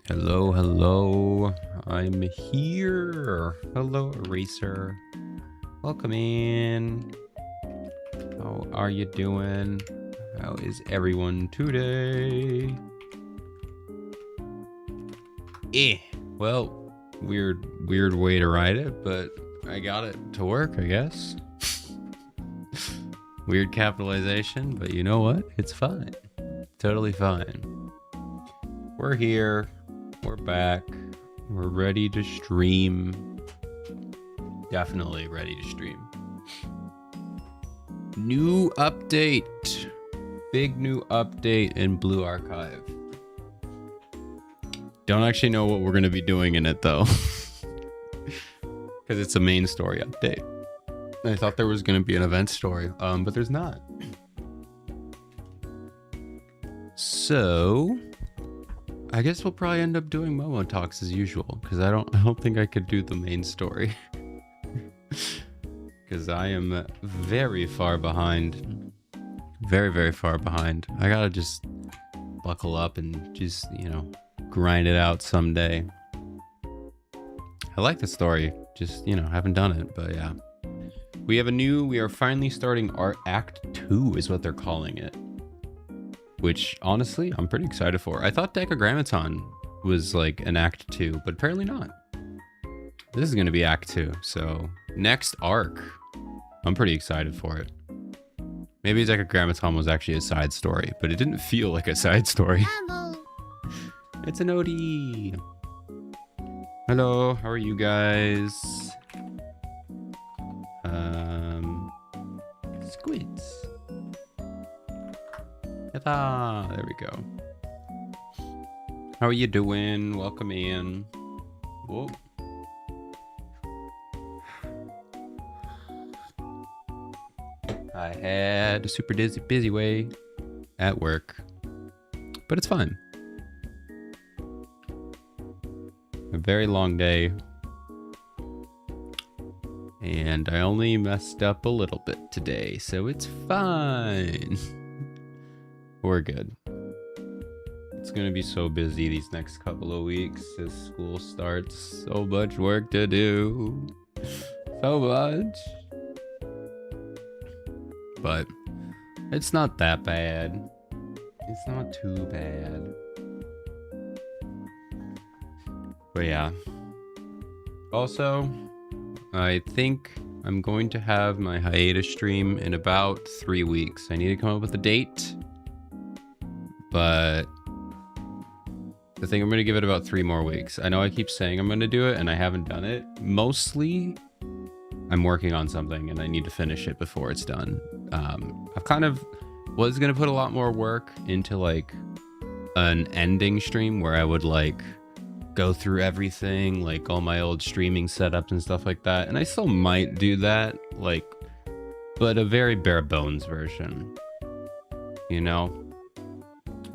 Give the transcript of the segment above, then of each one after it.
Hello, hello. I'm here. Hello, Eraser. Welcome in. How are you doing? How is everyone today? Well, weird way to write it, but I got it to work, I guess. Weird capitalization, but you know what? It's fine. Totally fine. We're here. We're back. We're ready to stream. Definitely ready to stream. New update. Big new update in Blue Archive. Don't actually know what we're going to be doing in it though. Because it's a main story update. I thought there was going to be an event story, but there's not. So I guess we'll probably end up doing Momo talks as usual, because I don't think I could do the main story. Because I am very far behind. Very far behind. I gotta just buckle up and just, grind it out someday. I like the story, just, haven't done it, but yeah. We are finally starting our Act 2 is what they're calling it. Which, honestly, I'm pretty excited for. I thought Decagrammaton was like an Act 2, but apparently not. This is going to be Act 2, so next arc. I'm pretty excited for it. Maybe Decagrammaton was actually a side story, but it didn't feel like a side story. Hello. It's an OD. Hello, how are you guys? Squids. There we go. How are you doing? Welcome in. Whoa. I had a super busy way at work, but it's fine. A very long day, and I only messed up a little bit today, so it's fine. We're good. It's gonna be so busy these next couple of weeks as school starts. So much work to do. So much. But it's not that bad. It's not too bad. But yeah. Also, I think I'm going to have my hiatus stream in about 3 weeks. I need to come up with a date. But I think I'm going to give it about 3 more weeks. I know I keep saying I'm going to do it and I haven't done it. Mostly, I'm working on something and I need to finish it before it's done. I've kind of was going to put a lot more work into like an ending stream where I would like go through everything, like all my old streaming setups and stuff like that. And I still might do that, like, but a very bare bones version,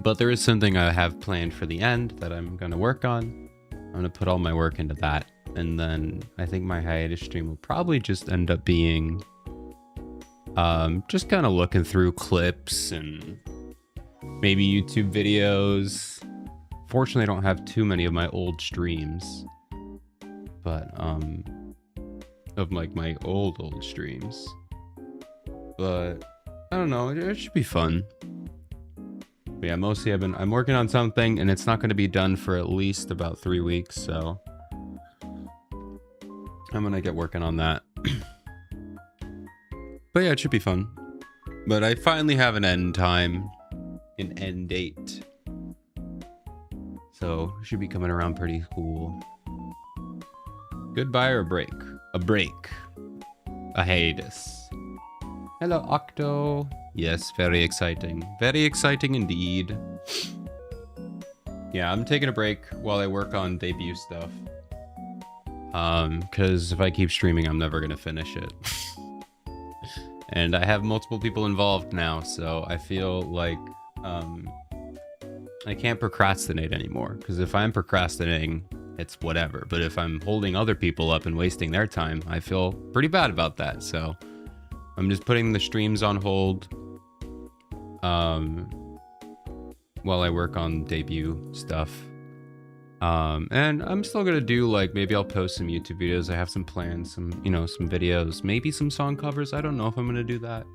But there is something I have planned for the end that I'm going to work on. I'm going to put all my work into that. And then I think my hiatus stream will probably just end up being just kind of looking through clips and maybe YouTube videos. Fortunately, I don't have too many of my old streams. But, of like my old streams. But, I don't know, it should be fun. But yeah, mostly I'm working on something and it's not going to be done for at least about 3 weeks, so I'm going to get working on that. But yeah, it should be fun. But I finally have an end time, an end date. So it should be coming around pretty cool. Goodbye or a break? A break. A hiatus. Hello, Octo. Yes, very exciting. Very exciting indeed. Yeah, I'm taking a break while I work on debut stuff. Because if I keep streaming, I'm never going to finish it. And I have multiple people involved now, so I feel like I can't procrastinate anymore. Because if I'm procrastinating, it's whatever. But if I'm holding other people up and wasting their time, I feel pretty bad about that. So I'm just putting the streams on hold while I work on debut stuff. And I'm still gonna do, like, maybe I'll post some YouTube videos. I have some plans, some videos, maybe some song covers. I don't know if I'm gonna do that.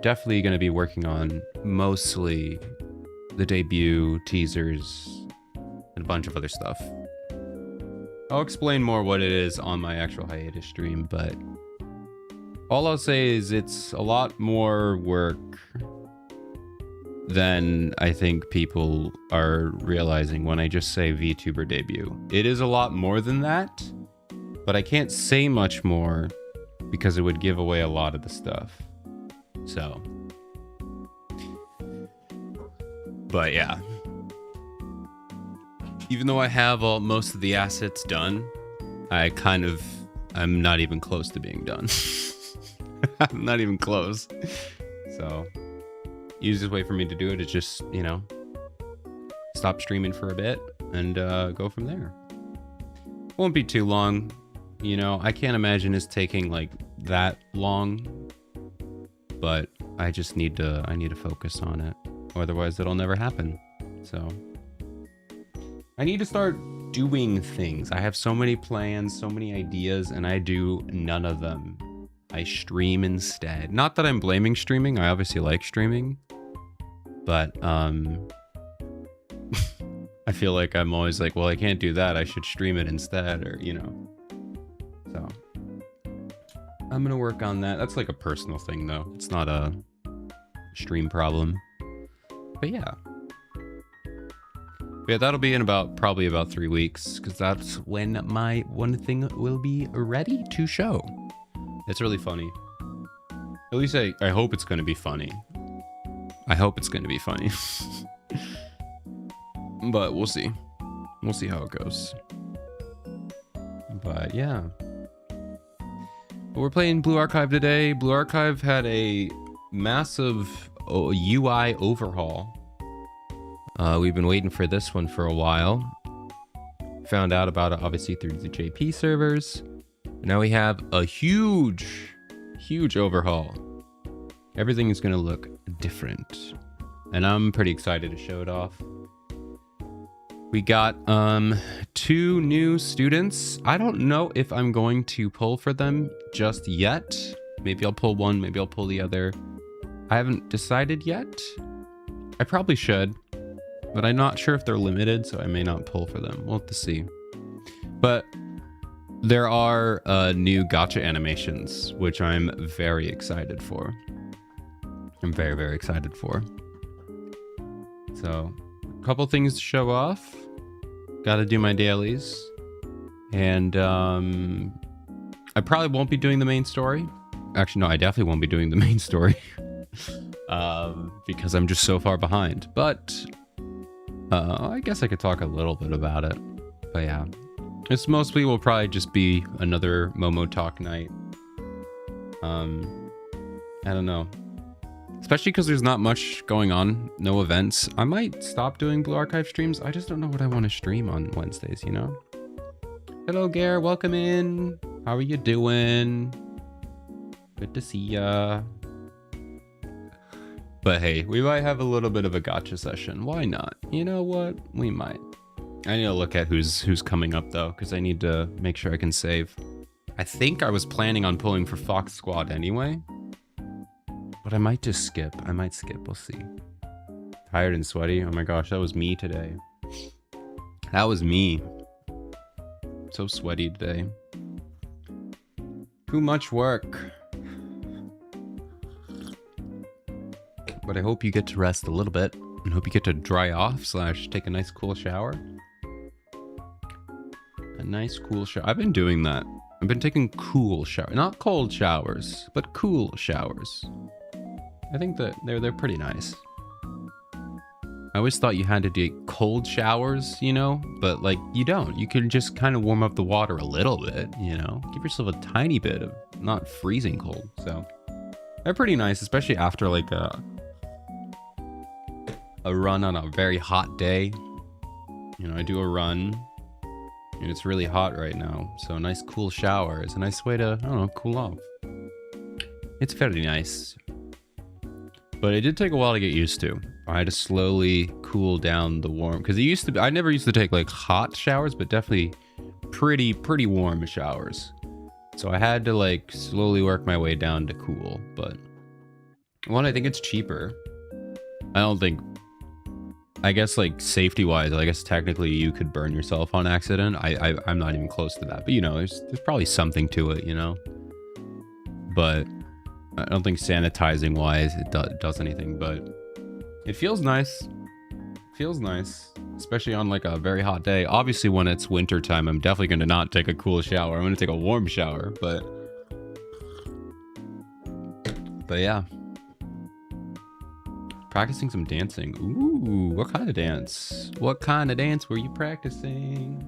Definitely gonna be working on mostly the debut, teasers, and a bunch of other stuff. I'll explain more what it is on my actual hiatus stream, but all I'll say is it's a lot more work than I think people are realizing when I just say VTuber debut. It is a lot more than that, but I can't say much more because it would give away a lot of the stuff. So, but yeah, even though I have most of the assets done, I'm not even close to being done. I'm not even close. So, easiest way for me to do it is just, stop streaming for a bit and go from there. Won't be too long. I can't imagine it's taking like that long, but I just need to focus on it. Otherwise it'll never happen. So I need to start doing things. I have so many plans, so many ideas, and I do none of them. I stream instead. Not that I'm blaming streaming. I obviously like streaming, but I feel like I'm always like, well, I can't do that. I should stream it instead, or So I'm gonna work on that. That's like a personal thing, though. It's not a stream problem. But yeah. Yeah, that'll be in probably about 3 weeks, because that's when my one thing will be ready to show. It's really funny. At least I hope it's going to be funny. I hope it's going to be funny. But we'll see. We'll see how it goes. But yeah. But we're playing Blue Archive today. Blue Archive had a massive UI overhaul. We've been waiting for this one for a while. Found out about it obviously through the JP servers. Now we have a huge overhaul. Everything is going to look different. And I'm pretty excited to show it off. We got 2 new students. I don't know if I'm going to pull for them just yet. Maybe I'll pull one, maybe I'll pull the other. I haven't decided yet. I probably should, but I'm not sure if they're limited, so I may not pull for them. We'll have to see. But there are new gacha animations, which I'm very excited for. I'm very, very excited for. So, a couple things to show off. Gotta do my dailies. And I probably won't be doing the main story. Actually, no, I definitely won't be doing the main story. Because I'm just so far behind. But I guess I could talk a little bit about it. But yeah. This mostly will probably just be another Momo Talk night. I don't know. Especially because there's not much going on, no events. I might stop doing Blue Archive streams. I just don't know what I want to stream on Wednesdays, Hello, Gare. Welcome in. How are you doing? Good to see ya. But hey, we might have a little bit of a gacha session. Why not? You know what? We might. I need to look at who's coming up though, because I need to make sure I can save. I think I was planning on pulling for Fox Squad anyway, but I might just skip. I might skip. We'll see. Tired and sweaty. Oh my gosh, that was me today. That was me. So sweaty today. Too much work. But I hope you get to rest a little bit, and hope you get to dry off / take a nice cool shower. A nice cool shower. I've been doing that. I've been taking cool showers, not cold showers, but cool showers. I think that they're pretty nice. I always thought you had to do cold showers, but like you don't. You can just kind of warm up the water a little bit, Give yourself a tiny bit of not freezing cold. So they're pretty nice, especially after like a run on a very hot day. I do a run and it's really hot right now, so a nice cool shower is a nice way to, I don't know, cool off. It's very nice, but it did take a while to get used to. I had to slowly cool down the warm, because it used to be, I never used to take like hot showers, but definitely pretty warm showers. So I had to like slowly work my way down to cool. But one, I think it's cheaper. I don't think, I guess like safety wise, I guess technically you could burn yourself on accident. I'm not even close to that, but you know, there's probably something to it, you know. But I don't think sanitizing wise it does anything, but it feels nice. Feels nice, especially on like a very hot day. Obviously when it's winter time, I'm definitely going to not take a cool shower. I'm going to take a warm shower, but yeah. Practicing some dancing. Ooh, what kind of dance? What kind of dance were you practicing?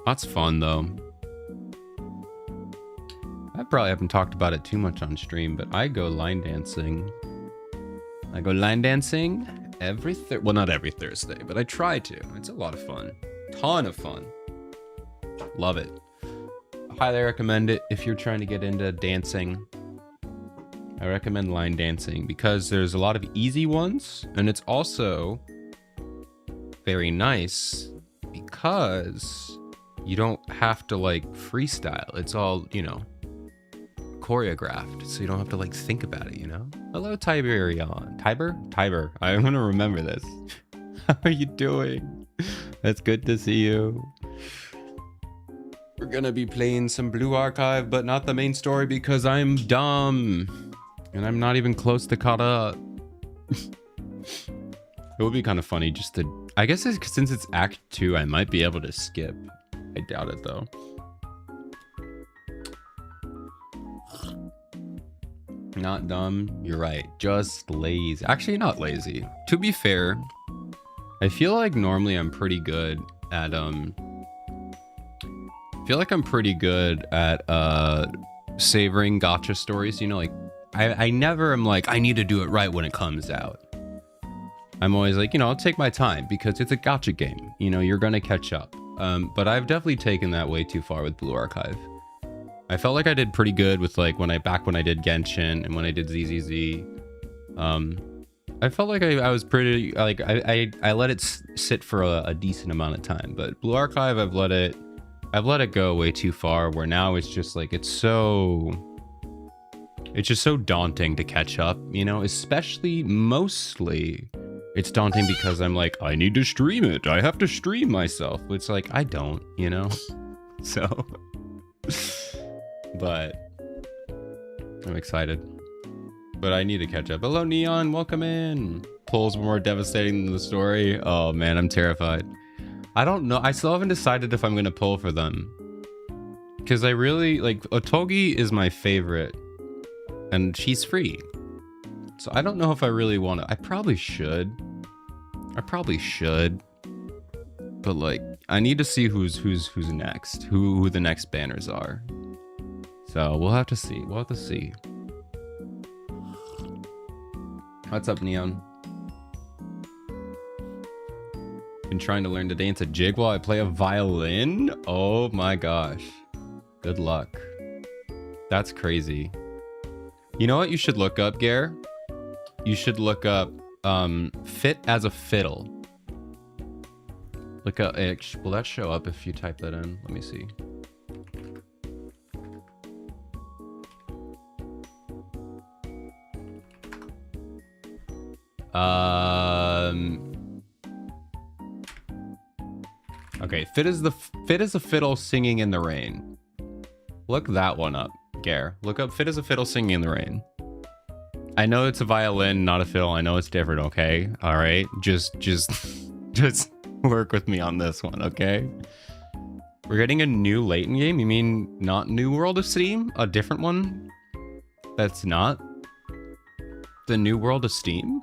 That's fun though. I probably haven't talked about it too much on stream, but I go line dancing. I go line dancing every well, not every Thursday, but I try to. It's a lot of fun. Ton of fun. Love it. Highly recommend it if you're trying to get into dancing. I recommend line dancing because there's a lot of easy ones, and it's also very nice because you don't have to like freestyle. It's all, you know, choreographed, so you don't have to like think about it, you know. Hello, Tiberion. Tiber. I'm gonna remember this. How are you doing? That's good to see you. We're gonna be playing some Blue Archive, but not the main story because I'm dumb and I'm not even close to caught up. It would be kind of funny just to, I guess since it's Act 2, I might be able to skip. I doubt it though. Not dumb, you're right. Just lazy. Actually, not lazy. To be fair, I feel like normally I'm pretty good at savoring gotcha stories, you know, like I never am like I need to do it right when it comes out. I'm always like, you know, I'll take my time because it's a gotcha game, you know, you're gonna catch up. But I've definitely taken that way too far with Blue Archive. I felt like I did pretty good with like when I did Genshin and when I did ZZZ. I felt like I was pretty like I let it sit for a decent amount of time, but Blue Archive I've let it go way too far, where now it's just like it's just so daunting to catch up, you know, mostly it's daunting because I'm like, I need to stream it. I have to stream myself. It's like, I don't, you know? So, but I'm excited. But I need to catch up. Hello, Neon. Welcome in. Pulls were more devastating than the story. Oh, man, I'm terrified. I don't know. I still haven't decided if I'm going to pull for them. Because I really, like, Otogi is my favorite. And she's free. So I don't know if I really want to. I probably should. But like, I need to see who's next. Who the next banners are. So we'll have to see. What's up, Neon? Been trying to learn to dance a jig while I play a violin? Oh my gosh. Good luck. That's crazy. You know what you should look up, Gare? You should look up fit as a fiddle. Look up, will that show up if you type that in? Let me see. Okay, fit as a fiddle singing in the rain. Look that one up, Gare. Look up fit as a fiddle singing in the rain. I know it's a violin, not a fiddle. I know it's different, okay? All right, just work with me on this one, okay? We're getting a new Layton game? You mean not New World of Steam? A different one? That's not the New World of Steam?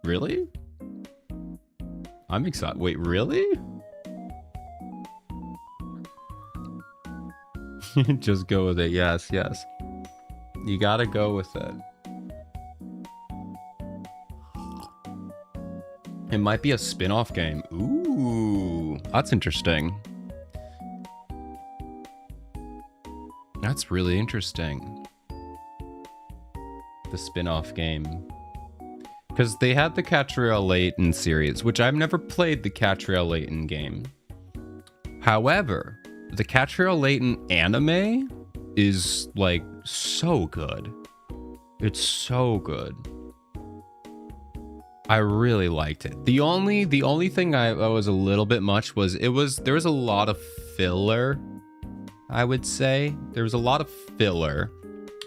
Really? I'm excited. Wait, really? Just go with it. Yes. You gotta go with it. It might be a spin-off game. Ooh, that's interesting. That's really interesting. The spin-off game. because they had the Catriel Layton series, which I've never played the Catriel Layton game. However, the Catriel Layton anime is like so good. It's so good. I really liked it. The only thing I was a little bit much was there was a lot of filler. I would say there was a lot of filler.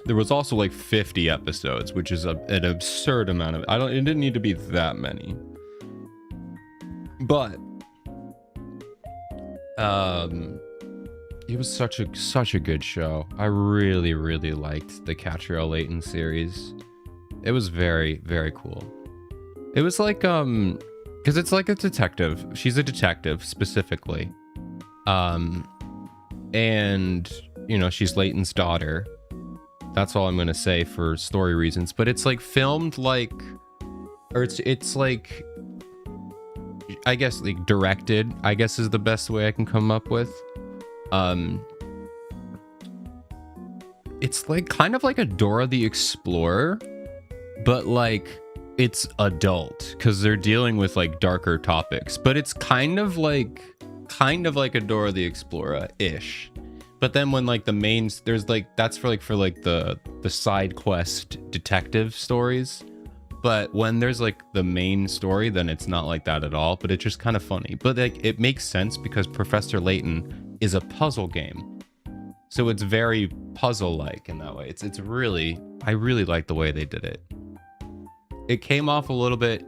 There was also like 50 episodes, which is an absurd amount of. It didn't need to be that many. But it was such a good show. I really liked the Catriel Layton series. It was very, very cool. It was like because it's like a detective. She's a detective specifically. And you know, she's Layton's daughter. That's all I'm gonna say for story reasons. But it's like filmed like, or it's like, I guess like directed, I guess is the best way I can come up with. It's like kind of like a Dora the Explorer, but like it's adult because they're dealing with like darker topics. But it's kind of like a Dora the Explorer ish. But then when like the mains, there's like that's for the side quest detective stories. But when there's like the main story, then it's not like that at all. But it's just kind of funny. But like it makes sense because Professor Layton is a puzzle game, so it's very puzzle-like in that way. It's really, I really like the way they did it. It came off a little bit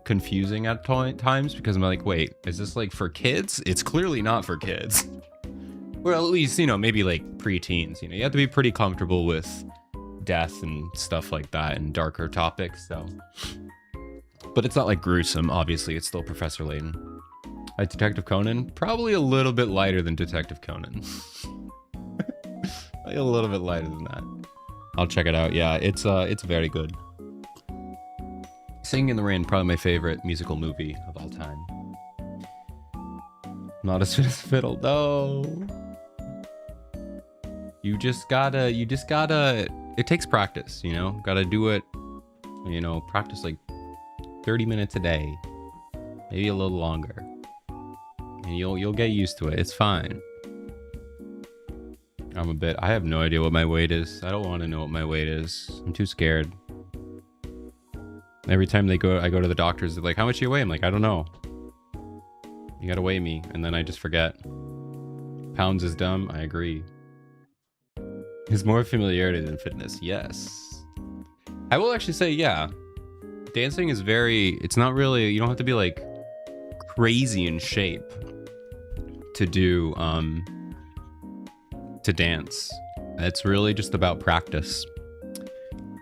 confusing at times because I'm like, wait, is this like for kids? It's clearly not for kids. Well, at least, you know, maybe like preteens. You know, you have to be pretty comfortable with death and stuff like that and darker topics. So, but it's not like gruesome. Obviously, it's still Professor Layton. Like Detective Conan, probably a little bit lighter than Detective Conan. Like a little bit lighter than that. I'll check it out. Yeah, it's very good. Singing in the Rain, probably my favorite musical movie of all time. Not as good as Fiddle, no. You just gotta, it takes practice, you know? Gotta do it, you know, practice like 30 minutes a day. Maybe a little longer. And you'll get used to it. It's fine. I have no idea what my weight is. I don't want to know what my weight is. I'm too scared. Every time I go to the doctors, they're like, how much do you weigh? I'm like, I don't know. You gotta weigh me. And then I just forget. Pounds is dumb. I agree. It's more familiarity than fitness. Yes. I will actually say, yeah. Dancing is it's not really, you don't have to be like crazy in shape to do, to dance. It's really just about practice.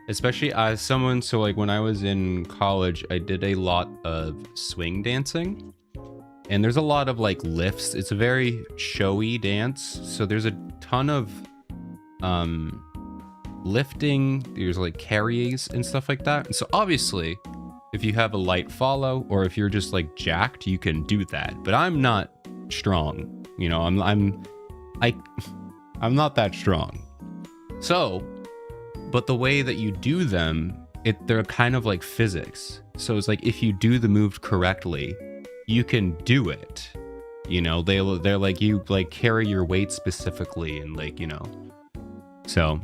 Especially as someone, so like when I was in college, I did a lot of swing dancing. And there's a lot of like lifts. It's a very showy dance. So there's a ton of lifting. There's like carries and stuff like that. And so obviously, if you have a light follow or if you're just like jacked, you can do that. But I'm not strong. You know, I'm not that strong. So, but the way that you do them, they're kind of like physics. So it's like if you do the move correctly, you can do it. You know, they're like you like carry your weight specifically and like, you know. So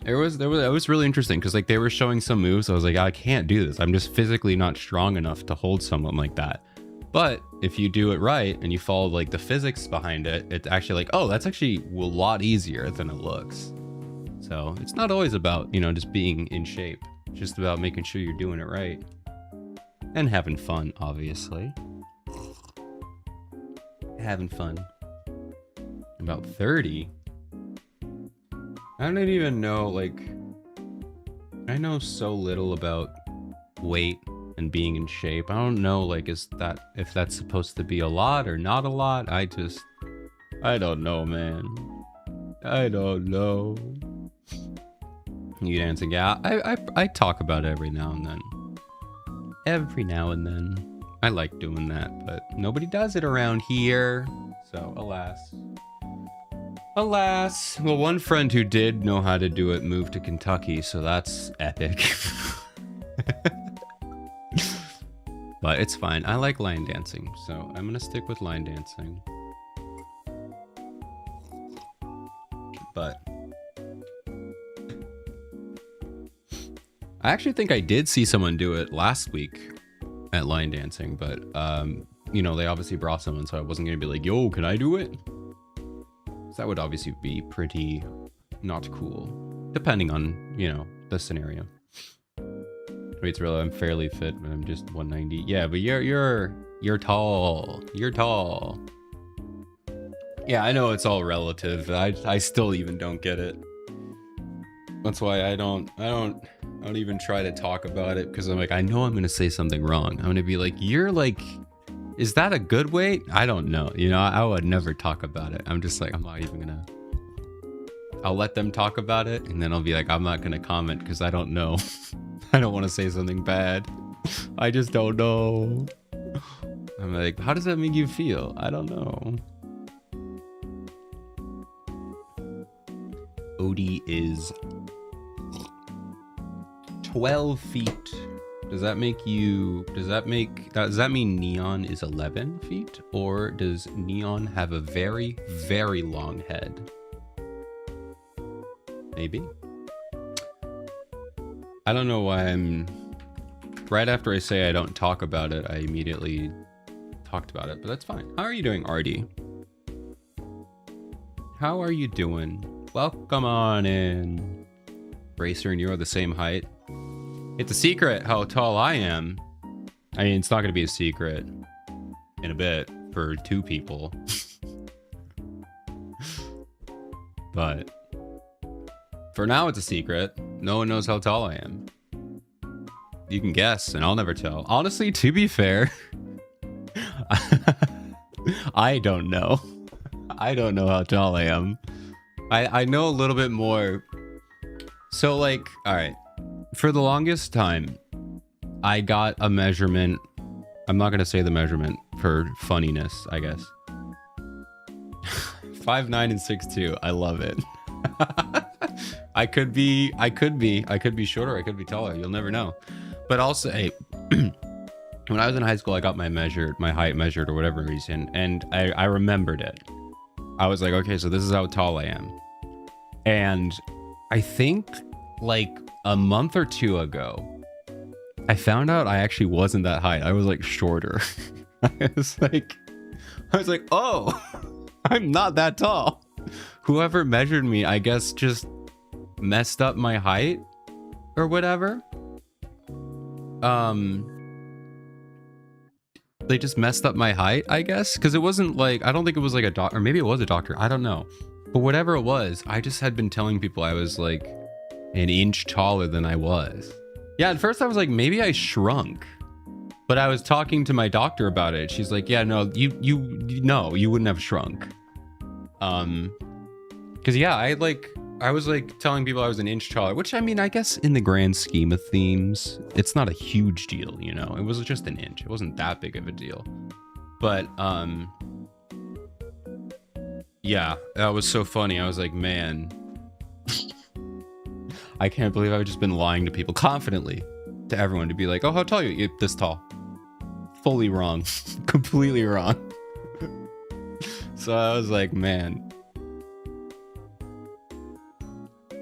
it was really interesting because like they were showing some moves. I was like, I can't do this. I'm just physically not strong enough to hold someone like that. But if you do it right and you follow like the physics behind it, it's actually like, oh, that's actually a lot easier than it looks. So it's not always about, you know, just being in shape. It's just about making sure you're doing it right. And having fun, obviously. Having fun. About 30? I don't even know, like... I know so little about weight and being in shape. I don't know, like, if that's supposed to be a lot or not a lot. I don't know, man. I don't know. You dancing? Yeah, I talk about it every now and then. Every now and then. I like doing that, but nobody does it around here. So, alas. Alas. Well, one friend who did know how to do it moved to Kentucky, so that's epic. But it's fine. I like line dancing, so I'm gonna stick with line dancing. But I actually think I did see someone do it last week at line dancing, but you know, they obviously brought someone, so I wasn't gonna be like, yo, can I do it? So that would obviously be pretty not cool, depending on, you know, the scenario. Wait, Rillo, I'm fairly fit, but I'm just 190. Yeah, but you're tall. You're tall. Yeah, I know it's all relative. I still even don't get it. That's why I don't even try to talk about it, because I'm like, I know I'm gonna say something wrong. I'm gonna be like, you're like, is that a good weight? I don't know. You know, I would never talk about it. I'm just like, I'm not even gonna. I'll let them talk about it, and then I'll be like, I'm not gonna comment because I don't know. I don't want to say something bad. I just don't know. I'm like, how does that make you feel? I don't know. Odie is 12 feet. Does that mean Neon is 11 feet? Or does Neon have a very, very long head? Maybe. I don't know why I'm... Right after I say I don't talk about it, I immediately talked about it, but that's fine. How are you doing, Artie? How are you doing? Welcome on in. Bracer and you are the same height. It's a secret how tall I am. I mean, it's not going to be a secret in a bit for two people. But for now, it's a secret. No one knows how tall I am. You can guess, and I'll never tell. Honestly, to be fair, I don't know. I don't know how tall I am. I know a little bit more. So, like, all right. For the longest time, I got a measurement. I'm not going to say the measurement for funniness, I guess. 5'9" and 6'2". I love it. I could be shorter, I could be taller. You'll never know. But also, hey, when I was in high school, I got my height measured or whatever reason, and I remembered it. I was like, okay, so this is how tall I am. And I think like a month or two ago, I found out I actually wasn't that height. I was like shorter. I was like, oh, I'm not that tall. Whoever measured me, I guess, just messed up my height or whatever. They just messed up my height, I guess, because it wasn't like, I don't think it was like a doctor, or maybe it was a doctor, I don't know. But whatever it was, I just had been telling people I was like an inch taller than I was. Yeah, at first I was like, maybe I shrunk. But I was talking to my doctor about it. She's like, yeah, no, you wouldn't have shrunk. Because yeah, I was like telling people I was an inch taller, which I mean, I guess in the grand scheme of things, it's not a huge deal, you know. It was just an inch. It wasn't that big of a deal. But yeah, that was so funny. I was like, man, I can't believe I've just been lying to people confidently, to everyone, to be like, oh, how tall are you? You're this tall. Fully wrong. Completely wrong. So I was like, man,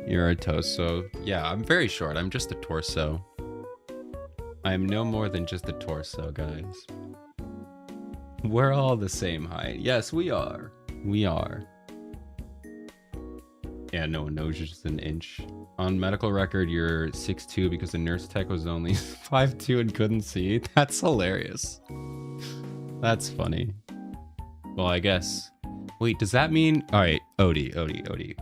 you're a torso. Yeah, I'm very short. I'm just a torso. I'm no more than just a torso, guys. We're all the same height. Yes, we are. We are. Yeah, no one knows you're just an inch. On medical record, you're 6'2" because the nurse tech was only 5'2" and couldn't see. That's hilarious. That's funny. Well, I guess. Wait, does that mean... Alright, Odie.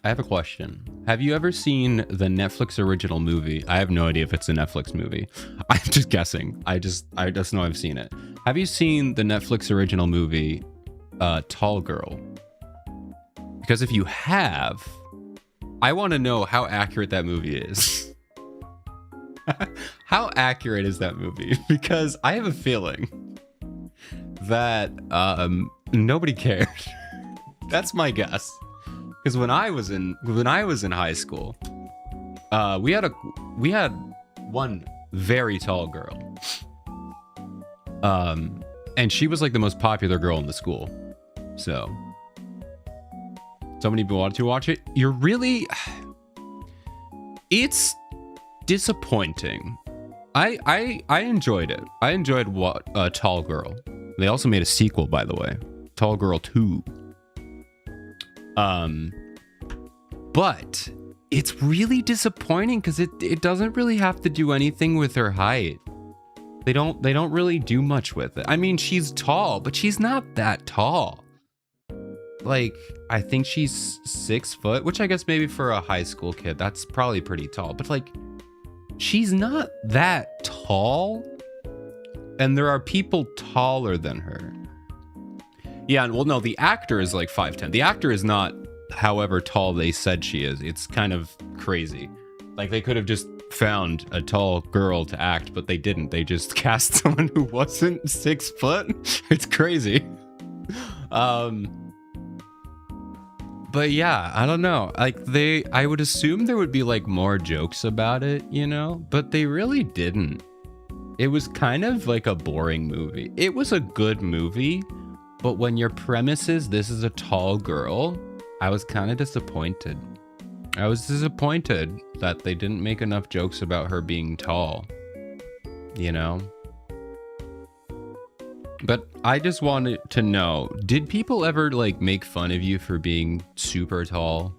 I have a question. Have you ever seen the Netflix original movie? I have no idea if it's a Netflix movie. I'm just guessing. I just know I've seen it. Have you seen the Netflix original movie, Tall Girl? Because if you have, I want to know how accurate that movie is. How accurate is that movie? Because I have a feeling that nobody cared. That's my guess. Because when I was in high school, we had one very tall girl, And she was like the most popular girl in the school. So many people wanted to watch it. It's disappointing. I enjoyed it. I enjoyed Tall Girl. They also made a sequel, by the way, Tall Girl 2. But it's really disappointing because it doesn't really have to do anything with her height. They don't really do much with it. I mean, she's tall, but she's not that tall. Like, I think she's 6 foot, which I guess maybe for a high school kid, that's probably pretty tall. But like, she's not that tall. And there are people taller than her. Yeah, well, no, the actor is like 5'10". The actor is not however tall they said she is. It's kind of crazy. Like, they could have just found a tall girl to act, but they didn't. They just cast someone who wasn't 6 foot. It's crazy. But yeah, I don't know. Like, I would assume there would be like more jokes about it, you know, but they really didn't. It was kind of like a boring movie. It was a good movie, but when your premise is this is a tall girl, I was kind of disappointed. I was disappointed that they didn't make enough jokes about her being tall, you know? But I just wanted to know, did people ever like make fun of you for being super tall?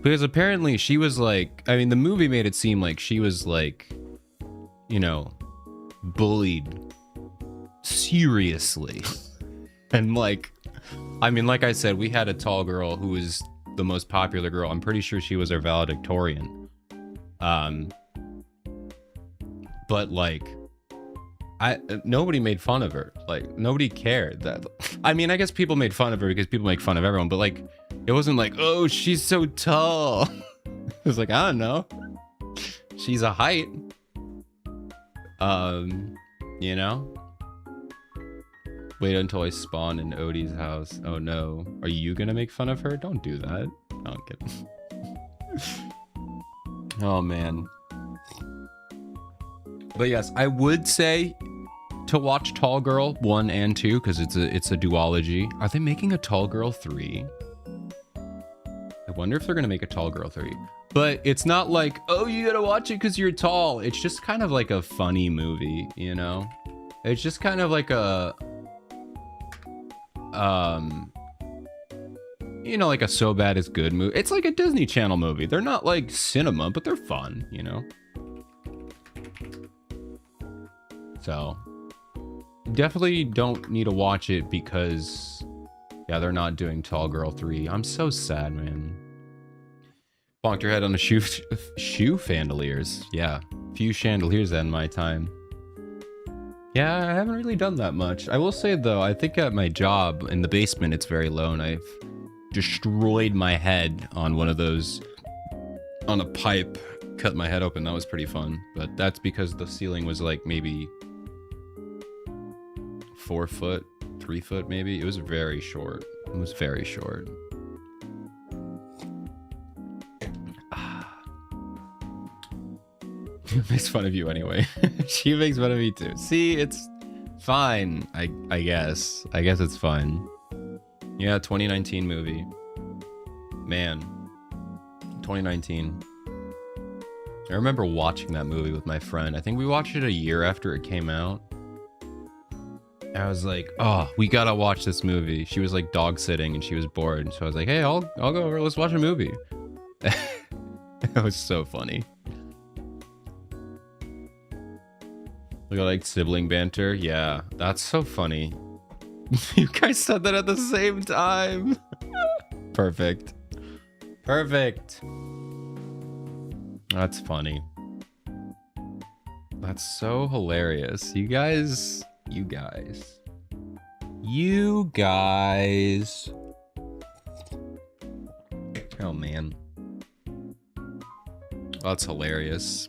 Because apparently she was like, I mean, the movie made it seem like she was like, you know, bullied seriously. And like, I mean, like I said, we had a tall girl who was the most popular girl. I'm pretty sure she was our valedictorian. But like, nobody made fun of her. Like, nobody cared. That, I mean, I guess people made fun of her because people make fun of everyone, but like, it wasn't like, oh, she's so tall. It was like, I don't know, she's a height. You know? Wait until I spawn in Odie's house. Oh no. Are you gonna make fun of her? Don't do that. No, I'm kidding. Oh man. But yes, I would say to watch Tall Girl 1 and 2 because it's a duology. Are they making a Tall Girl 3? I wonder if they're gonna make a Tall Girl 3. But it's not like, oh, you gotta watch it because you're tall. It's just kind of like a funny movie, you know? It's just kind of like a you know, like a So Bad It's Good movie. It's like a Disney Channel movie. They're not like cinema, but they're fun, you know? So definitely don't need to watch it because, yeah, they're not doing Tall Girl 3. I'm so sad, man. Bonked your head on a shoe chandeliers. Yeah, few chandeliers in my time. Yeah, I haven't really done that much. I will say though, I think at my job in the basement, it's very low, and I've destroyed my head on one of those, on a pipe, cut my head open. That was pretty fun, but that's because the ceiling was like maybe 4 foot, 3 foot maybe. It was very short. It was very short. She makes fun of you anyway. She makes fun of me too. See, it's fine. I guess. I guess it's fine. Yeah, 2019 movie. Man. 2019. I remember watching that movie with my friend. I think we watched it a year after it came out. I was like, oh, we gotta watch this movie. She was like dog sitting and she was bored. So I was like, hey, I'll go over. Let's watch a movie. It was so funny. Look at like sibling banter. Yeah, that's so funny. You guys said that at the same time. Perfect. Perfect. That's funny. That's so hilarious. You guys. Oh man. That's hilarious.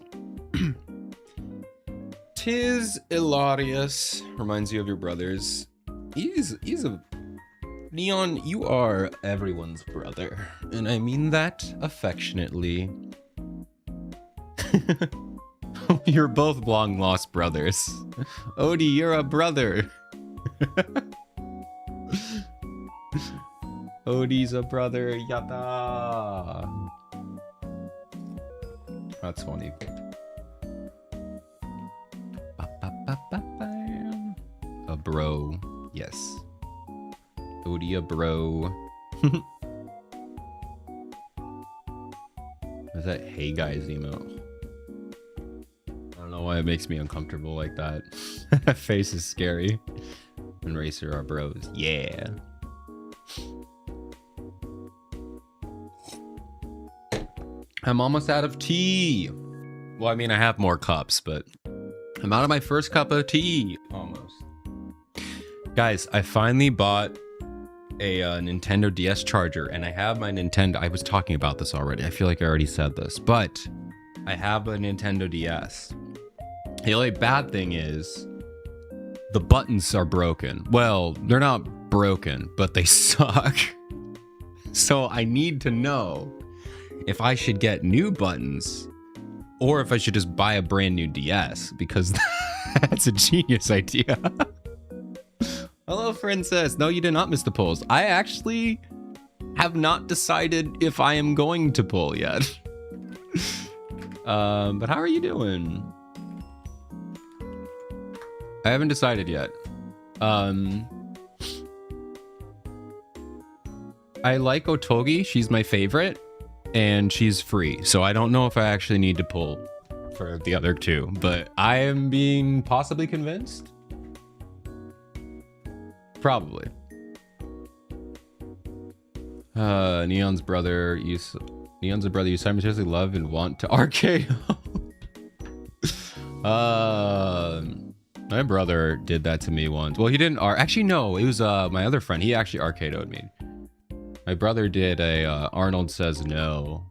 Tis hilarious. Reminds you of your brothers. He's a... Leon, you are everyone's brother. And I mean that affectionately. You're both long lost brothers. Odie, you're a brother. Odie's a brother. Yada. That's funny. A bro. Yes. Odie a bro. Is that hey guys emote? I don't know why it makes me uncomfortable like that. That face is scary. And Racer are bros. Yeah. I'm almost out of tea. Well, I mean, I have more cups, but I'm out of my first cup of tea. Almost. Guys, I finally bought a Nintendo DS charger, and I have my Nintendo. I was talking about this already. I feel like I already said this, but I have a Nintendo DS. The only bad thing is the buttons are broken. Well, they're not broken, but they suck. So I need to know if I should get new buttons or if I should just buy a brand new DS, because that's a genius idea. Hello, Princess. No, you did not miss the polls. I actually have not decided if I am going to pull yet. But how are you doing? I haven't decided yet. I like Otogi. She's my favorite, and she's free. So I don't know if I actually need to pull for the other two, but I am being possibly convinced. Probably. Neon's a brother you simultaneously love and want to RKO. My brother did that to me once. Well, he didn't actually no, it was my other friend. He actually RKO'd me. My brother did a Arnold Says No,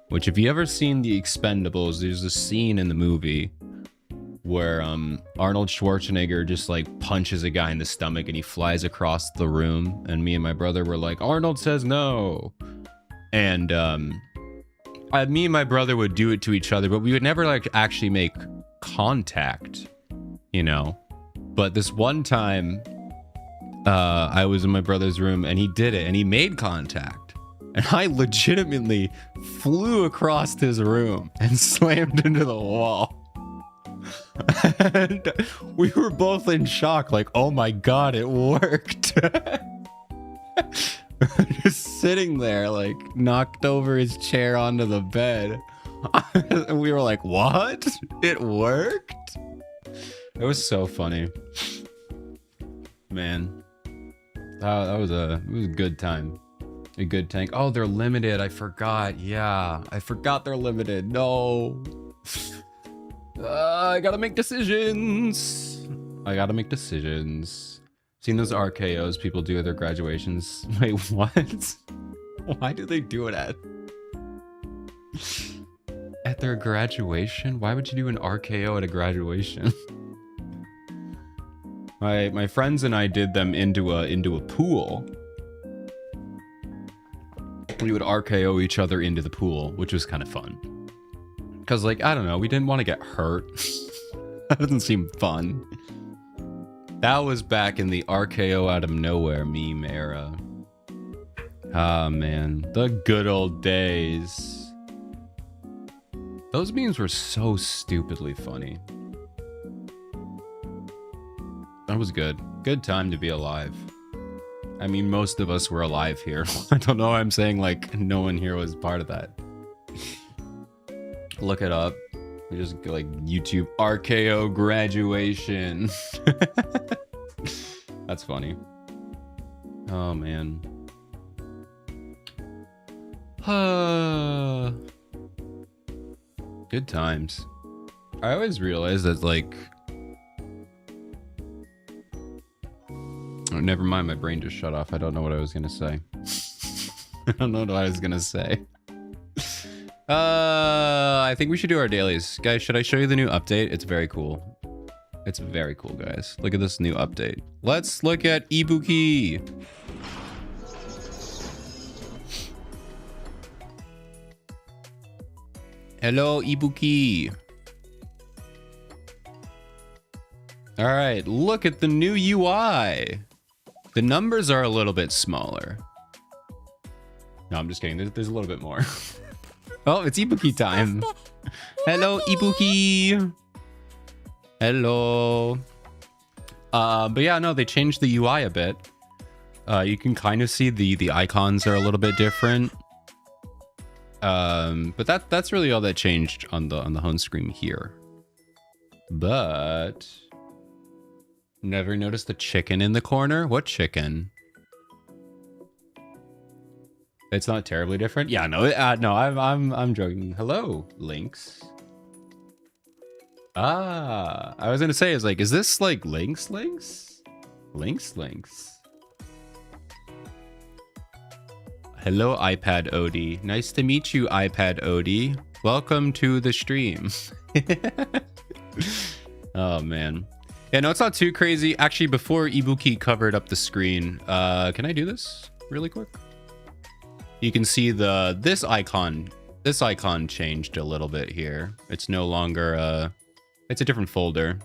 which if you ever seen The Expendables, there's a scene in the movie where Arnold Schwarzenegger just like punches a guy in the stomach and he flies across the room, and me and my brother were like, Arnold Says No. And me and my brother would do it to each other, but we would never like actually make contact, you know. But this one time I was in my brother's room and he did it and he made contact, and I legitimately flew across his room and slammed into the wall. And we were both in shock, like, oh my god, it worked. Just sitting there, like, knocked over his chair onto the bed. And we were like, what? It worked? It was so funny. Man. It was a good time. A good tank. Oh, they're limited. I forgot. Yeah. I forgot they're limited. No. I gotta make decisions. Seen those RKOs people do at their graduations. Wait, what? Why do they do it at their graduation? Why would you do an RKO at a graduation? My friends and I did them into a pool. We would RKO each other into the pool, which was kind of fun. Because, like, I don't know, we didn't want to get hurt. That doesn't seem fun. That was back in the RKO out of nowhere meme era. Ah, man. The good old days. Those memes were so stupidly funny. That was good. Good time to be alive. I mean, most of us were alive here. I don't know why I'm saying, like, no one here was part of that. Look it up. We just go like YouTube RKO graduation. That's funny. Oh man. Good times. I always realize that, like, oh, never mind, my brain just shut off. I don't know what I was gonna say. I don't know what I was gonna say. I think we should do our dailies. Guys, should I show you the new update? It's very cool. It's very cool, guys. Look at this new update. Let's look at Ibuki. Hello, Ibuki. All right, look at the new UI. The numbers are a little bit smaller. No, I'm just kidding. There's a little bit more. Oh, it's Ibuki time. Hello, Ibuki. Hello. But yeah, no, they changed the UI a bit. You can kind of see the icons are a little bit different. But that's really all that changed on the home screen here. But never noticed the chicken in the corner. What chicken? It's not terribly different. Yeah, no, no, I'm joking. Hello, Lynx. Ah, I was gonna say, is this like Lynx? Hello, iPad Odie. Nice to meet you, iPad Odie. Welcome to the stream. Oh man. Yeah, no, it's not too crazy. Actually, before Ibuki covered up the screen, can I do this really quick? You can see this icon changed a little bit here. It's no longer it's a different folder.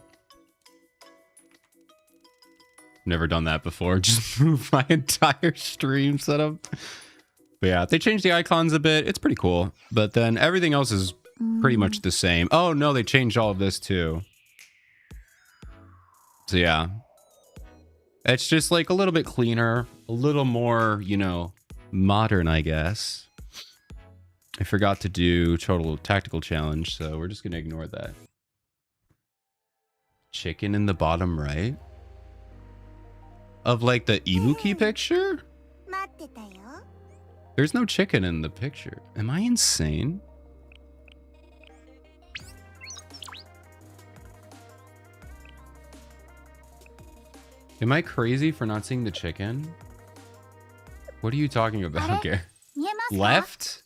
Never done that before. Just move my entire stream setup. But yeah, they changed the icons a bit. It's pretty cool. But then everything else is pretty much the same. Oh no, they changed all of this too. So yeah. It's just like a little bit cleaner, a little more, you know, modern, I guess. I forgot to do total tactical challenge, so we're just gonna ignore that. Chicken in the bottom right of like the Ibuki picture? There's no chicken in the picture. Am I insane? Am I crazy for not seeing the chicken? What are you talking about? Okay. Left?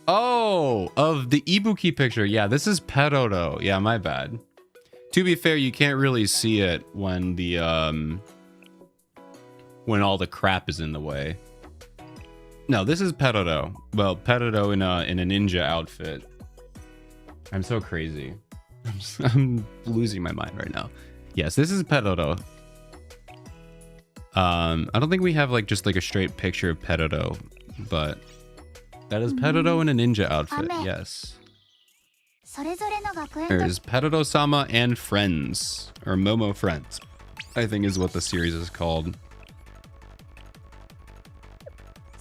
Oh, of the Ibuki picture. Yeah, this is Perodo. Yeah, my bad. To be fair, you can't really see it when the when all the crap is in the way. No, this is Perodo. Well, Perodo in a ninja outfit. I'm so crazy. I'm losing my mind right now. Yes, this is Perodo. I don't think we have like just like a straight picture of Perodo, but that is Perodo in a ninja outfit. Yes. There's Perodo-sama and Friends, or Momo Friends, I think is what the series is called.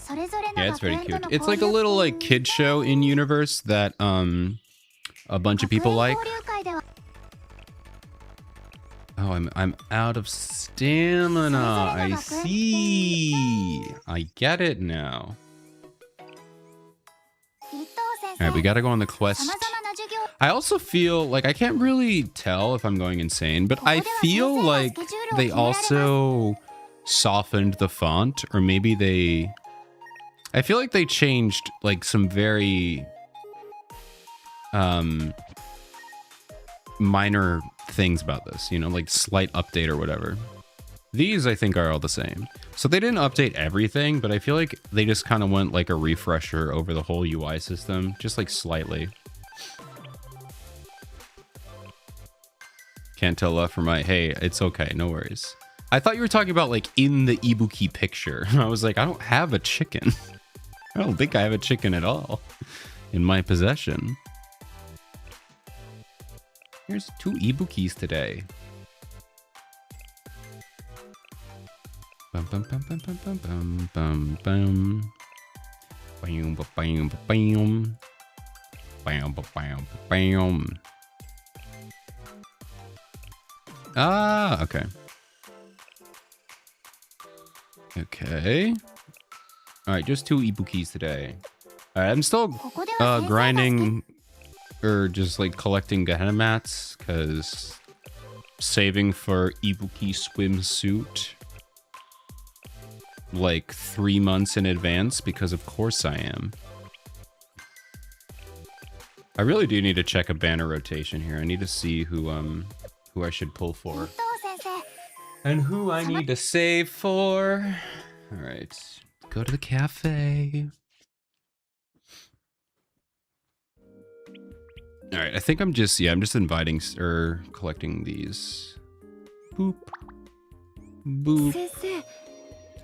Yeah, it's very cute. It's like a little like kid show in universe that a bunch of people like. Oh, I'm out of stamina. I see. I get it now. All right, we gotta go on the quest. I also feel like I can't really tell if I'm going insane, but I feel like they also softened the font, or maybe they... I feel like they changed like some very minor things about this, you know, like slight update or whatever. These I think are all the same. So they didn't update everything, but I feel like they just kind of went like a refresher over the whole UI system, just like slightly. Can't tell left from right. Hey, it's okay, no worries. I thought you were talking about like in the Ibuki picture. I was like, I don't have a chicken. I don't think I have a chicken at all in my possession. Here's 2 Ibukis today. Bum bum bum bum bum bum bum bum bum. Bam bam bam. Bam bam bam. Ah, okay. Okay. All right, just 2 Ibukis today. All right, I'm still grinding or just like collecting Gehenna mats because saving for Ibuki swimsuit like 3 months in advance, because of course I am. I really do need to check a banner rotation here. I need to see who I should pull for and who I need to save for. All right, go to the cafe. All right, I think I'm just inviting or collecting these. Boop. Boop.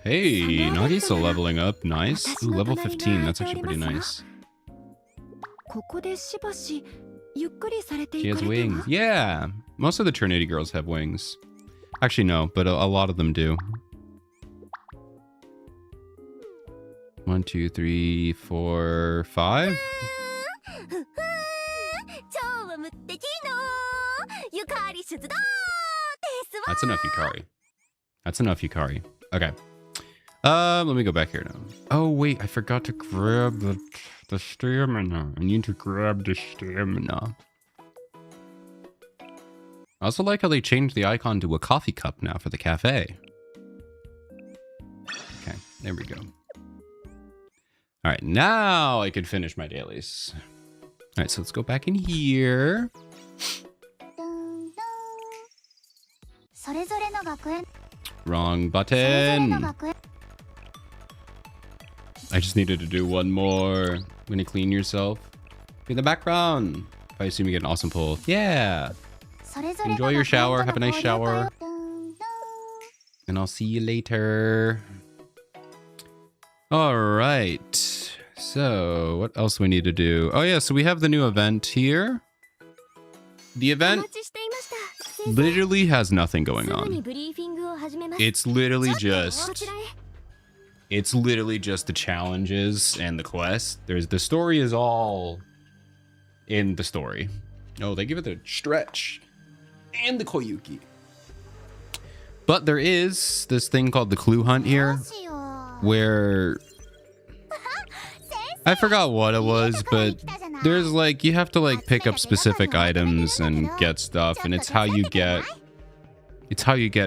Hey, Nagisa leveling up. Nice. Ooh, level 15. That's actually pretty nice. She has wings. Yeah. Most of the Trinity girls have wings. Actually, no, but a lot of them do. 1, 2, 3, 4, 5. That's enough, Yukari. That's enough, Yukari. Okay. Let me go back here now. Oh, wait. I forgot to grab the stamina. I need to grab the stamina. I also like how they changed the icon to a coffee cup now for the cafe. Okay, there we go. All right, now I can finish my dailies. All right, so let's go back in here. Wrong button. I just needed to do one more. I'm gonna clean yourself. In the background. I assume you get an awesome pull. Yeah. Enjoy your shower. Have a nice shower. And I'll see you later. All right. So what else do we need to do? Oh yeah, so we have the new event here. The event literally has nothing going on. It's literally just the challenges and the quest. The story is all in the story. Oh, they give it the stretch and the Koyuki. But there is this thing called the clue hunt here, where I forgot what it was, but there's like, you have to like pick up specific items and get stuff, and it's how you get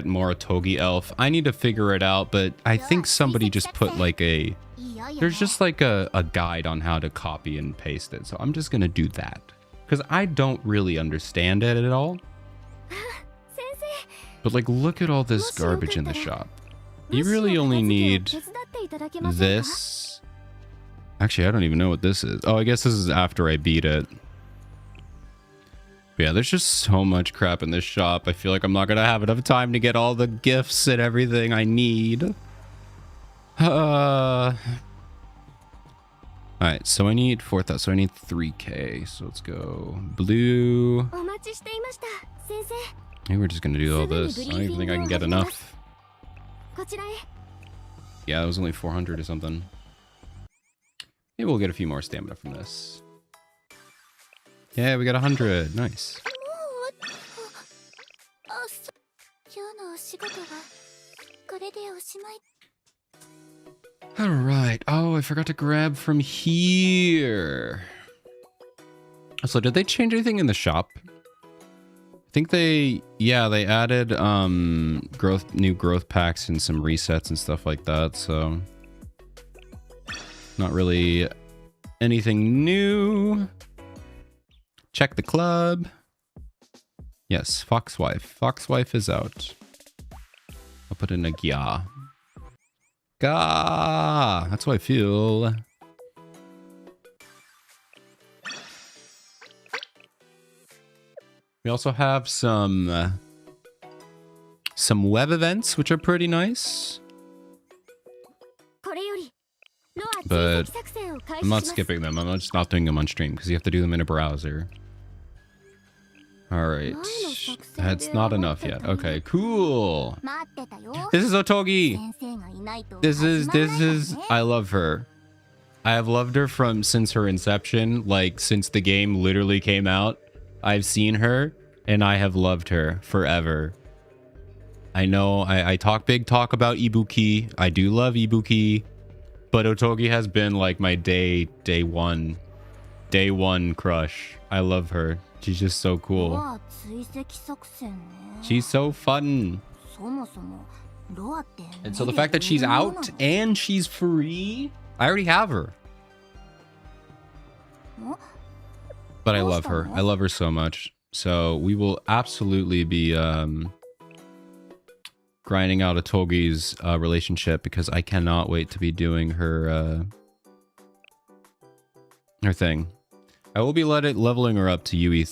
more Togi Elf. I need to figure it out, but I think somebody just put like there's just like a guide on how to copy and paste it. So I'm just gonna do that because I don't really understand it at all. But like, look at all this garbage in the shop. You really only need this. Actually, I don't even know what this is. Oh, I guess this is after I beat it. But yeah, there's just so much crap in this shop. I feel like I'm not going to have enough time to get all the gifts and everything I need. Alright, so I need 4,000. So I need 3K. So let's go blue. Maybe we're just going to do all this. I don't even think I can get enough. Yeah, it was only 400 or something. Maybe we'll get a few more stamina from this. Yeah, we got 100. Nice. Alright. Oh, I forgot to grab from here. So did they change anything in the shop? I think they added new growth packs and some resets and stuff like that, so not really anything new. Check the club. Yes, Foxwife. Foxwife is out. I'll put in a Gya. Gah! That's how I feel. We also have some web events, which are pretty nice. But I'm not skipping them. I'm just not doing them on stream because you have to do them in a browser. Alright. That's not enough yet. Okay, cool. This is Otogi. This is I love her. I have loved her since her inception, like since the game literally came out. I've seen her and I have loved her forever. I know I talk big talk about Ibuki. I do love Ibuki, but Otogi has been like my day one crush. I love her. She's just so cool. She's so fun. And so the fact that she's out and she's free, I already have her. But I love her. I love her so much. So we will absolutely be grinding out Otogi's relationship because I cannot wait to be doing her thing. I will be leveling her up to UE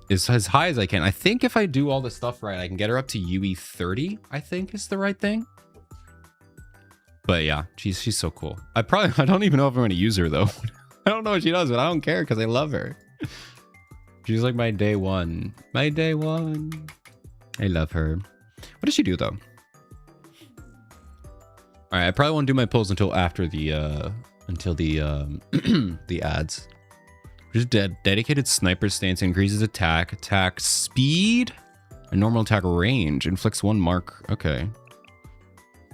is as high as I can. I think if I do all the stuff right, I can get her up to UE 30, I think is the right thing. But yeah, she's so cool. I don't even know if I'm going to use her though. I don't know what she does, but I don't care because I love her. She's like my day one. My day one. I love her. What does she do though? All right, I probably won't do my pulls until after the the ads. Just dedicated sniper stance increases attack speed, and normal attack range. Inflicts 1 mark. Okay.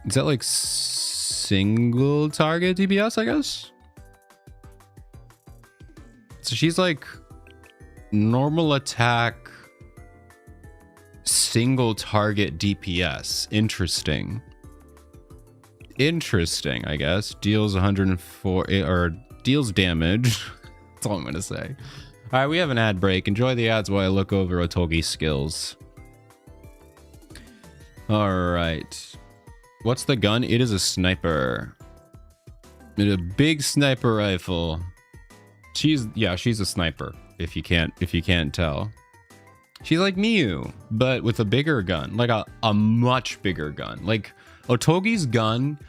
Is that like single target DPS, I guess? So she's like normal attack, single target DPS. Interesting. Interesting, I guess. Deals 104 or deals damage. That's all I'm gonna say. All right, we have an ad break. Enjoy the ads while I look over Otogi's skills. All right. What's the gun? It is a sniper. It's a big sniper rifle. She's a sniper. If you can't tell. She's like Miyu, but with a bigger gun, like a much bigger gun. Like Otogi's gun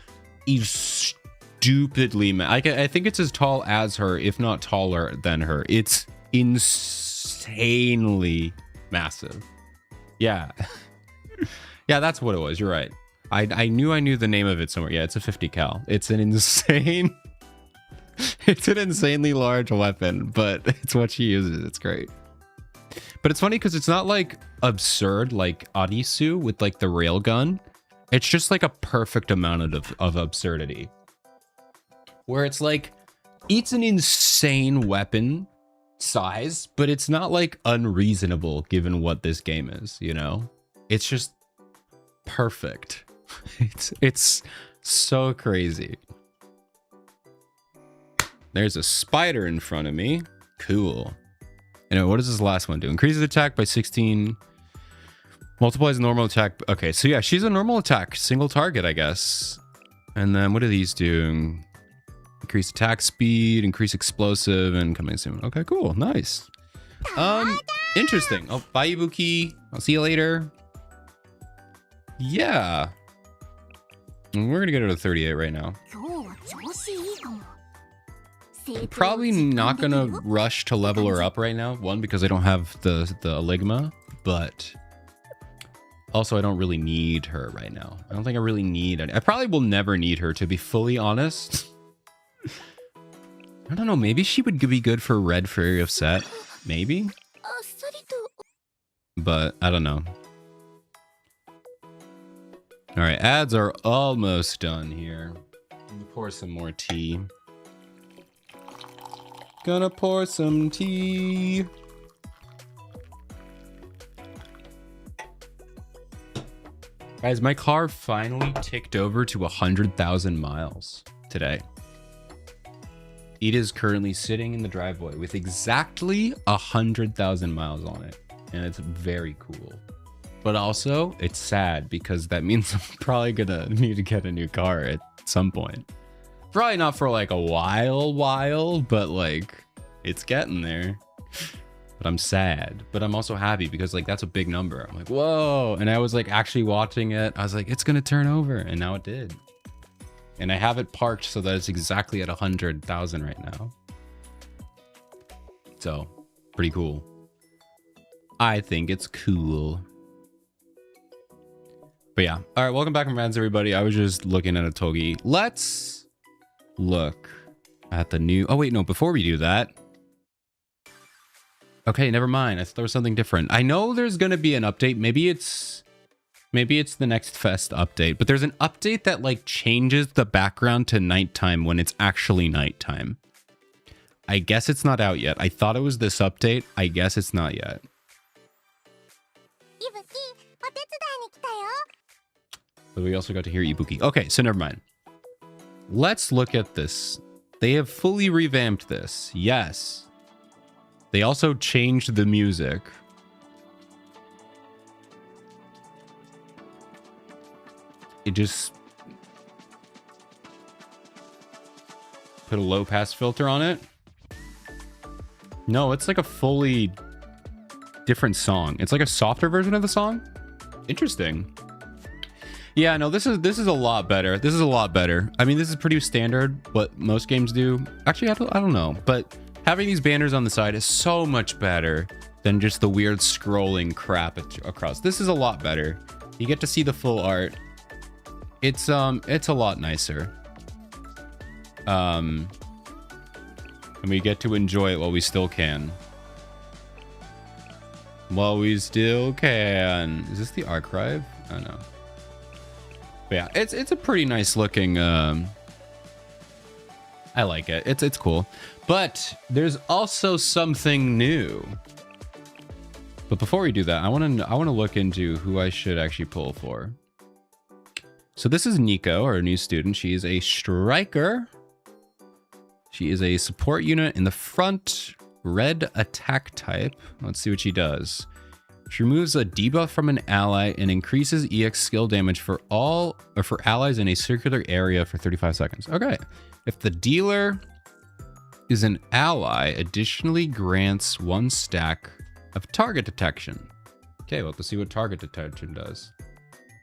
is stupidly I think it's as tall as her, if not taller than her. It's insanely massive. Yeah. Yeah, that's what it was. You're right. I knew the name of it somewhere. Yeah, it's a 50 cal. It's an insane it's an insanely large weapon, but it's what she uses. It's great. But it's funny because it's not like absurd like Arisu with like the railgun. It's just like a perfect amount of absurdity. Where it's like, it's an insane weapon size, but it's not like unreasonable given what this game is, you know? It's just perfect. It's so crazy. There's a spider in front of me. Cool. Anyway, what does this last one do? Increases attack by 16. Multiplies normal attack. Okay, so yeah, she's a normal attack. Single target, I guess. And then what do these do? Increase attack speed, increase explosive, and coming soon. Okay, cool. Nice. Interesting. Oh, bye, Ibuki. I'll see you later. Yeah. We're gonna get her to 38 right now. Probably not gonna rush to level her up right now. One, because I don't have the Eligma, but also I don't really need her right now. I don't think I really need it. I probably will never need her, to be fully honest. I don't know, maybe she would be good for Red Fury of Set. Maybe? But I don't know. Alright, ads are almost done here. Let me pour some more tea. Gonna pour some tea. Guys, my car finally ticked over to 100,000 miles today. It is currently sitting in the driveway with exactly 100,000 miles on it. And it's very cool. But also, it's sad because that means I'm probably gonna need to get a new car at some point. Probably not for like a while, but like, it's getting there. But I'm sad. But I'm also happy because like, that's a big number. I'm like, whoa. And I was like actually watching it. I was like, it's gonna turn over. And now it did. And I have it parked so that it's exactly at 100,000 right now. So, pretty cool. I think it's cool. But yeah. All right, welcome back from fans, everybody. I was just looking at Otogi. Let's look at the new... Oh, wait, no. Before we do that... Okay, never mind. I thought there was something different. I know there's going to be an update. Maybe it's the next Fest update. But there's an update that, like, changes the background to nighttime when it's actually nighttime. I guess it's not out yet. I thought it was this update. I guess it's not yet. But we also got to hear Ibuki. Okay, so never mind. Let's look at this. They have fully revamped this. Yes. They also changed the music. It just put a low pass filter on it. No, it's like a fully different song. It's like a softer version of the song. Interesting. Yeah, no, this is a lot better. This is a lot better. I mean, this is pretty standard, what most games do. Actually, I don't know, but having these banners on the side is so much better than just the weird scrolling crap across. This is a lot better. You get to see the full art. It's a lot nicer. And we get to enjoy it while we still can. While we still can. Is this the archive? I don't know. But yeah, it's a pretty nice looking. I like it. It's cool. But there's also something new. But before we do that, I want to look into who I should actually pull for. So this is Nico, our new student. She is a striker. She is a support unit in the front, red attack type. Let's see what she does. She removes a debuff from an ally and increases EX skill damage for allies in a circular area for 35 seconds. Okay. If the dealer is an ally, additionally grants 1 stack of target detection. Okay, well, let's see what target detection does.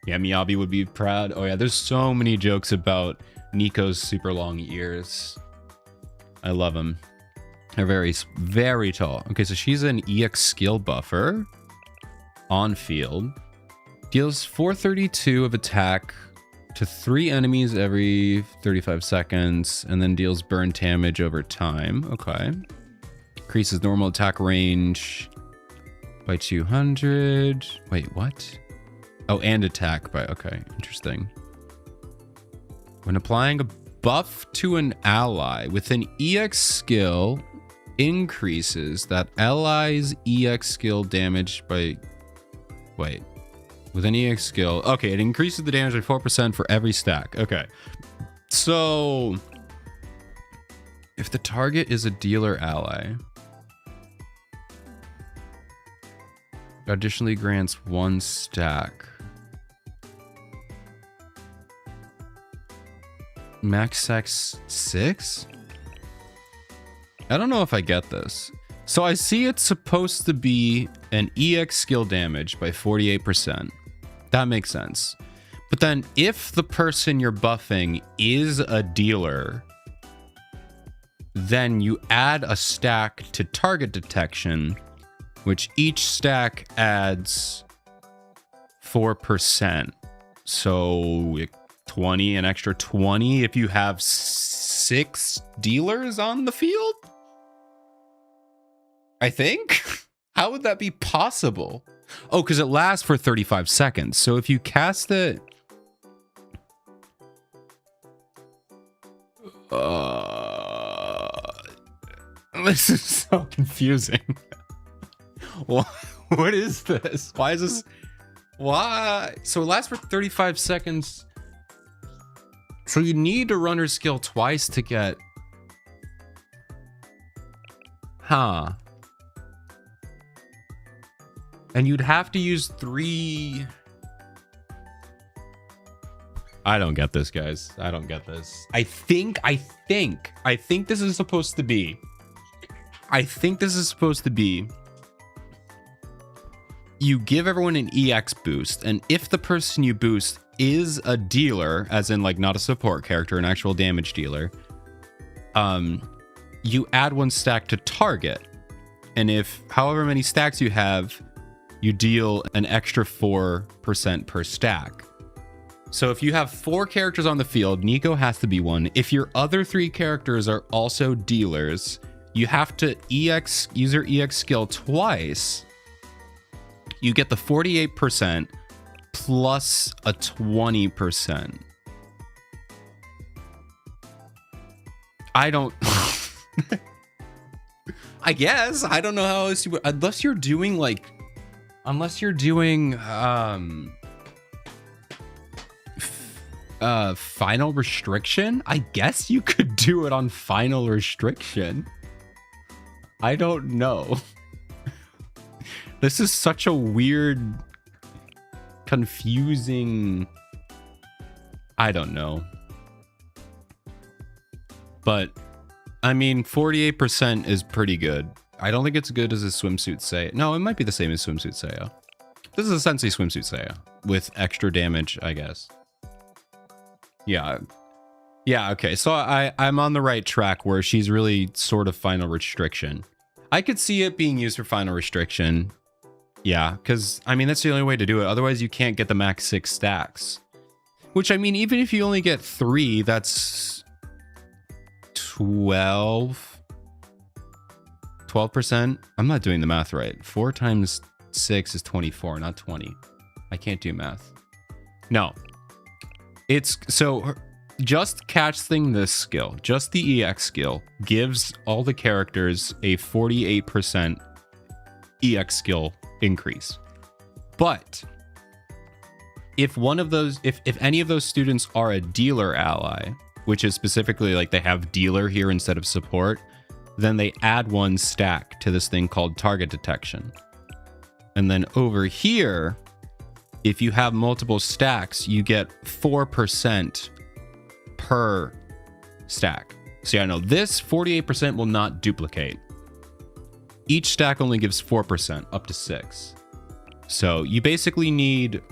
Yeah, Miyabi would be proud. Oh yeah, there's so many jokes about Nico's super long ears. I love them. They're very, very tall. Okay, so she's an EX skill buffer on field. Deals 432 of attack to 3 enemies every 35 seconds, and then deals burn damage over time. Okay. Increases normal attack range by 200. Wait, what? Oh, and attack by, okay, interesting. When applying a buff to an ally with an EX skill, increases that ally's EX skill damage by, wait, with an EX skill. Okay, it increases the damage by 4% for every stack. Okay. So if the target is a dealer ally, additionally grants 1 stack. Max X 6? I don't know if I get this. So I see it's supposed to be an EX skill damage by 48%. That makes sense. But then if the person you're buffing is a dealer, then you add a stack to target detection, which each stack adds 4%. So 20, an extra 20 if you have 6 dealers on the field? I think? How would that be possible? Oh, because it lasts for 35 seconds. So if you cast it... This is so confusing. What is this? Why is this... Why? So it lasts for 35 seconds. So you need to run her skill twice to get... Huh. And you'd have to use 3... I don't get this, guys. I don't get this. I think this is supposed to be... You give everyone an EX boost, and if the person you boost is a dealer, as in like not a support character, an actual damage dealer, you add 1 stack to target. And if however many stacks you have, you deal an extra 4% per stack. So if you have 4 characters on the field, Nico has to be one. If your other 3 characters are also dealers, you have to use your EX skill twice. You get the 48% plus a 20%. I don't... I guess. I don't know how else you would... Unless you're doing like... Unless you're doing... final restriction? I guess you could do it on final restriction. I don't know. This is such a weird, confusing... I don't know. But, I mean, 48% is pretty good. I don't think it's good as a swimsuit Seiya. No, it might be the same as swimsuit Seiya. This is essentially swimsuit Seiya with extra damage, I guess. Yeah. Yeah, okay. So I'm on the right track where she's really sort of final restriction. I could see it being used for final restriction. Yeah, because, I mean, that's the only way to do it. Otherwise, you can't get the max 6 stacks. Which, I mean, even if you only get 3, that's 12%. I'm not doing the math right. 4 times 6 is 24, not 20. I can't do math. No. It's, so, just casting this skill, just the EX skill, gives all the characters a 48% EX skill increase. But if one of those, if any of those students are a dealer ally, which is specifically like they have dealer here instead of support, then they add 1 stack to this thing called target detection. And then over here, if you have multiple stacks, you get 4% per stack. So yeah, no, this 48% will not duplicate. Each stack only gives 4%, up to 6. So you basically need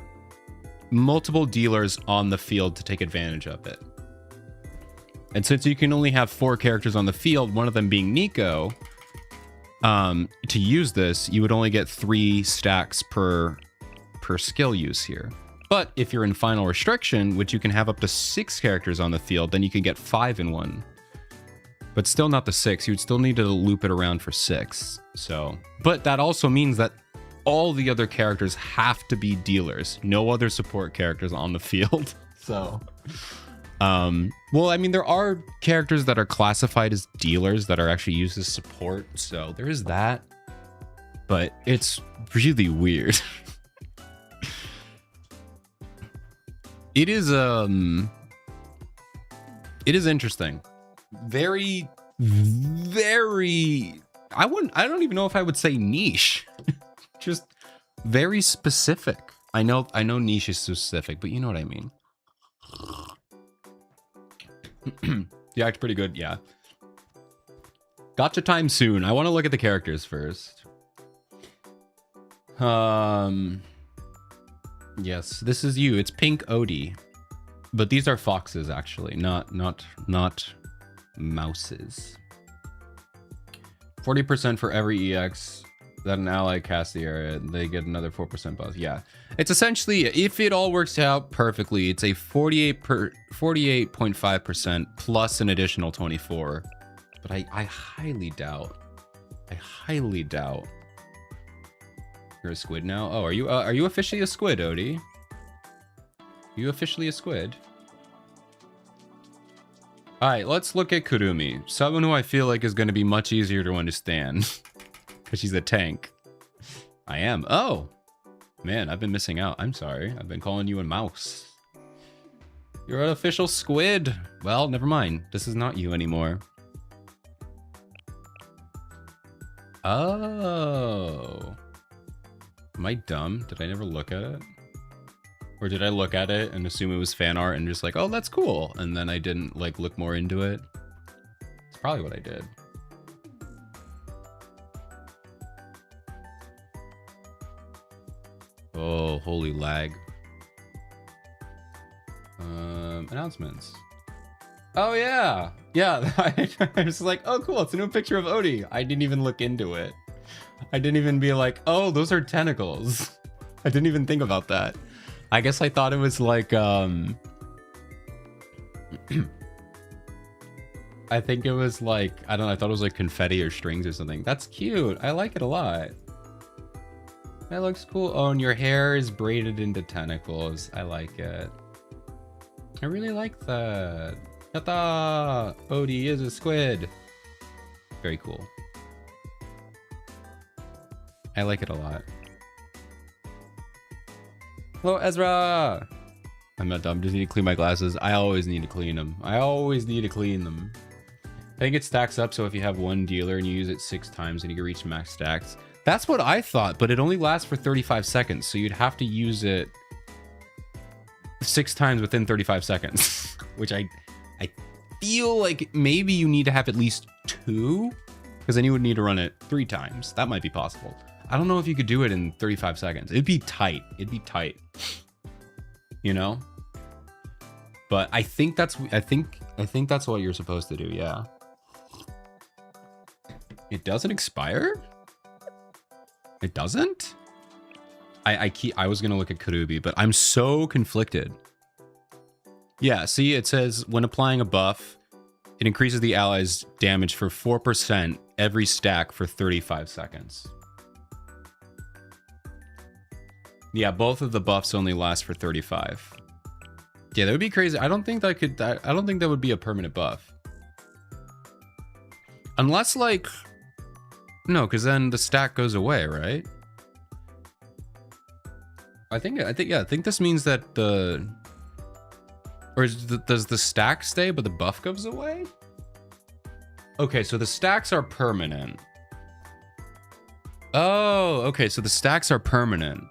multiple dealers on the field to take advantage of it. And since you can only have 4 characters on the field, one of them being Nico, to use this, you would only get 3 stacks per skill use here. But if you're in final restriction, which you can have up to 6 characters on the field, then you can get 5 in one. But still not the 6. You would still need to loop it around for 6. So, but that also means that all the other characters have to be dealers. No other support characters on the field. So, well, I mean, there are characters that are classified as dealers that are actually used as support. So there is that. But it's really weird. It is interesting. Very, very, I don't even know if I would say niche. Just very specific. I know niche is specific, but you know what I mean. Yeah, it's pretty good, yeah. Gotcha time soon. I want to look at the characters first. Yes, this is you. It's Pink Odie. But these are foxes, actually, not mouses. 40% for every EX that an ally casts the area, they get another 4% buff. Yeah, it's essentially, if it all works out perfectly, it's a 48.5% plus an additional 24. But I highly doubt. You're a squid now? Oh, are you officially a squid, Odie? Are you officially a squid? Alright, let's look at Kurumi. Someone who I feel like is going to be much easier to understand. Because she's a tank. I am. Oh! Man, I've been missing out. I'm sorry. I've been calling you a mouse. You're an official squid. Well, never mind. This is not you anymore. Oh. Am I dumb? Did I never look at it? Or did I look at it and assume it was fan art and just like, oh, that's cool. And then I didn't like look more into it. It's probably what I did. Oh, holy lag. Announcements. Oh yeah. Yeah, I was like, oh cool, it's a new picture of Odie. I didn't even look into it. I didn't even be like, oh, those are tentacles. I didn't even think about that. I guess I thought it was like, I think it was like, I don't know, I thought it was like confetti or strings or something. That's cute. I like it a lot. That looks cool. Oh, and your hair is braided into tentacles. I like it. I really like that. Yatta! Odie is a squid. Very cool. I like it a lot. Hello, Ezra! I'm not dumb. Just need to clean my glasses. I always need to clean them. I think it stacks up, so if you have one dealer and you use it 6 times and you can reach max stacks. That's what I thought, but it only lasts for 35 seconds, so you'd have to use it 6 times within 35 seconds. Which I feel like maybe you need to have at least 2 Because then you would need to run it 3 times. That might be possible. I don't know if you could do it in 35 seconds. It'd be tight. It'd be tight. You know? But I think that's what you're supposed to do, yeah. It doesn't expire? It doesn't? I was gonna look at Kurubi, but I'm so conflicted. Yeah, see, it says when applying a buff, it increases the ally's damage for 4% every stack for 35 seconds. Yeah, both of the buffs only last for 35. Yeah, that would be crazy. I don't think that would be a permanent buff. Unless like, no, because then the stack goes away, right? I think this means that does the stack stay but the buff goes away? Okay, so the stacks are permanent. Oh, okay, so the stacks are permanent.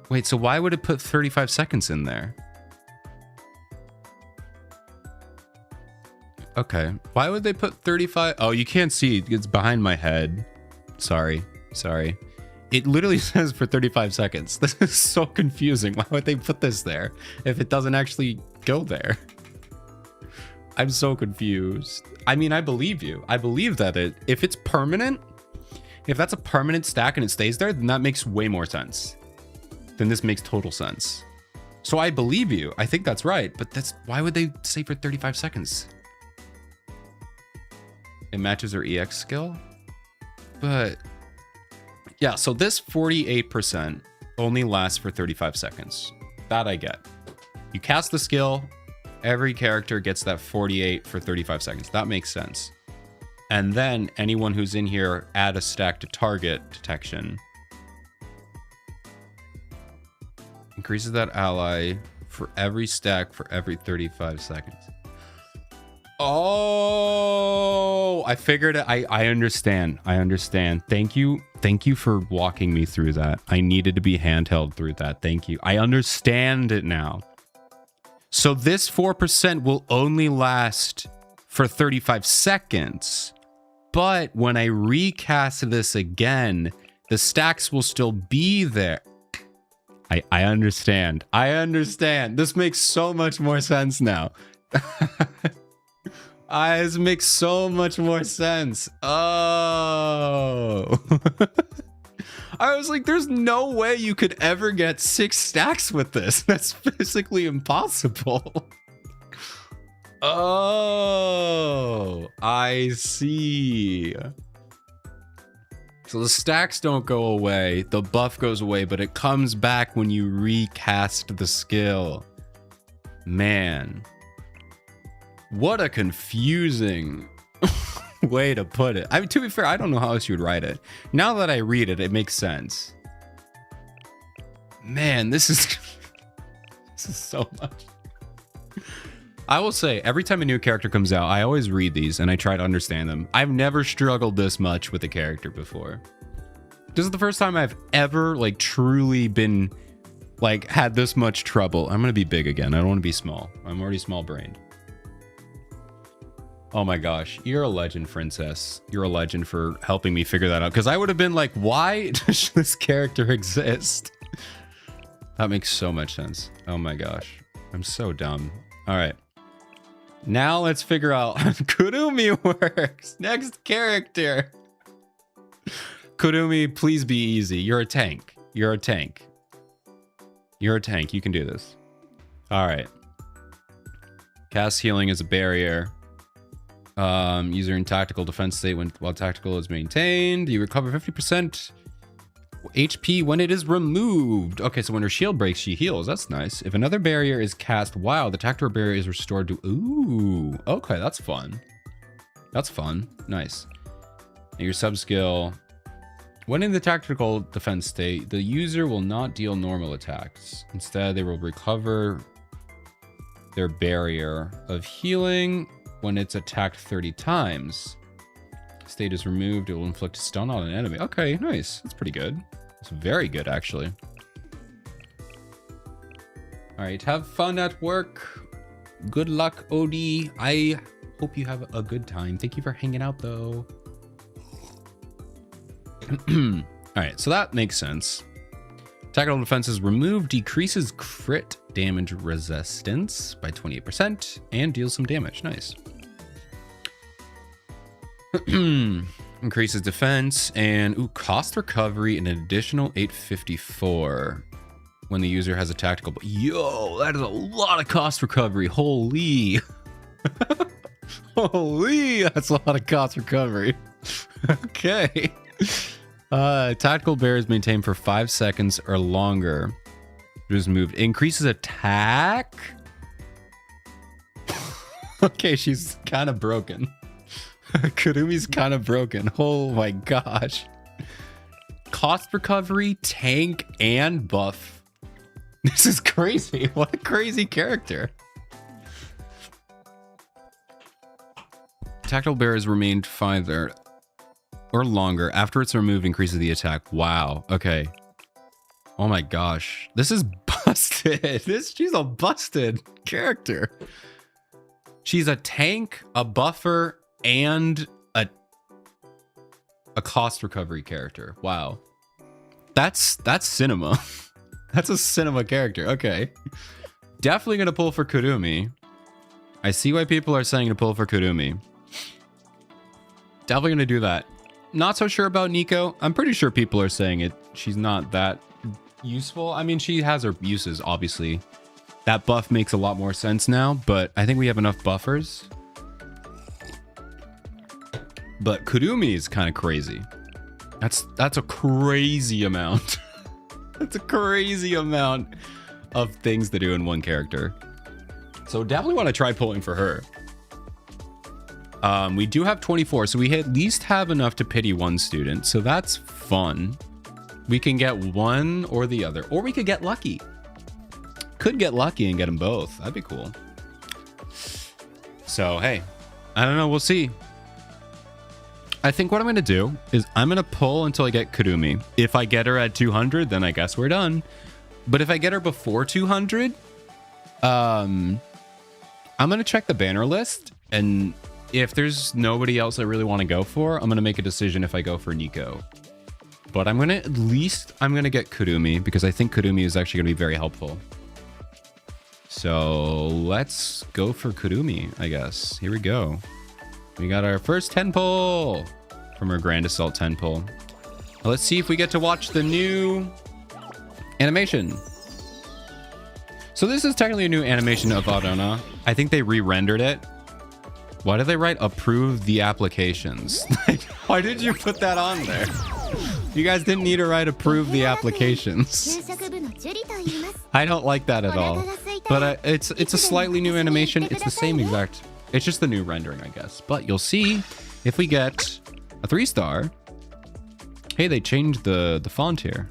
Wait, so why would it put 35 seconds in there? Okay, why would they put 35? Oh, you can't see, it's behind my head. Sorry. It literally says for 35 seconds. This is so confusing. Why would they put this there if it doesn't actually go there? I'm so confused. I mean, I believe you. I believe that if it's permanent, if that's a permanent stack and it stays there, then that makes way more sense. Then this makes total sense. So I believe you. I think that's right. But why would they say for 35 seconds? It matches their EX skill. But yeah, so this 48% only lasts for 35 seconds. That I get. You cast the skill, every character gets that 48 for 35 seconds. That makes sense. And then anyone who's in here add a stack to target detection. Increases that ally for every stack for every 35 seconds. Oh, I figured it. I understand. Thank you for walking me through that. I needed to be handheld through that. Thank you. I understand it now. So this 4% will only last for 35 seconds. But when I recast this again, the stacks will still be there. I understand. This makes so much more sense now. This makes so much more sense. Oh. I was like, there's no way you could ever get 6 stacks with this. That's physically impossible. Oh, I see. So the stacks don't go away. The buff goes away, but it comes back when you recast the skill. Man. What a confusing way to put it. I mean, to be fair, I don't know how else you would write it. Now that I read it, it makes sense. Man, this is so much. I will say, every time a new character comes out, I always read these and I try to understand them. I've never struggled this much with a character before. This is the first time I've ever, like, truly been, like, had this much trouble. I'm gonna be big again. I don't want to be small. I'm already small-brained. Oh my gosh, you're a legend, Princess. You're a legend for helping me figure that out. Because I would have been like, why does this character exist? That makes so much sense. Oh my gosh. I'm so dumb. All right. Now let's figure out how Kurumi works. Next character. Kurumi, please be easy. You're a tank. You're a tank. You're a tank. You can do this. All right. Cast healing is a barrier. User in tactical defense state while tactical is maintained. You recover 50% HP when it is removed. Okay, so when her shield breaks, she heals. That's nice. If another barrier is cast while the tactical barrier is restored to... Ooh, okay, that's fun. That's fun. Nice. And your sub-skill... When in the tactical defense state, the user will not deal normal attacks. Instead, they will recover their barrier of healing... When it's attacked 30 times, state is removed, it will inflict a stun on an enemy. Okay, nice. That's pretty good. It's very good, actually. All right, have fun at work. Good luck, Odie. I hope you have a good time. Thank you for hanging out, though. All right, so that makes sense. Tactical defenses remove decreases crit damage resistance by 28% and deals some damage. Nice. Increases defense and cost recovery an additional 854 when the user has a tactical. Yo, that is a lot of cost recovery. Holy. Holy, that's a lot of cost recovery. Okay. Tactical bear is maintained for 5 seconds or longer. It is moved. Increases attack. Okay, she's kind of broken. Kurumi's kind of broken. Oh my gosh. Cost recovery, tank, and buff. This is crazy. What a crazy character. Tactical bear has remained 5 there or longer. After it's removed, increases the attack. Wow. Okay. Oh my gosh. This is busted. She's a busted character. She's a tank, a buffer, and a cost recovery character. Wow. That's cinema. That's a cinema character. Okay. Definitely gonna pull for Kurumi. I see why people are saying to pull for Kurumi. Definitely gonna do that. Not so sure about Nico. I'm pretty sure people are saying it. She's not that useful. I mean, she has her uses, obviously. That buff makes a lot more sense now, but I think we have enough buffers. But Kurumi is kind of crazy. That's a crazy amount. That's a crazy amount of things to do in one character. So definitely want to try pulling for her. We do have 24, so we at least have enough to pity one student. So that's fun. We can get one or the other, or we could get lucky. Could get lucky and get them both. That'd be cool. So, hey, I don't know. We'll see. I think what I'm going to do is I'm going to pull until I get Kurumi. If I get her at 200, then I guess we're done. But if I get her before 200, I'm going to check the banner list. And if there's nobody else I really want to go for, I'm going to make a decision if I go for Nico. But I'm going to at least, I'm going to get Kurumi because I think Kurumi is actually going to be very helpful. So let's go for Kurumi, I guess. Here we go. We got our first 10 pull from our Grand Assault 10 pull. Let's see if we get to watch the new animation. So this is technically a new animation of Arona. I think they re-rendered it. Why did they write approve the applications? Why did you put that on there? You guys didn't need to write approve the applications. I don't like that at all. But it's a slightly new animation. It's the same exact. It's just the new rendering, I guess. But you'll see if we get a 3-star. Hey, they changed the font here.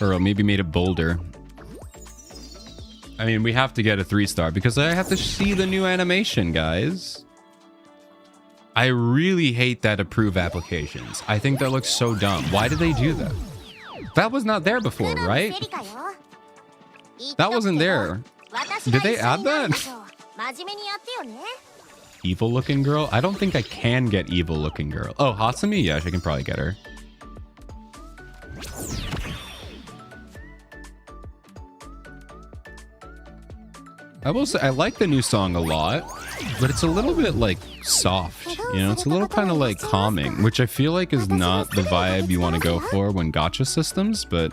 Or maybe made it bolder. I mean, we have to get a 3-star because I have to see the new animation, guys. I really hate that approve applications. I think that looks so dumb. Why did they do that? That was not there before, right? That wasn't there. Did they add that? Evil looking girl? I don't think I can get evil looking girl. Oh, Hatsumi? Yes, I can probably get her. I will say, I like the new song a lot, but it's a little bit like soft, you know, it's a little kind of like calming, which I feel like is not the vibe you want to go for when gacha systems, but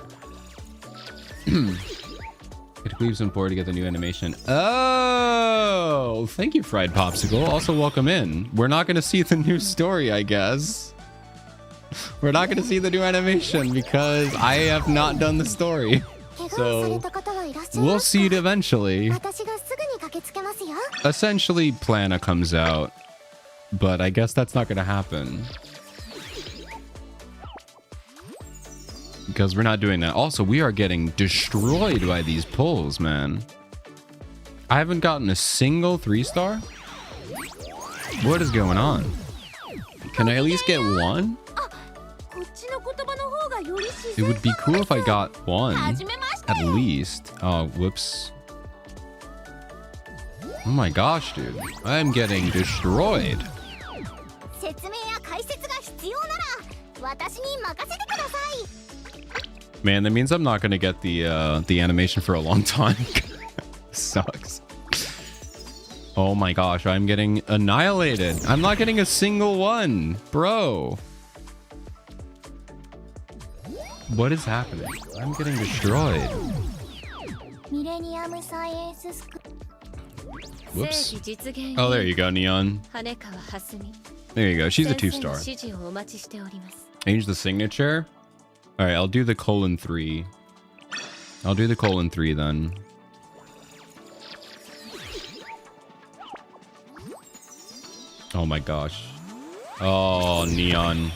it cleaves important to get the new animation. Oh, thank you, Fried Popsicle. Also, welcome in. We're not going to see the new story, I guess. We're not going to see the new animation because I have not done the story. So we'll see it eventually. Essentially, Plana comes out, but I guess that's not going to happen because we're not doing that. Also, we are getting destroyed by these pulls, man. I haven't gotten a single 3-star. What is going on? Can I at least get one? It would be cool if I got one, at least. Oh, whoops. Oh my gosh, dude. I'm getting destroyed. Man, that means I'm not gonna get the animation for a long time. Sucks. Oh my gosh, I'm getting annihilated. I'm not getting a single one, bro. What is happening? I'm getting destroyed. Whoops. Oh, there you go, Neon. There you go. She's a 2-star. Change the signature. All right, I'll do the :3. I'll do the :3 then. Oh my gosh. Oh, Neon.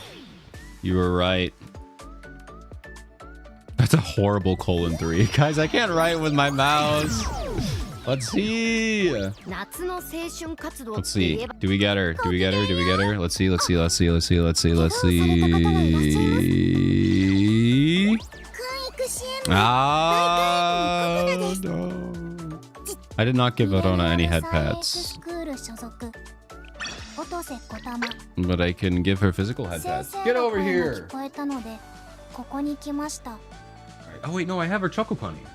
You were right. That's a horrible :3. Guys, I can't write with my mouse. Let's see. Let's see. Do we get her? Do we get her? Do we get her? Let's see. Let's see. Let's see. Let's see. Let's see. Let's see. Ah, no. I did not give Arona any head pats. But I can give her physical head pats. Get over here. Right. Oh wait, no, I have her Chocopony.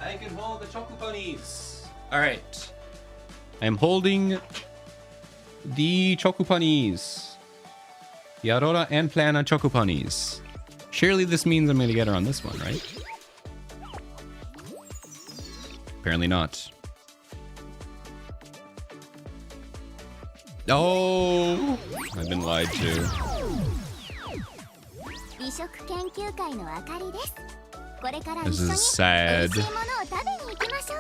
I can hold the Chocoponies. All right. I'm holding the Chocoponies. The Aurora and Plana Chocoponies. Surely this means I'm going to get her on this one, right? Apparently not. Oh, I've been lied to. This is sad.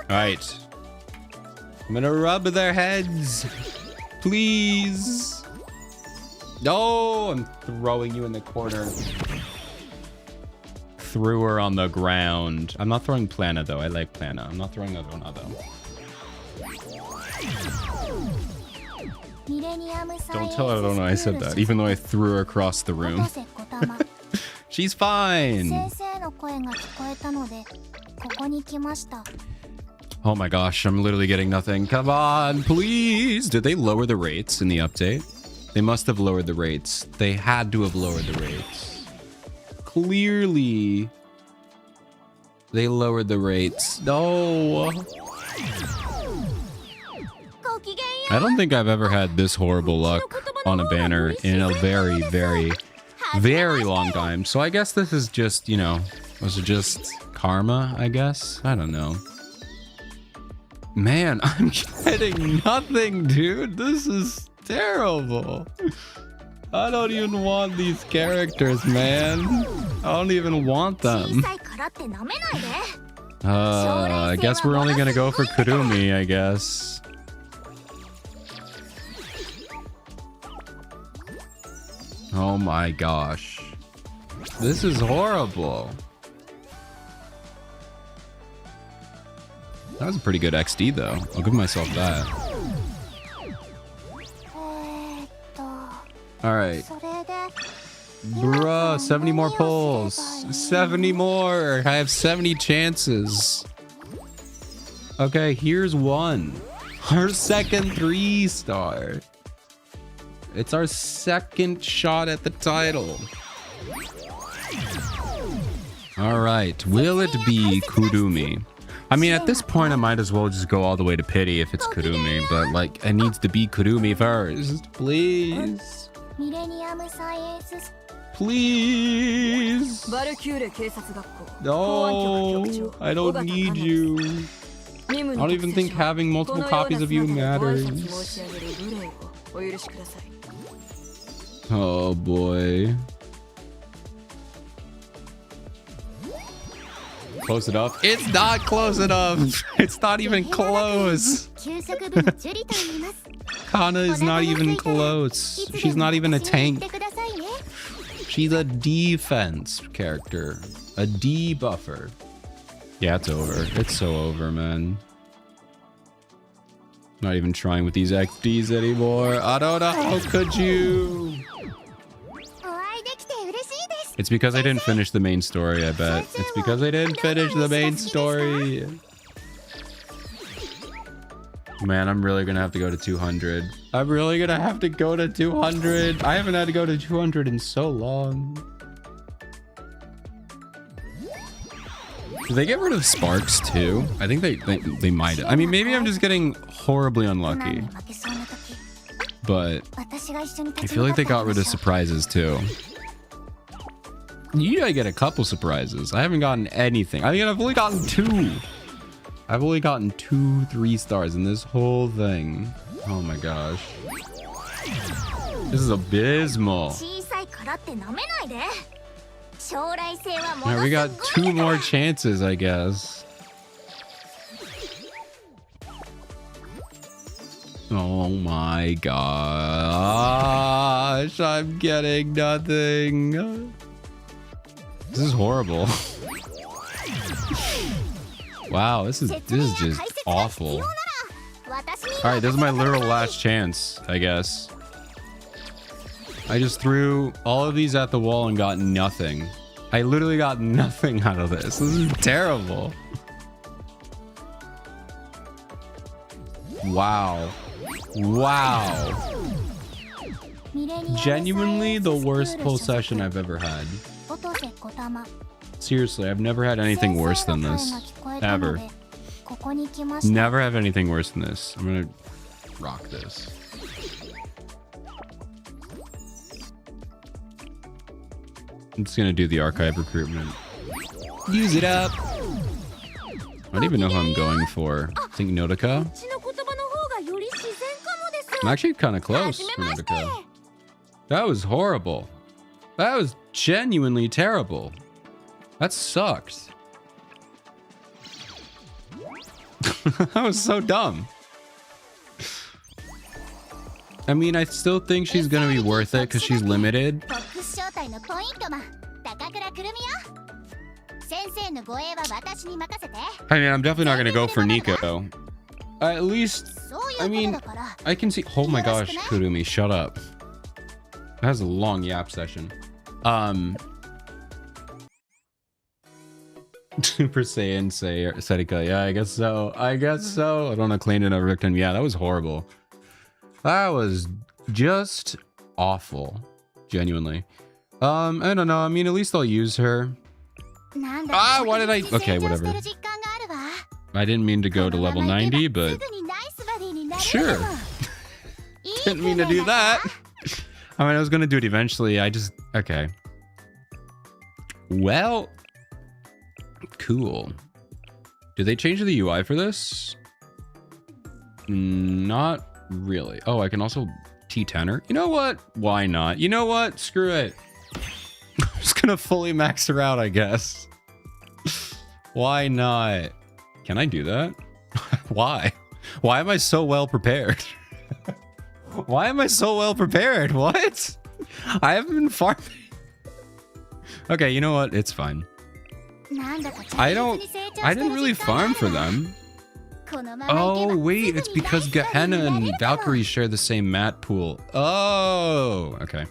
Alright. I'm gonna rub their heads. Please. No, I'm throwing you in the corner. Threw her on the ground. I'm not throwing Plana though. I like Plana. I'm not throwing Arona though. Don't tell Arona I said that, even though I threw her across the room. She's fine. Oh my gosh, I'm literally getting nothing. Come on, please. Did they lower the rates in the update? They must have lowered the rates. They had to have lowered the rates. Clearly, they lowered the rates. No. I don't think I've ever had this horrible luck on a banner in a very, very, very long time. So I guess this is just, you know, was it just karma, I guess? I don't know. Man, I'm getting nothing, dude. This is terrible. I don't even want these characters, man. I don't even want them. I guess we're only gonna go for Kurumi, I guess. Oh my gosh. This is horrible. That was a pretty good XD though. I'll give myself that. Alright. Bruh, 70 more pulls. 70 more. I have 70 chances. Okay, here's one. Our second 3-star. It's our second shot at the title. Alright, will it be Kurumi? I mean, at this point, I might as well just go all the way to pity if it's Kurumi, but like, it needs to be Kurumi first. Please. Please. No, I don't need you. I don't even think having multiple copies of you matters. Oh boy. Close it up. It's not close enough. It's not even close. Kana is not even close. She's not even a tank. She's a defense character. A debuffer. Yeah, it's over. It's so over, man. Not even trying with these XDs anymore. Aurora, how could you? It's because I didn't finish the main story, I bet. It's because I didn't finish the main story. Man, I'm really gonna have to go to 200. I'm really gonna have to go to 200. I haven't had to go to 200 in so long. Do they get rid of sparks too? I think they might. I mean, maybe I'm just getting horribly unlucky. But I feel like they got rid of surprises too. You gotta get a couple surprises. I haven't gotten anything. I mean, I've only gotten 2. I've only gotten 2 3 stars in this whole thing. Oh my gosh. This is abysmal. Now we got 2 more chances, I guess. Oh my gosh. I'm getting nothing. This is horrible. Wow, this is just awful. Alright, this is my literal last chance, I guess. I just threw all of these at the wall and got nothing. I literally got nothing out of this. This is terrible. Wow. Wow. Genuinely the worst pull session I've ever had. Seriously, I've never had anything worse than this. Ever. Never have anything worse than this. I'm gonna rock this. I'm just gonna do the archive recruitment. Use it up! I don't even know who I'm going for. I think Nodoka? I'm actually kind of close for Nodoka. That was horrible. That was genuinely terrible. That sucked. That was so dumb. I mean, I still think she's gonna be worth it because she's limited. I mean, I'm definitely not gonna go for Nico. At least, I mean, I can see. Oh my gosh, Kurumi, shut up. That was a long yap session. Super Saiyan Serika. Yeah, I guess so. I guess so. I don't know, clean another victim. Yeah, that was horrible. That was just awful. Genuinely. I don't know. I mean, at least I'll use her. Ah, why did I? Okay, whatever. I didn't mean to go to level 90, but sure. Didn't mean to do that. I mean, I was gonna do it eventually. Okay. Well, cool. Did they change the UI for this? Not really. Oh, I can also T10er. You know what? Why not? You know what? Screw it. I'm just gonna fully max her out, I guess. Why not? Can I do that? Why? Why am I so well prepared? Why am I so well prepared? What? I haven't been farming. Okay, you know what? It's fine. I didn't really farm for them. Oh, wait, it's because Gehenna and Valkyrie share the same mat pool. Oh, okay.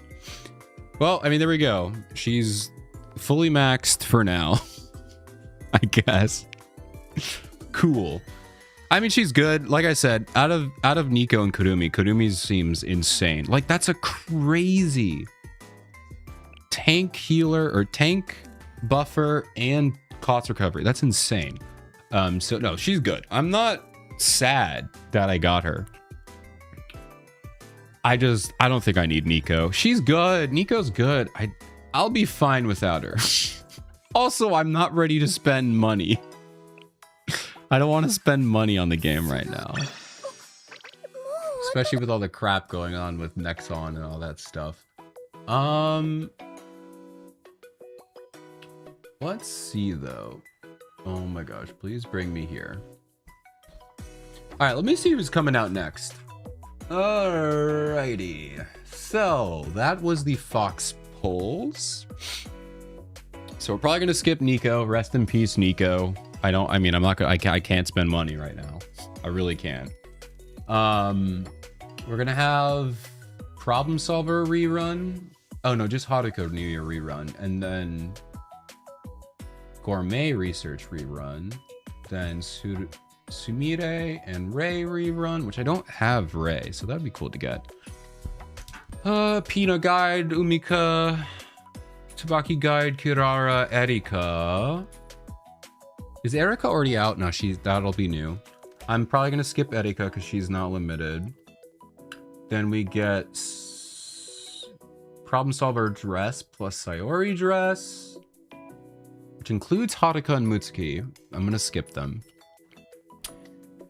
Well, I mean, there we go. She's fully maxed for now, I guess. Cool. I mean, she's good. Like I said, out of Nico and Kurumi seems insane. Like, that's a crazy tank healer or tank buffer and cost recovery. That's insane. So no, she's good. I'm not sad that I got her. I don't think I need Nico. She's good. Nico's good. I'll be fine without her. Also, I'm not ready to spend money. I don't want to spend money on the game right now. Especially with all the crap going on with Nexon and all that stuff. Let's see though. Oh my gosh, please bring me here. All right, let me see who's coming out next. Alrighty. So that was the Fox polls. So we're probably gonna skip Nico. Rest in peace, Nico. I can't spend money right now. I really can't. We're gonna have Problem Solver rerun. Oh no, just Haruka New Year rerun, and then Gourmet Research rerun, then Sumire and Ray rerun, which I don't have Ray, so that'd be cool to get. Pina Guide, Umika, Tsubaki Guide, Kirara, Erika. Is Erika already out? No, that'll be new. I'm probably gonna skip Erika because she's not limited. Then we get Problem Solver dress plus Sayori dress, which includes Haruka and Mutsuki. I'm gonna skip them.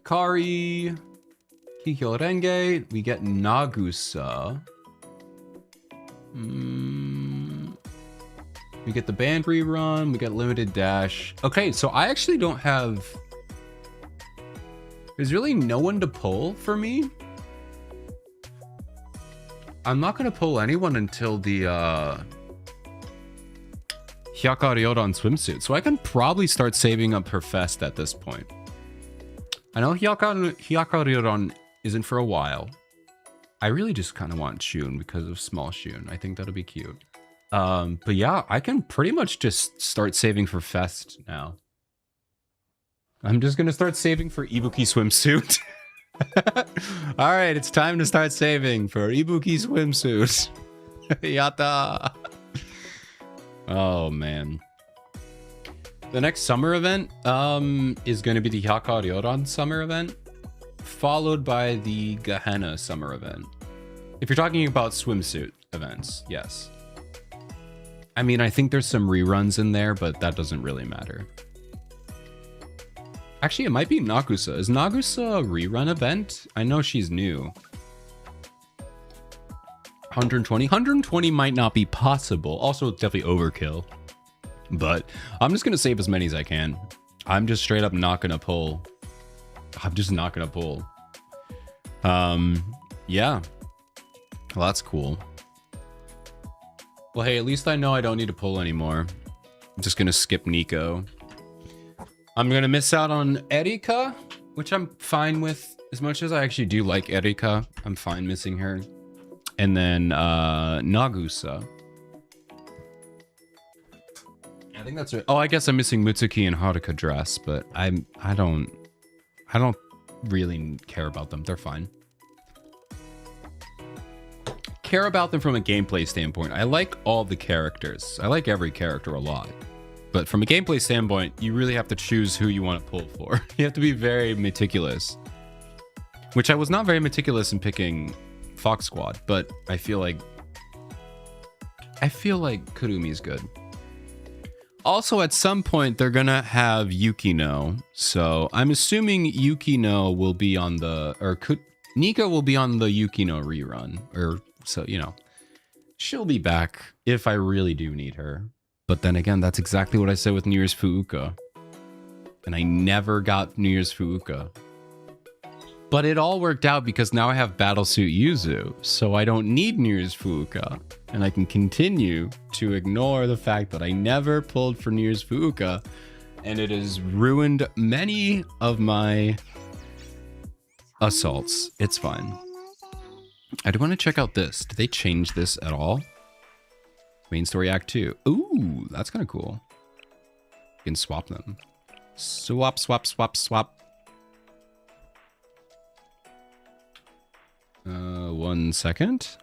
Kari, Kikyo Renge. We get Nagusa. We get the band rerun. We get limited dash. Okay, so I actually don't have. There's really no one to pull for me. I'm not gonna pull anyone until the Hyaka Ryodan swimsuit, so I can probably start saving up her fest at this point. I know Hyaka Ryodan isn't for a while. I really just kind of want Shun because of small Shun. I think that'll be cute. But yeah, I can pretty much just start saving for fest now. I'm just gonna start saving for Ibuki swimsuit. All right, it's time to start saving for Ibuki swimsuit. Yatta. Oh man. The next summer event is going to be the Hyaka Ryodan summer event, followed by the Gehenna summer event. If you're talking about swimsuit events, yes. I mean, I think there's some reruns in there, but that doesn't really matter. Actually, it might be Nagusa. Is Nagusa a rerun event? I know she's new. 120? 120 might not be possible. Also, it's definitely overkill. But I'm just going to save as many as I can. I'm just straight up not going to pull. I'm just not going to pull. Yeah. Well, that's cool. Well, hey, at least I know I don't need to pull anymore. I'm just going to skip Nico. I'm going to miss out on Erika, which I'm fine with. As much as I actually do like Erika, I'm fine missing her. And then Nagusa. I think that's it. Oh, I guess I'm missing Mutsuki and Haruka dress, but I don't really care about them. They're fine. Care about them from a gameplay standpoint. I like all the characters. I like every character a lot. But from a gameplay standpoint, you really have to choose who you want to pull for. You have to be very meticulous. Which I was not very meticulous in picking Fox Squad, but I feel like Kurumi's good. Also, at some point, they're gonna have Yukino. So I'm assuming Yukino will be on the, or Nika will be on the Yukino rerun. Or, so, you know, she'll be back if I really do need her. But then again, that's exactly what I said with New Year's Fuuka. And I never got New Year's Fuuka. But it all worked out because now I have Battlesuit Yuzu. So I don't need New Year's Fuuka. And I can continue to ignore the fact that I never pulled for New Year's Fuuka. And it has ruined many of my assaults. It's fine. I do want to check out this. Did they change this at all? Main story act 2. Ooh, that's kind of cool. You can swap them. Swap, swap, swap, swap. 1 second.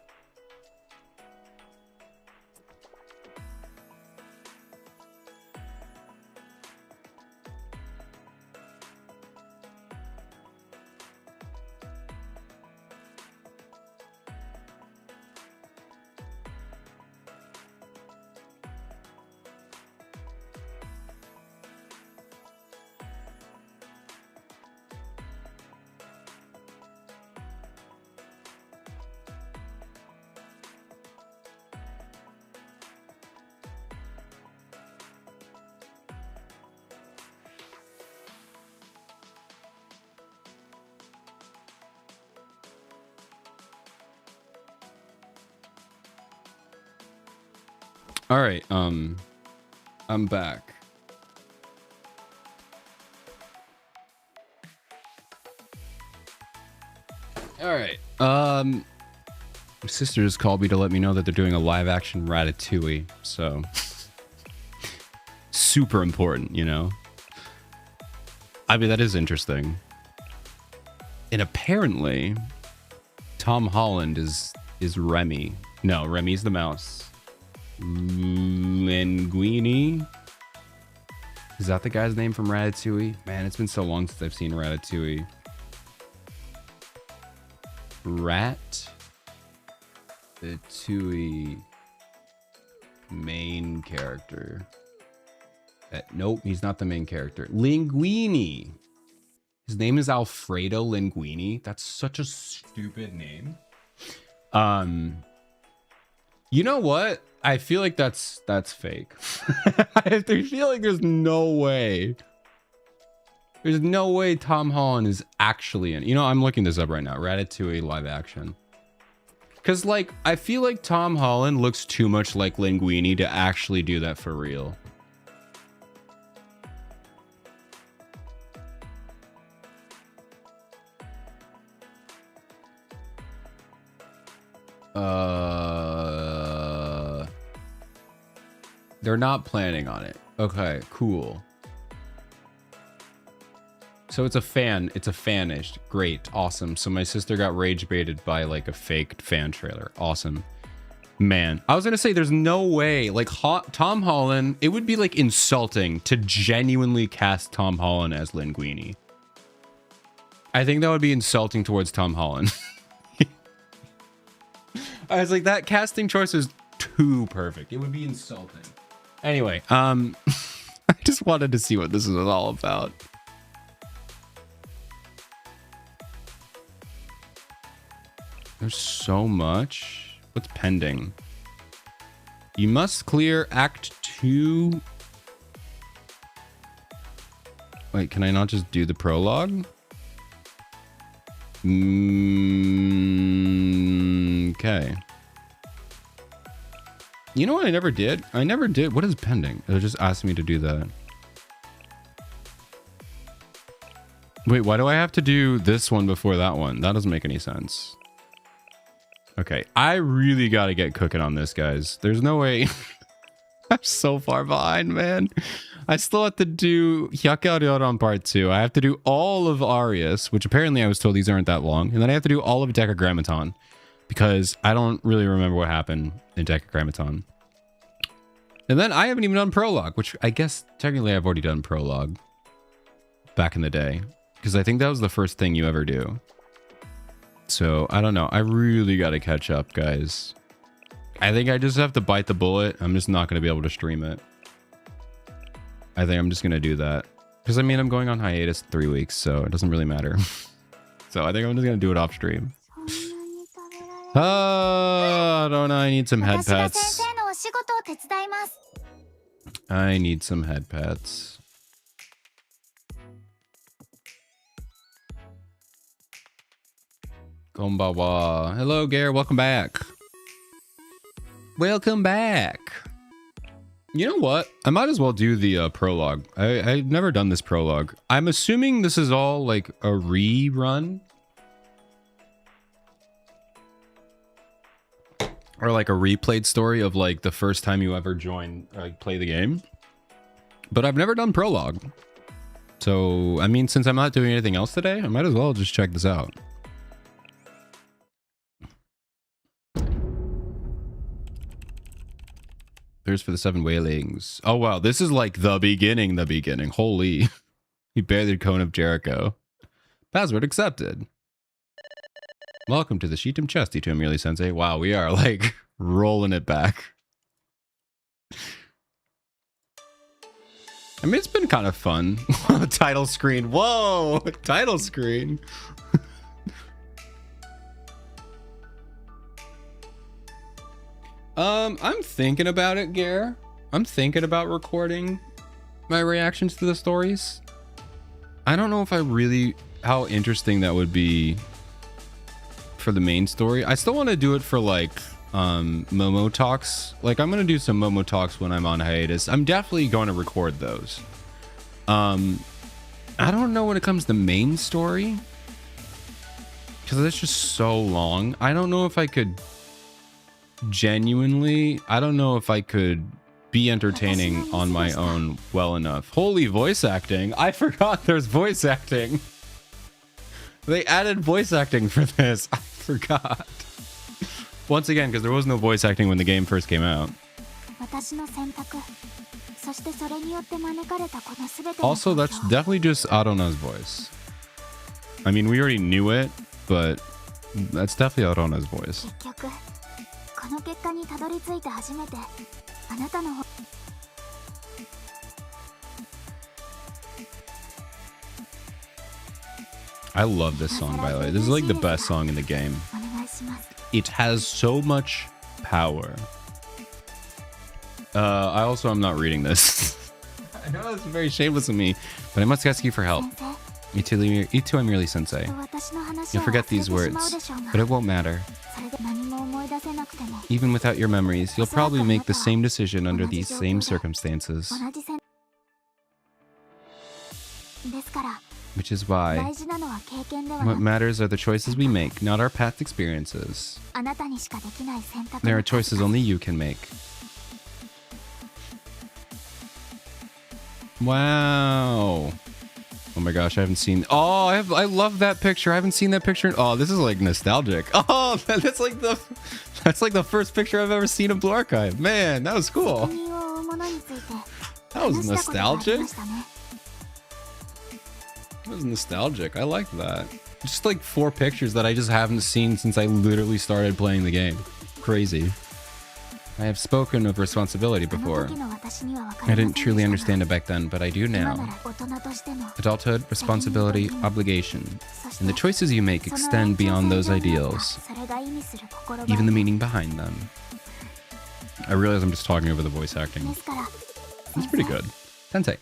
All right, I'm back. All right, my sister just called me to let me know that they're doing a live action Ratatouille, so super important, you know? I mean, that is interesting. And apparently, Tom Holland is Remy. No, Remy's the mouse. Linguini. Is that the guy's name from Ratatouille? Man, it's been so long since I've seen Ratatouille. Ratatouille main character. Nope, he's not the main character. Linguini. His name is Alfredo Linguini. That's such a stupid name. You know what? I feel like that's fake. I feel like there's no way. There's no way Tom Holland is actually in. You know, I'm looking this up right now. Ratatouille live action. Because, like, I feel like Tom Holland looks too much like Linguini to actually do that for real. They're not planning on it. Okay, cool. So it's a fanish. Great, awesome. So my sister got rage baited by like a fake fan trailer. Awesome. Man, I was gonna say there's no way, like Tom Holland, it would be like insulting to genuinely cast Tom Holland as Linguini. I think that would be insulting towards Tom Holland. I was like, that casting choice is too perfect. It would be insulting. Anyway, I just wanted to see what this is all about. There's so much. What's pending? You must clear Act 2. Wait, can I not just do the prologue? Okay. You know what I never did? I never did. What is pending? It just asked me to do that. Wait, why do I have to do this one before that one? That doesn't make any sense. Okay, I really got to get cooking on this, guys. There's no way. I'm so far behind, man. I still have to do Hyakuaryoran Part 2. I have to do all of Arius, which apparently I was told these aren't that long. And then I have to do all of Decagrammaton, because I don't really remember what happened in Decagrammaton. And then I haven't even done Prologue, which I guess technically I've already done Prologue back in the day, because I think that was the first thing you ever do. So I don't know. I really got to catch up, guys. I think I just have to bite the bullet. I'm just not going to be able to stream it. I think I'm just going to do that. Because I mean, I'm going on hiatus 3 weeks, so it doesn't really matter. So I think I'm just going to do it off stream. Oh, don't I need some head pats. I need some head pats. Konbawa. Hello, Gare. Welcome back. Welcome back. You know what? I might as well do the prologue. I've never done this prologue. I'm assuming this is all like a rerun. Or like a replayed story of like the first time you ever join, like play the game. But I've never done prologue. So, I mean, since I'm not doing anything else today, I might as well just check this out. There's for the 7 whalings. Oh, wow. This is like the beginning. Holy. You bear the cone of Jericho. Password accepted. Welcome to the Shitum Chesty to Amelie Sensei. Wow, we are like rolling it back. I mean, it's been kind of fun. Title screen. Whoa, title screen. I'm thinking about it, Gare. I'm thinking about recording my reactions to the stories. I don't know if I really, how interesting that would be for the main story. I still want to do it for like Momo talks. Like I'm gonna do some Momo talks when I'm on hiatus. I'm definitely going to record those. I don't know when it comes to main story, because it's just so long. I don't know if I could genuinely, I don't know if I could be entertaining on my own well enough. Holy voice acting. I forgot there's voice acting. They added voice acting for this. I forgot. Once again, because there was no voice acting when the game first came out. Also, that's definitely just Arona's voice. I mean, we already knew it, but that's definitely Arona's voice. I love this song, by the way. This is like the best song in the game. It has so much power. I also am not reading this. I know it's very shameless of me, but I must ask you for help. Itu I'm merely sensei. You'll forget these words, but it won't matter. Even without your memories, you'll probably make the same decision under these same circumstances. Which is why what matters are the choices we make, not our past experiences. There are choices only you can make. Wow. Oh my gosh, I haven't seen... Oh, I love that picture. I haven't seen that picture. Oh, this is like nostalgic. Oh, that's like the first picture I've ever seen of Blue Archive. Man, that was cool. That was nostalgic. That was nostalgic. I like that. Just like 4 pictures that I just haven't seen since I literally started playing the game. Crazy. I have spoken of responsibility before. I didn't truly understand it back then, but I do now. Adulthood, responsibility, obligation. And the choices you make extend beyond those ideals. Even the meaning behind them. I realize I'm just talking over the voice acting. It's pretty good. Sensei.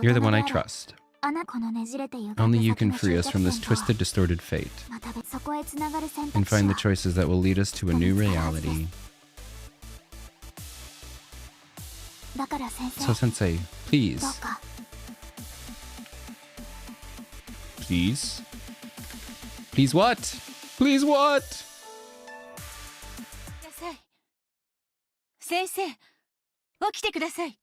You're the one I trust. Only you can free us from this twisted, distorted fate. And find the choices that will lead us to a new reality. So, Sensei, please. Please? Please what? Please what?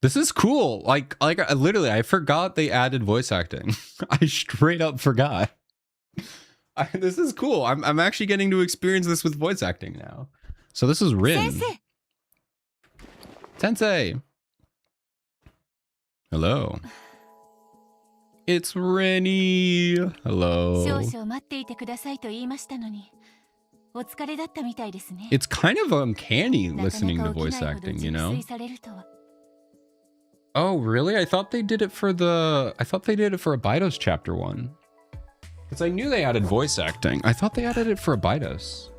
This is cool. Like literally, I forgot they added voice acting. I straight up forgot. This is cool. I'm actually getting to experience this with voice acting now. So this is Rin. Sensei. Hello. It's Rennie. Hello. It's kind of uncanny listening to voice acting, you know? Oh, really? I thought they did it for Abydos Chapter 1. Because I knew they added voice acting. I thought they added it for Abydos.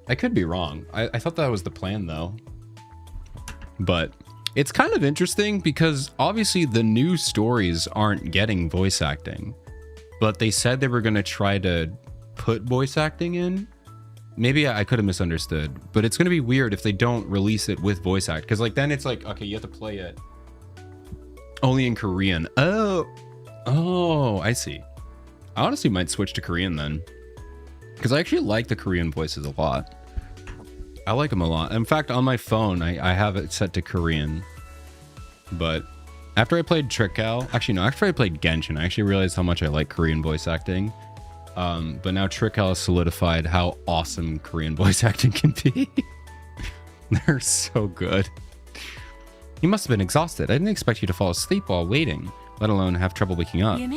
I could be wrong. I thought that was the plan, though. But it's kind of interesting because obviously the new stories aren't getting voice acting. But they said they were going to try to put voice acting in. Maybe I could have misunderstood. But it's going to be weird if they don't release it with voice act. Because like then it's like, okay, you have to play it only in Korean. Oh, I see. I honestly might switch to Korean then. Because I actually like the Korean voices a lot. I like them a lot. In fact, on my phone, I have it set to Korean. But after I played Trickle, actually no, after I played Genshin, I actually realized how much I like Korean voice acting. But now Trickle has solidified how awesome Korean voice acting can be. They're so good. You must have been exhausted. I didn't expect you to fall asleep while waiting, let alone have trouble waking up. You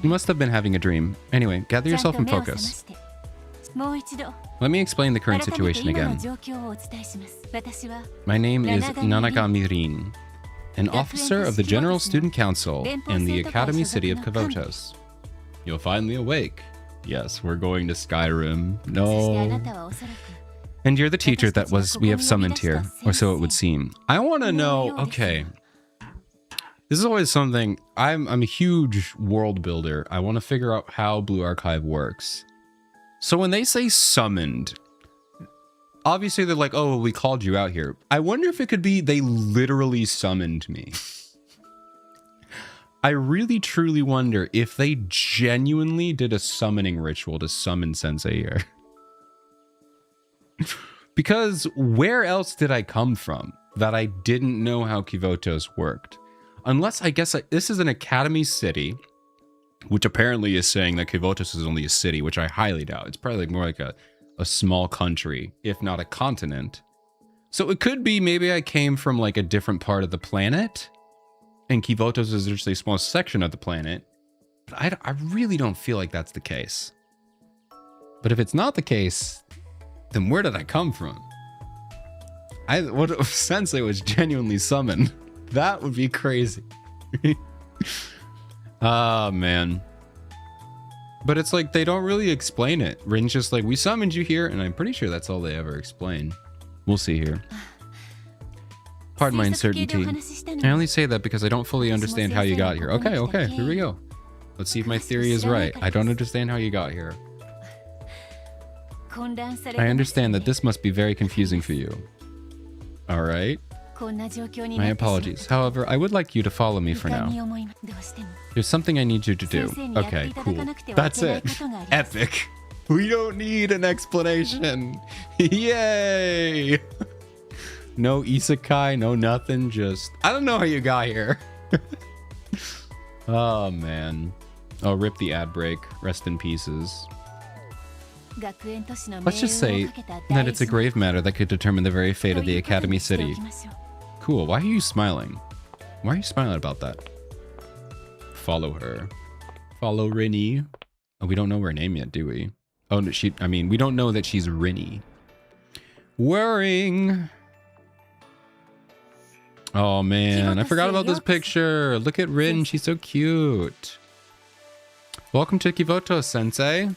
must have been having a dream. Anyway, gather yourself and focus. Let me explain the current situation again. My name is Nanagami Rin, an officer of the General Student Council in the Academy City of Kavotos. You'll finally awake. Yes, we're going to Skyrim. No. And you're the teacher that we have summoned here, or so it would seem. I want to know, okay. This is always something, I'm a huge world builder. I want to figure out how Blue Archive works. So when they say summoned, obviously they're like, oh, we called you out here. I wonder if it could be they literally summoned me. I really truly wonder if they genuinely did a summoning ritual to summon Sensei here. Because where else did I come from that I didn't know how Kavotos worked? Unless, I guess, this is an academy city. which apparently is saying that Kivotos is only a city, which I highly doubt. It's probably like more like a small country, if not a continent. So it could be maybe I came from like a different part of the planet, and Kivotos is just a small section of the planet. But I really don't feel like that's the case. But if it's not the case, then where did I come from? What if Sensei was genuinely summoned? That would be crazy. Ah, man. But it's like they don't really explain it. Rin's just like, we summoned you here, and I'm pretty sure that's all they ever explain. We'll see here. Pardon my uncertainty. I only say that because I don't fully understand how you got here. Okay, here we go. Let's see if my theory is right. I don't understand how you got here. I understand that this must be very confusing for you. All right. My apologies. However, I would like you to follow me for now. There's something I need you to do. Okay, cool. That's it. Epic. We don't need an explanation. Yay! No isekai, no nothing, just... I don't know how you got here. Oh, man. Oh, rip the ad break. Rest in pieces. Let's just say that it's a grave matter that could determine the very fate of the Academy City. Cool, why are you smiling? Why are you smiling about that? Follow her. Follow Rinny. Oh, we don't know her name yet, do we? Oh, no, we don't know that she's Rinny. Whirring. Oh, man, I forgot about this picture. Look at Rin, she's so cute. Welcome to Kivoto, Sensei.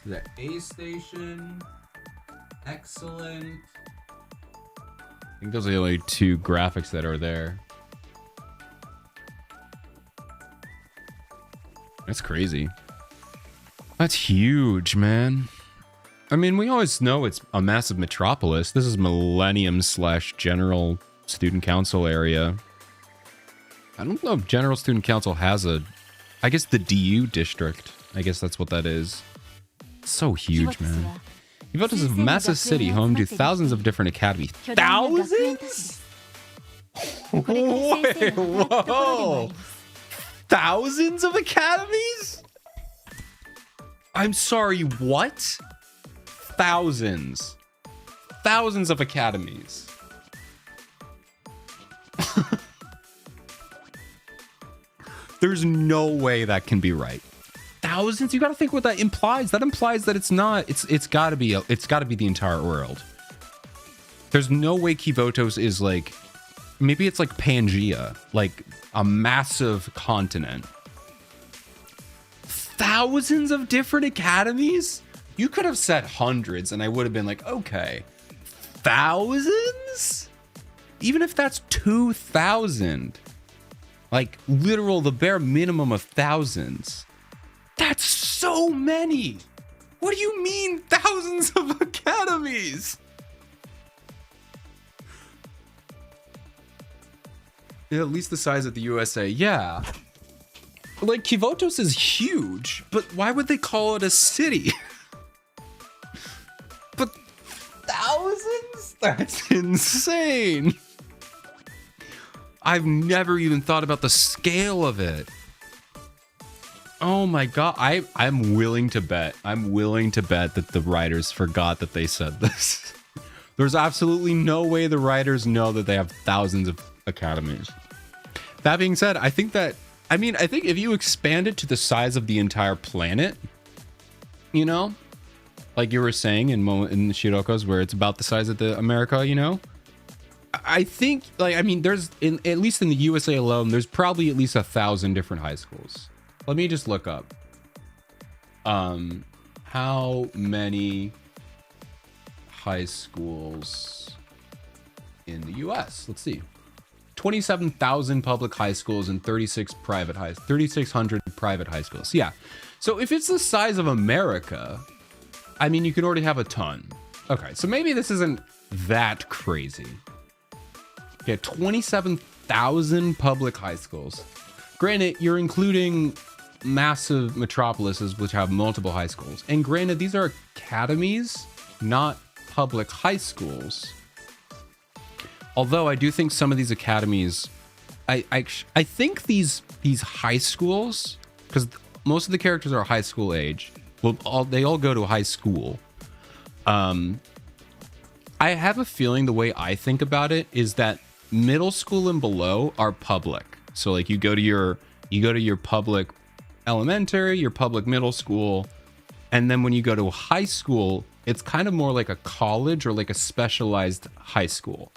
The A station. Excellent. I think those are the only two graphics that are there. That's crazy. That's huge, man. I mean, we always know it's a massive metropolis. This is Millennium/General Student Council area. I don't know if General Student Council has a... I guess the DU district. I guess that's what that is. So huge, man. Kivoto is a massive city home to thousands of different academies. Thousands? Wait, whoa! Thousands of academies? I'm sorry, what? Thousands. Thousands of academies. There's no way that can be right. Thousands? You gotta think what that implies. That implies that it's not. It's gotta be the entire world. There's no way Kivotos is like, maybe it's like Pangea, like a massive continent. Thousands of different academies? You could have said hundreds and I would have been like, okay. Thousands? Even if that's 2,000. Like the bare minimum of thousands. That's so many. What do you mean thousands of academies? Yeah, at least the size of the USA. Yeah. Like Kivotos is huge, but why would they call it a city? But thousands? That's insane. I've never even thought about the scale of it. Oh my god, I'm willing to bet. I'm willing to bet that the writers forgot that they said this. There's absolutely no way the writers know that they have thousands of academies. That being said, I think if you expand it to the size of the entire planet, you know, like you were saying in the Shiroko's where it's about the size of the America, you know, I think there's at least in the USA alone, there's probably at least 1,000 different high schools. Let me just look up. How many high schools in the US? Let's see. 27,000 public high schools and 3,600 private high schools. Yeah. So if it's the size of America, I mean, you can already have a ton. Okay, so maybe this isn't that crazy. Okay, 27,000 public high schools. Granted, you're including massive metropolises which have multiple high schools. And granted, these are academies, not public high schools. Although I do think some of these academies, I think these high schools, because most of the characters are high school age. Well, they all go to high school. I have a feeling the way I think about it is that middle school and below are public. So like you go to your public elementary, your public middle school, and then when you go to high school, it's kind of more like a college or like a specialized high school.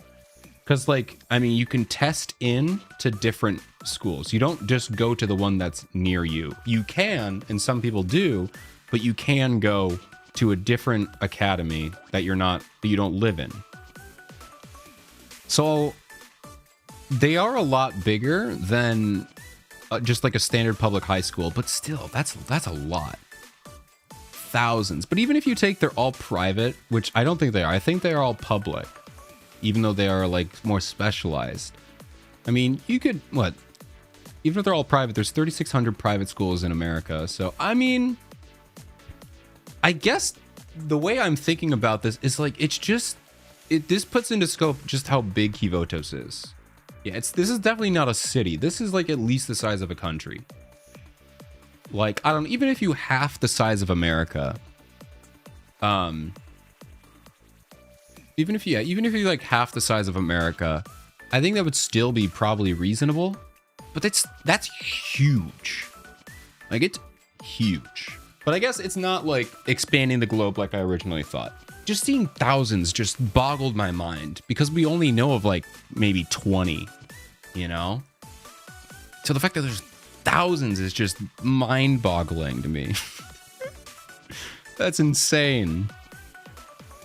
Because like, I mean, you can test in to different schools. You don't just go to the one that's near you. You can, and some people do, but you can go to a different academy that you don't live in. So they are a lot bigger than just like a standard public high school, but still, that's a lot. Thousands. But even if you take they're all private, which I don't think they are. I think they are all public, even though they are like more specialized. I mean, you could, even if they're all private, there's 3,600 private schools in America. So, I mean, I guess the way I'm thinking about this is like, this puts into scope just how big Kivotos is. Yeah, this is definitely not a city. This is like at least the size of a country. Like, I don't, even if you half the size of America, even if you like half the size of America, I think that would still be probably reasonable. But that's huge. Like, it's huge. But I guess it's not like expanding the globe like I originally thought. Just seeing thousands just boggled my mind because we only know of like maybe 20, you know? So the fact that there's thousands is just mind-boggling to me. That's insane.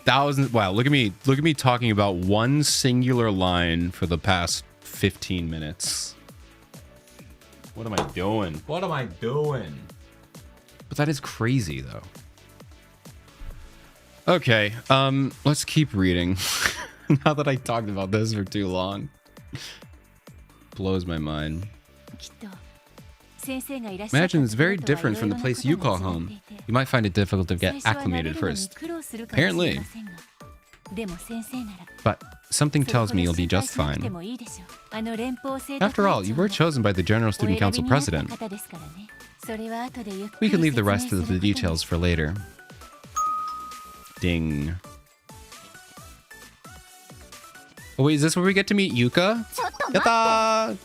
Thousands. Wow, look at me talking about one singular line for the past 15 minutes. What am I doing? What am I doing? But that is crazy though. Okay, let's keep reading. Now that I talked about this for too long. Blows my mind. Imagine it's very different from the place you call home. You might find it difficult to get acclimated first. Apparently. But something tells me you'll be just fine. After all, you were chosen by the General Student Council President. We can leave the rest of the details for later. Ding. Oh wait, is this where we get to meet Yuka? Yatta!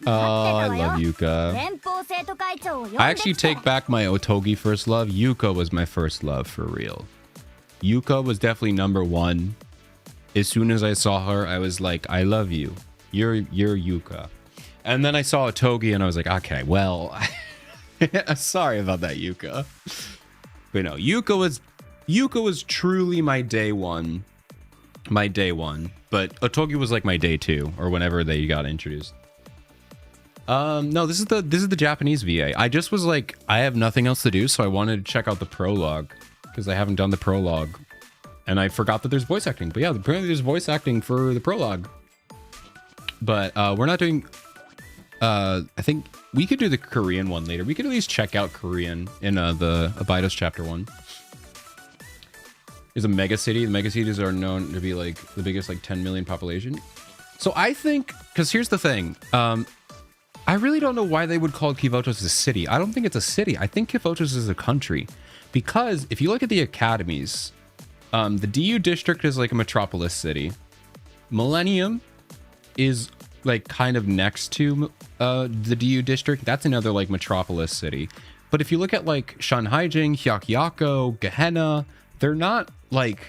Oh, I love Yuka. I actually take back my Otogi first love. Yuka was my first love for real. Yuka was definitely number one. As soon as I saw her, I was like, I love you. You're Yuka. And then I saw Otogi and I was like, okay, well, sorry about that, Yuka. But no, Yuka was truly my day one. My day one. But Otogi was like my day two, or whenever they got introduced. No, this is the Japanese VA. I just was like, I have nothing else to do, so I wanted to check out the prologue because I haven't done the prologue, and I forgot that there's voice acting. But yeah, apparently there's voice acting for the prologue. But we're not doing. I think we could do the Korean one later. We could at least check out Korean in the Abydos chapter 1. There's a mega city. The mega cities are known to be like the biggest, like 10 million population. So I think, because here's the thing. I really don't know why they would call Kivotos a city. I don't think it's a city. I think Kivotos is a country. Because if you look at the academies, the DU district is like a metropolis city. Millennium is like kind of next to the DU district. That's another like metropolis city. But if you look at like Shanhaijing, Hyakuyaku, Gehenna, they're not like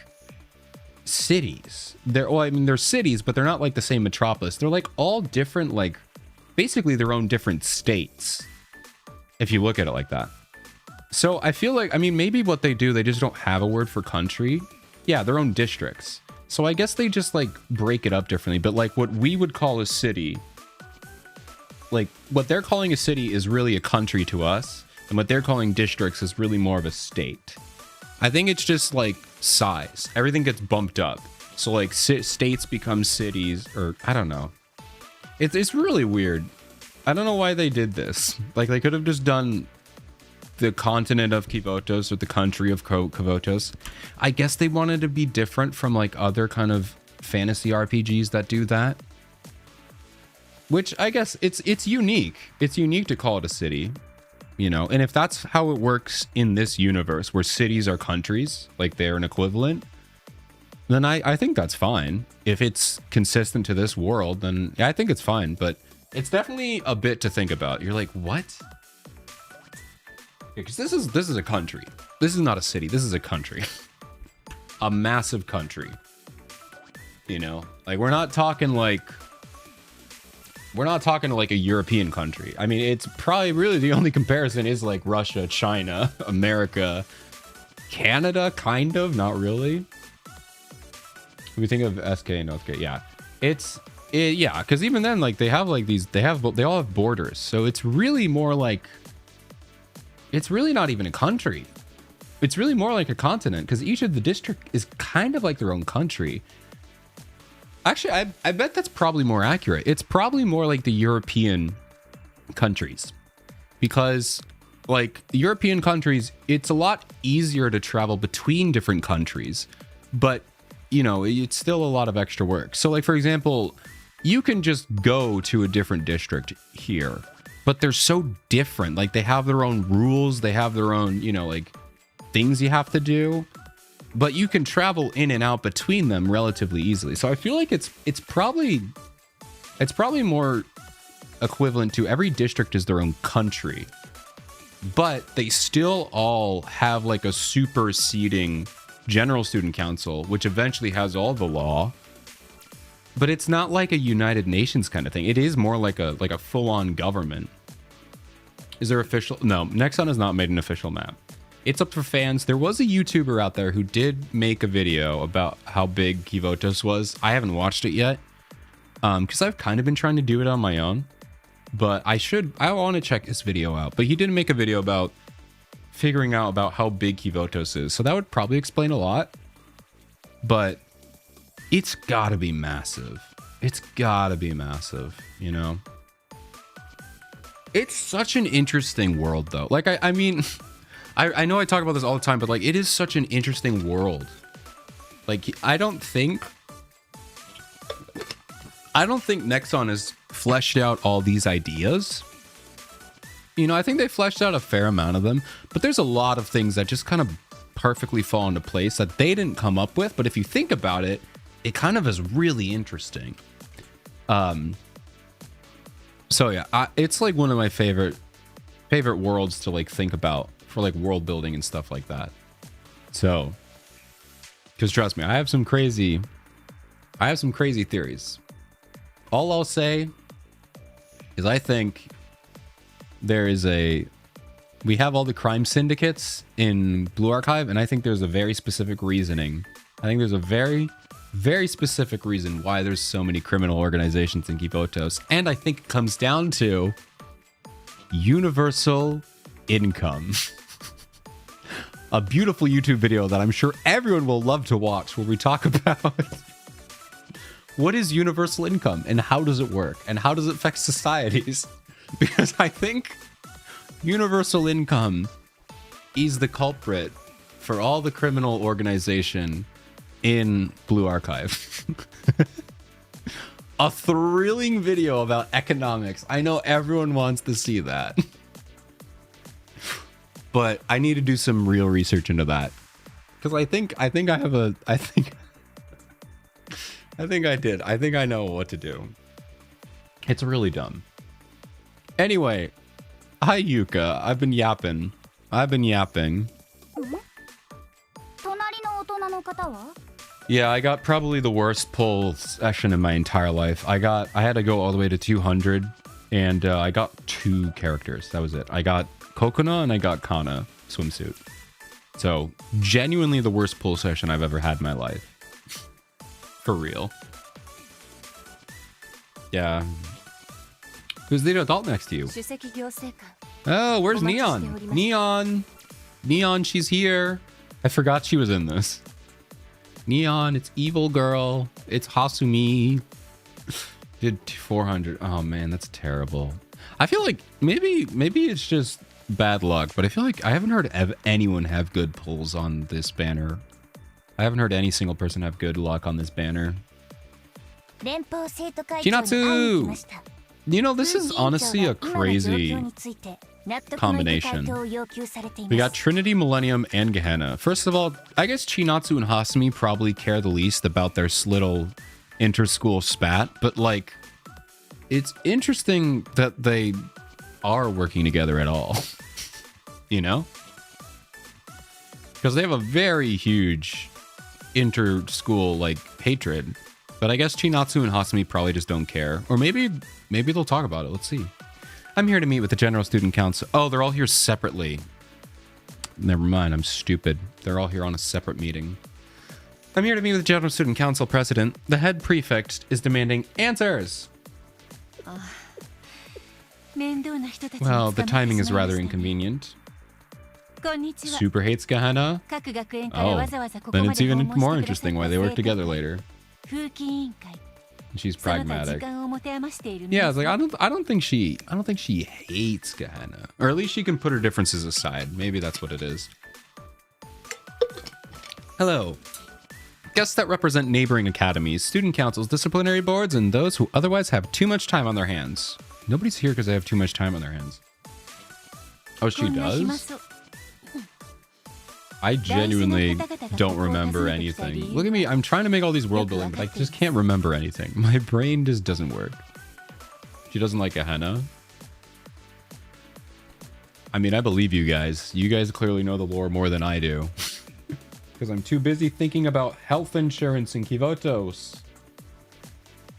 cities. They're cities, but they're not like the same metropolis. They're like all different, like basically their own different states, if you look at it like that. So I feel like, I mean, maybe what they do, they just don't have a word for country. Yeah, their own districts. So I guess they just like break it up differently. But like what we would call a city, like what they're calling a city is really a country to us. And what they're calling districts is really more of a state. I think it's just like size. Everything gets bumped up. So like states become cities, or I don't know. It's really weird. I don't know why they did this. Like they could have just done the continent of Kivotos or the country of Kivotos. I guess they wanted to be different from like other kind of fantasy RPGs that do that. which I guess it's unique. It's unique to call it a city, you know. And if that's how it works in this universe, where cities are countries, like they're an equivalent, then I think that's fine. If it's consistent to this world, then yeah, I think it's fine. But it's definitely a bit to think about. You're like, what? Because this is a country. This is not a city. This is a country. A massive country. You know, like we're not talking like a European country. I mean, it's probably really the only comparison is like Russia, China, America, Canada, kind of, not really. We think of SK and North Korea, yeah. Yeah, because even then, like they all have borders, so it's really more like, it's really not even a country. It's really more like a continent, because each of the district is kind of like their own country. Actually, I bet that's probably more accurate. It's probably more like the European countries, because like the European countries, it's a lot easier to travel between different countries, but you know, it's still a lot of extra work. So like, for example, you can just go to a different district here, but they're so different. Like they have their own rules. They have their own, you know, like things you have to do, but you can travel in and out between them relatively easily. So I feel like it's probably more equivalent to every district is their own country, but they still all have like a superseding General Student Council, which eventually has all the law. But it's not like a United Nations kind of thing. It is more like a full-on government. Is there official? No, Nexon has not made an official map. It's up for fans. There was a YouTuber out there who did make a video about how big Kivotos was. I haven't watched it yet, because I've kind of been trying to do it on my own. But I want to check this video out. But he did make a video about figuring out about how big Kivotos is. So that would probably explain a lot. But it's gotta be massive. It's gotta be massive, you know? It's such an interesting world, though. Like, I mean, I know I talk about this all the time, but like, it is such an interesting world. Like, I don't think Nexon has fleshed out all these ideas. You know, I think they fleshed out a fair amount of them, but there's a lot of things that just kind of perfectly fall into place that they didn't come up with. But if you think about it, it kind of is really interesting. So yeah, it's like one of my favorite worlds to like think about for like world building and stuff like that. So, because trust me, I have some crazy theories. All I'll say is I think we have all the crime syndicates in Blue Archive, and I think there's a very specific reasoning. I think there's a very, very specific reason why there's so many criminal organizations in Kivotos, and I think it comes down to universal income. A beautiful YouTube video that I'm sure everyone will love to watch, where we talk about what is universal income and how does it work and how does it affect societies. Because I think universal income is the culprit for all the criminal organization in Blue Archive. A thrilling video about economics. I know everyone wants to see that. But I need to do some real research into that. Because I think I did. I think I know what to do. It's really dumb. Anyway, hi Yuka. I've been yapping. Yeah, I got probably the worst pull session in my entire life. I had to go all the way to 200, and I got 2 characters. That was it. I got Kokona and I got Kana swimsuit. So genuinely the worst pull session I've ever had in my life. For real. Yeah. Who's the adult next to you? Oh, where's Neon? Neon, she's here. I forgot she was in this. Neon, it's Evil Girl. It's Hasumi. Did 400. Oh man, that's terrible. I feel like maybe it's just bad luck, but I feel like I haven't heard of anyone have good pulls on this banner. I haven't heard any single person have good luck on this banner. Chinatsu! You know, this is honestly a crazy combination. We got Trinity, Millennium, and Gehenna. First of all, I guess Chinatsu and Hasumi probably care the least about their little inter-school spat, but like, it's interesting that they are working together at all. You know? Because they have a very huge inter-school, like, hatred. But I guess Chinatsu and Hasumi probably just don't care. Or maybe they'll talk about it. Let's see. I'm here to meet with the General Student Council. Oh, they're all here separately. Never mind, I'm stupid. They're all here on a separate meeting. I'm here to meet with the General Student Council President. The head prefect is demanding answers. Well, the timing is rather inconvenient. Super hates Gehenna? Oh, then it's even more interesting why they work together later. She's pragmatic. Yeah, it's like I don't think she hates Gehenna. Or at least she can put her differences aside. Maybe that's what it is. Hello. Guests that represent neighboring academies, student councils, disciplinary boards, and those who otherwise have too much time on their hands. Nobody's here because they have too much time on their hands. Oh, she does? I genuinely don't remember anything. Look at me, I'm trying to make all these world building, but I just can't remember anything. My brain just doesn't work. She doesn't like Gehenna. I mean, I believe you guys. You guys clearly know the lore more than I do. Because I'm too busy thinking about health insurance in Kivotos.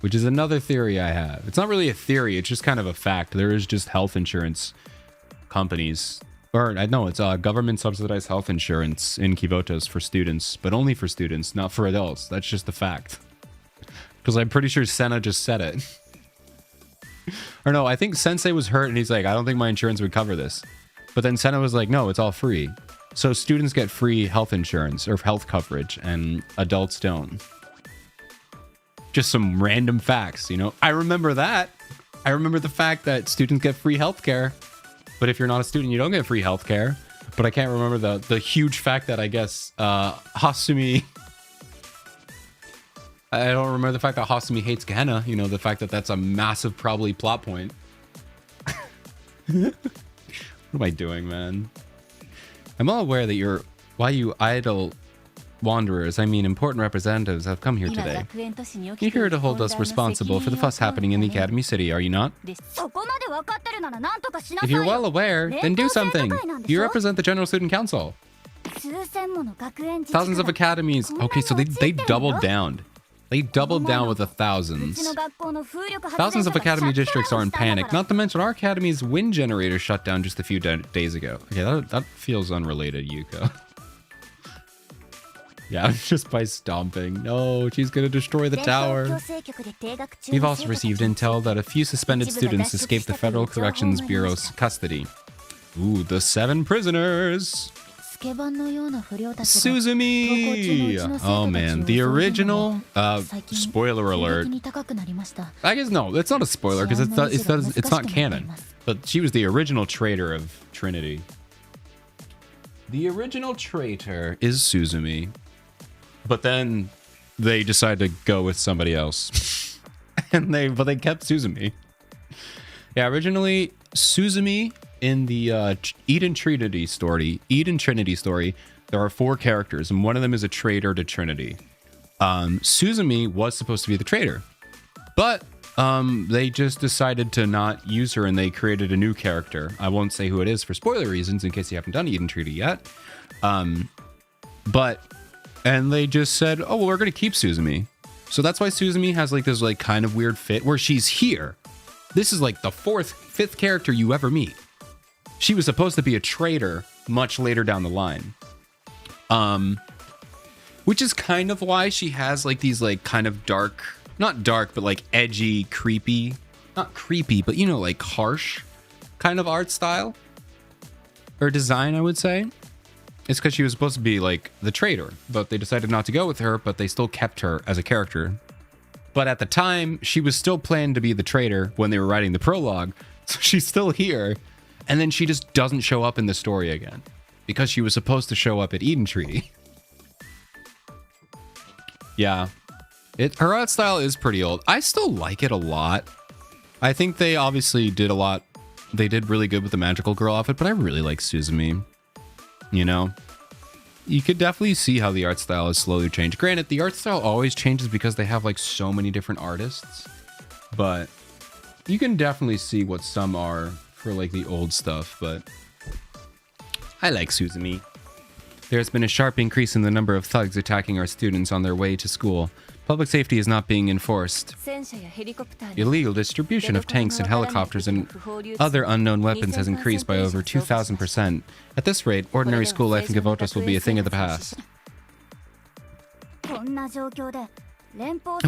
Which is another theory I have. It's not really a theory, it's just kind of a fact. There is just health insurance companies. Or, no, it's government subsidized health insurance in Kivotos for students, but only for students, not for adults. That's just a fact. Because I'm pretty sure Senna just said it. Or no, I think Sensei was hurt and he's like, I don't think my insurance would cover this. But then Senna was like, no, it's all free. So students get free health insurance or health coverage and adults don't. Just some random facts, you know? I remember that. I remember the fact that students get free healthcare. But if you're not a student, you don't get free healthcare. But I can't remember the huge fact that I guess Hasumi... I don't remember the fact that Hasumi hates Gehenna. You know, the fact that that's a massive, probably, plot point. What am I doing, man? I'm all aware that why you idle wanderers, I mean important representatives, have come here today. You're here to hold us responsible for the fuss happening in the Academy City, are you not? If you're well aware, then do something. You represent the General Student Council. Thousands of academies. Okay, so they doubled down. They doubled down with the thousands. Thousands of academy districts are in panic, not to mention our academy's wind generator shut down just a few days ago. Okay, that feels unrelated, Yuko. Yeah, just by stomping. No, she's gonna destroy the tower. We've also received intel that a few suspended students escaped the Federal Corrections Bureau's custody. Ooh, the 7 prisoners! Suzumi! Oh man, the original, spoiler alert. I guess no, it's not a spoiler because it's not canon. But she was the original traitor of Trinity. The original traitor is Suzumi. But then they decided to go with somebody else. But they kept Suzumi. Yeah, originally Suzumi in the Eden Trinity story, there are 4 characters, and one of them is a traitor to Trinity. Suzumi was supposed to be the traitor, but they just decided to not use her, and they created a new character. I won't say who it is for spoiler reasons, in case you haven't done Eden Trinity yet. And they just said, oh, well, we're going to keep Suzumi. So that's why Suzumi has like this like kind of weird fit where she's here. This is like the 5th character you ever meet. She was supposed to be a traitor much later down the line. Which is kind of why she has like these like kind of dark, not dark, but like edgy, creepy, not creepy, but you know, like harsh kind of art style or design, I would say. It's because she was supposed to be like the traitor, but they decided not to go with her, but they still kept her as a character. But at the time, she was still planned to be the traitor when they were writing the prologue. So she's still here. And then she just doesn't show up in the story again because she was supposed to show up at Eden Tree. Yeah. Her art style is pretty old. I still like it a lot. I think they obviously did a lot. They did really good with the magical girl outfit, but I really like Suzumi. You know? You could definitely see how the art style has slowly changed. Granted, the art style always changes because they have like so many different artists. But you can definitely see what some are for like the old stuff, but I like Suzumi. There's been a sharp increase in the number of thugs attacking our students on their way to school. Public safety is not being enforced. Illegal distribution of tanks and helicopters and other unknown weapons has increased by over 2,000%. At this rate, ordinary school life in Kavotos will be a thing of the past. And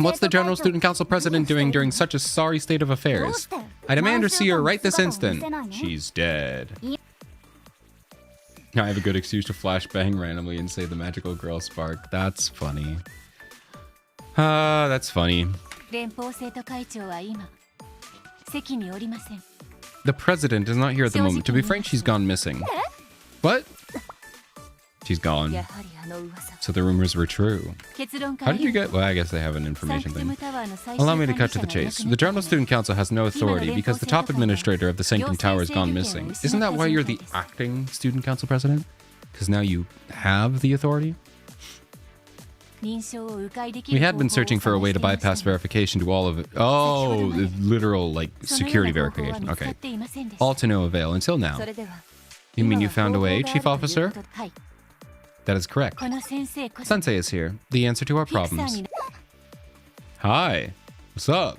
what's the General Student Council President doing during such a sorry state of affairs? I demand to see her right this instant. She's dead. I have a good excuse to flashbang randomly and say the magical girl spark. That's funny. That's funny. The president is not here at the moment. To be frank, she's gone missing. What? She's gone. So the rumors were true. How did you get... Well, I guess they have an information thing. Allow me to cut to the chase. The General Student Council has no authority because the top administrator of the Sanctum Tower has gone missing. Isn't that why you're the acting Student Council President? Because now you have the authority? We had been searching for a way to bypass verification to all of it. Oh, the literal, like, security verification. Okay. All to no avail until now. You mean you found a way, Chief Officer? That is correct. Sensei is here. The answer to our problems. Hi. What's up?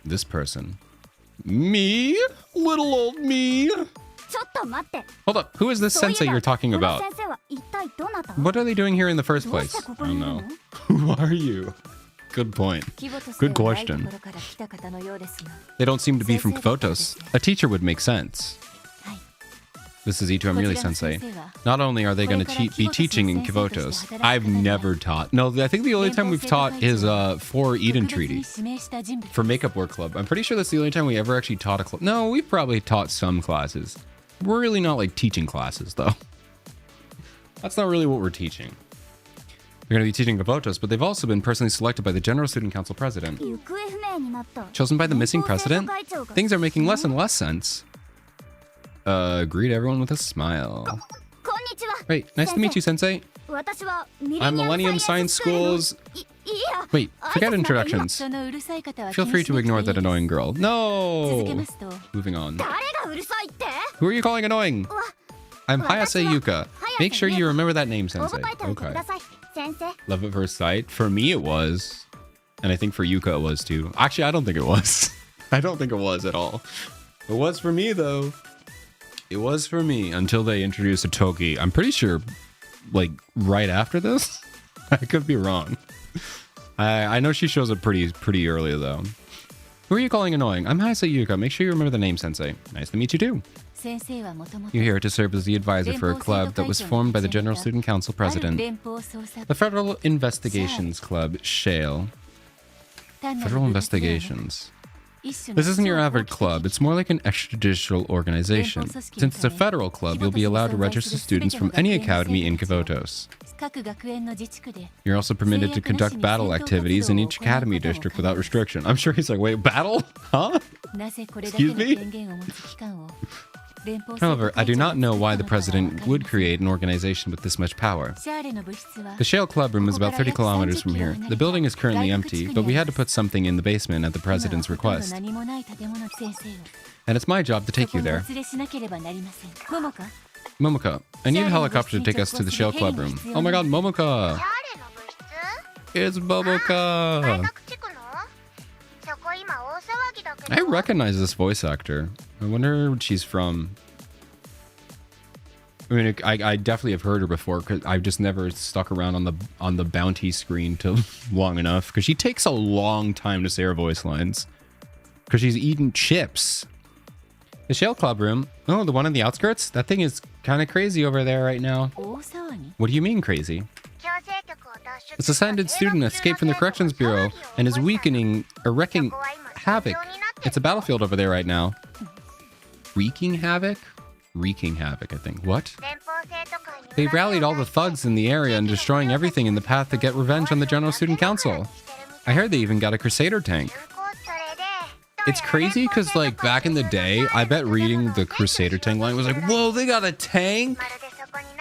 This person. Me? Little old me? Hold up. Who is this sensei you're talking about? What are they doing here in the first place? I don't know. Who are you? Good point. Good question. They don't seem to be from Kavotos. A teacher would make sense. This is Ito Amiri Sensei. Not only are they going to be teaching in Kavotos, I've never taught. No, I think the only time we've taught is for Eden Treaty. For Makeup Work Club. I'm pretty sure that's the only time we ever actually taught a club. No, we've probably taught some classes. We're really not like teaching classes, though. That's not really what we're teaching. They're going to be teaching Kavotos, but they've also been personally selected by the General Student Council President. Chosen by the missing president? Things are making less and less sense. Greet everyone with a smile. Wait, nice to meet you, Sensei. I'm Millennium Science School's... Wait, forget introductions. Feel free to ignore that annoying girl. No! Moving on. Who are you calling annoying? I'm Hayase Yuka. Make sure you remember that name, Sensei. Okay. Love at first sight. For me, it was. And I think for Yuka, it was too. Actually, I don't think it was. I don't think it was at all. It was for me, though. It was for me until they introduced a Toki. I'm pretty sure, like, right after this? I could be wrong. I know she shows up pretty early, though. Who are you calling annoying? I'm Hayase Yuka. Make sure you remember the name, Sensei. Nice to meet you, too. You're here to serve as the advisor for a club that was formed by the General Student Council President. The Federal Investigations Club, Shale. Federal Investigations. This isn't your average club, it's more like an extrajudicial organization. Since it's a federal club, you'll be allowed to register students from any academy in Kavotos. You're also permitted to conduct battle activities in each academy district without restriction. I'm sure he's like, wait, battle? Huh? Excuse me? However, I do not know why the president would create an organization with this much power. The Shale Club Room is about 30 kilometers from here. The building is currently empty, but we had to put something in the basement at the president's request. And it's my job to take you there. Momoka, I need a helicopter to take us to the Shale Club Room. Oh my god, Momoka! It's Momoka! I recognize this voice actor. I wonder what she's from. I mean, I definitely have heard her before because I've just never stuck around on the bounty screen till long enough because she takes a long time to say her voice lines because she's eating chips. The Shale Club Room. Oh, the one on the outskirts? That thing is kind of crazy over there right now. What do you mean crazy? A suspended student escaped from the Corrections Bureau and is wreaking havoc. It's a battlefield over there right now. Wreaking havoc? Wreaking havoc, I think. What? They rallied all the thugs in the area and destroying everything in the path to get revenge on the General Student Council. I heard they even got a Crusader tank. It's crazy because, like, back in the day, I bet reading the Crusader tank line was like, whoa, they got a tank?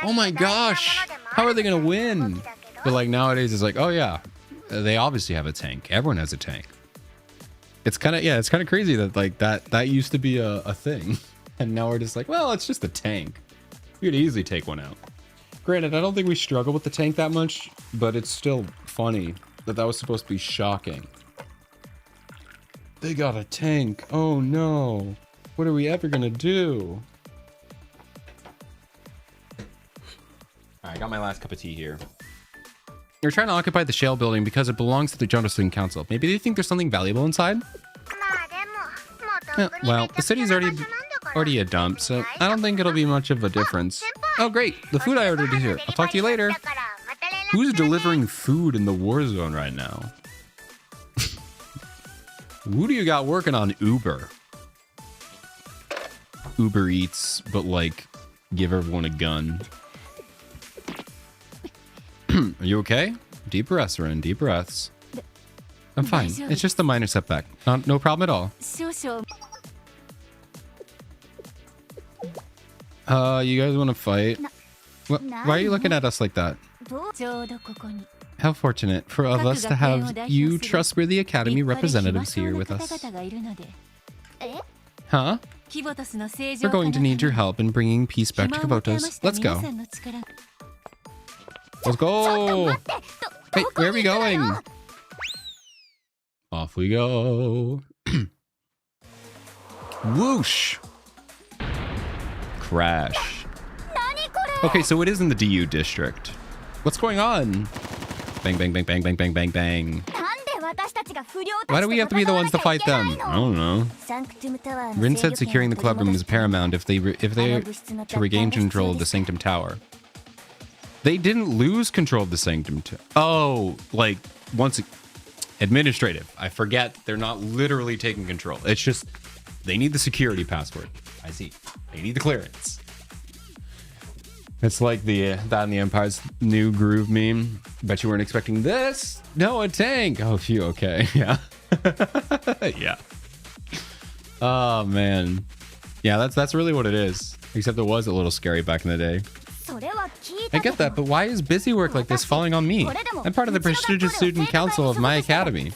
Oh my gosh, how are they gonna win? But like nowadays, it's like, oh yeah, they obviously have a tank. Everyone has a tank. It's kind of, yeah, it's kind of crazy that like that used to be a thing. And now we're just like, well, it's just a tank. We could easily take one out. Granted, I don't think we struggle with the tank that much, but it's still funny that was supposed to be shocking. They got a tank. Oh no. What are we ever gonna do? Alright, I got my last cup of tea here. They're trying to occupy the shale building because it belongs to the Johto Student Council. Maybe they think there's something valuable inside? Well, the city's already a dump, so I don't think it'll be much of a difference. Oh great, the food I ordered is here. I'll talk to you later. Who's delivering food in the war zone right now? Who do you got working on Uber? Uber Eats, but like, give everyone a gun. Are you okay? Deep breaths, Rin. Deep breaths. I'm fine. It's just a minor setback. No problem at all. You guys want to fight? Why are you looking at us like that? How fortunate for us to have you trustworthy Academy representatives here with us. Huh? We're going to need your help in bringing peace back to Kibotos. Let's go. Let's go! Wait, where are we going? Off we go. Whoosh! Crash. Okay, so it is in the DU district. What's going on? Bang, bang, bang, bang, bang, bang, bang, bang. Why do we have to be the ones to fight them? I don't know. Rin said securing the club room is paramount if they to regain control of the Sanctum Tower. They didn't lose control of the Sanctum Tower. Oh, like once administrative. I forget they're not literally taking control. It's just they need the security password. I see. They need the clearance. It's like the that in the Empire's New Groove meme. Bet you weren't expecting this. No, a tank. Oh, phew. Okay. Yeah. Yeah. Oh man. Yeah, that's really what it is. Except it was a little scary back in the day. I get that, but why is busy work like this falling on me? I'm part of the prestigious student council of my academy.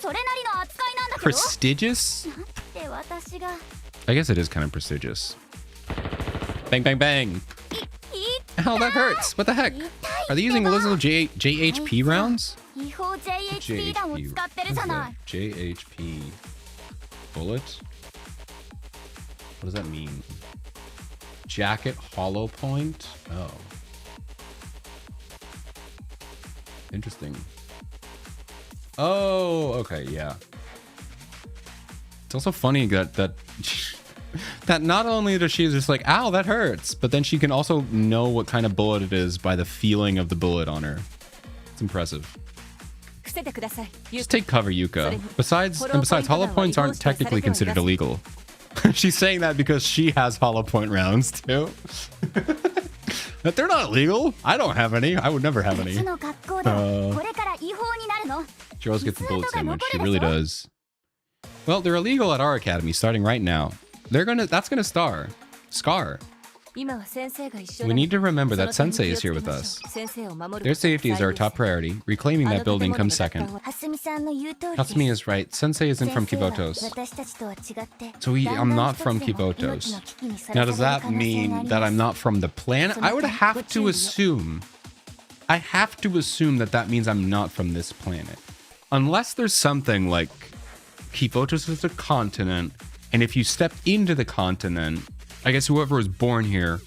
Prestigious? I guess it is kind of prestigious. Bang, bang, bang. Ow, that hurts. What the heck? Are they using Elizabeth JHP rounds? JHP. What is that? JHP. Bullet? What does that mean? Jacket hollow point? Oh. Interesting. Oh, okay, yeah. It's also funny that not only does she just like, ow, that hurts, but then she can also know what kind of bullet it is by the feeling of the bullet on her. It's impressive. Just take cover, Yuka. Besides, hollow points aren't technically considered illegal. She's saying that because she has hollow point rounds too. That they're not illegal. I don't have any. I would never have any. She always gets the bullet sandwich. She really does. Well, they're illegal at our academy starting right now. That's gonna scar. We need to remember that Sensei is here with us. Their safety is our top priority. Reclaiming that building comes second. Hatsumi is right. Sensei isn't from Kibotos. So I'm not from Kibotos. Now, does that mean that I'm not from the planet? I would have to assume. I have to assume that means I'm not from this planet. Unless there's something like Kibotos is a continent, and if you step into the continent, I guess whoever was born here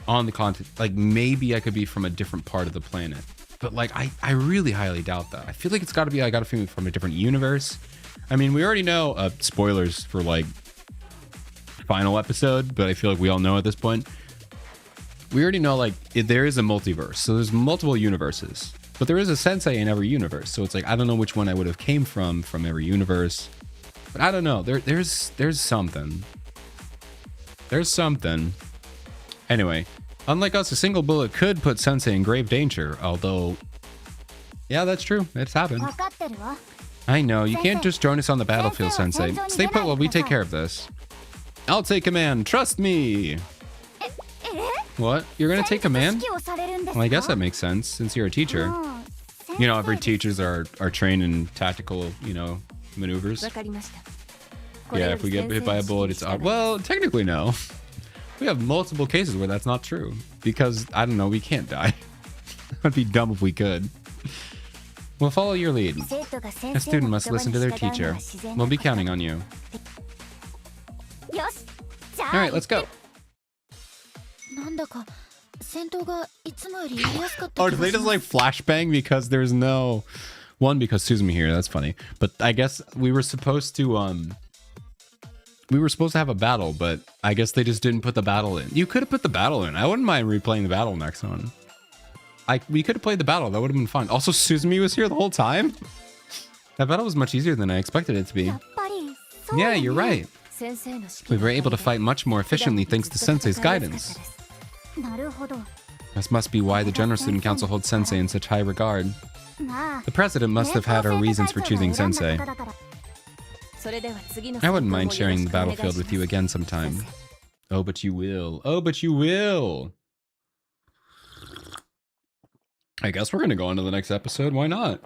on the continent, like maybe I could be from a different part of the planet. But like, I really highly doubt that. I feel like it's got to be, I got to feel from a different universe. I mean, we already know, spoilers for like final episode, but I feel like we all know at this point. We already know like there is a multiverse. So there's multiple universes, but there is a sensei in every universe. So it's like, I don't know which one I would have came from every universe, but I don't know. There's something. There's something. Anyway, unlike us, a single bullet could put Sensei in grave danger, although... Yeah, that's true. It's happened. I know, you can't just join us on the battlefield, Sensei. Stay put while we take care of this. I'll take command, trust me! What? You're gonna take command? Well, I guess that makes sense, since you're a teacher. You know, every teachers are trained in tactical, you know, maneuvers. Yeah, if we get hit by a bullet, it's odd. Well, technically no. We have multiple cases where that's not true. Because, I don't know, we can't die. That'd be dumb if we could. We'll follow your lead. A student must listen to their teacher. We'll be counting on you. Alright, let's go. Oh, do they just like flashbang because there's no... One, because Suzume here, that's funny. But I guess we were supposed to have a battle, but I guess they just didn't put the battle in. You could have put the battle in. I wouldn't mind replaying the battle next one. We could have played the battle. That would have been fun. Also, Suzume was here the whole time. That battle was much easier than I expected it to be. Yeah, you're right. We were able to fight much more efficiently thanks to Sensei's guidance. This must be why the General Student Council holds Sensei in such high regard. The president must have had her reasons for choosing Sensei. I wouldn't mind sharing the battlefield with you again sometime. Oh, but you will. Oh, but you will. I guess we're going to go on to the next episode. Why not?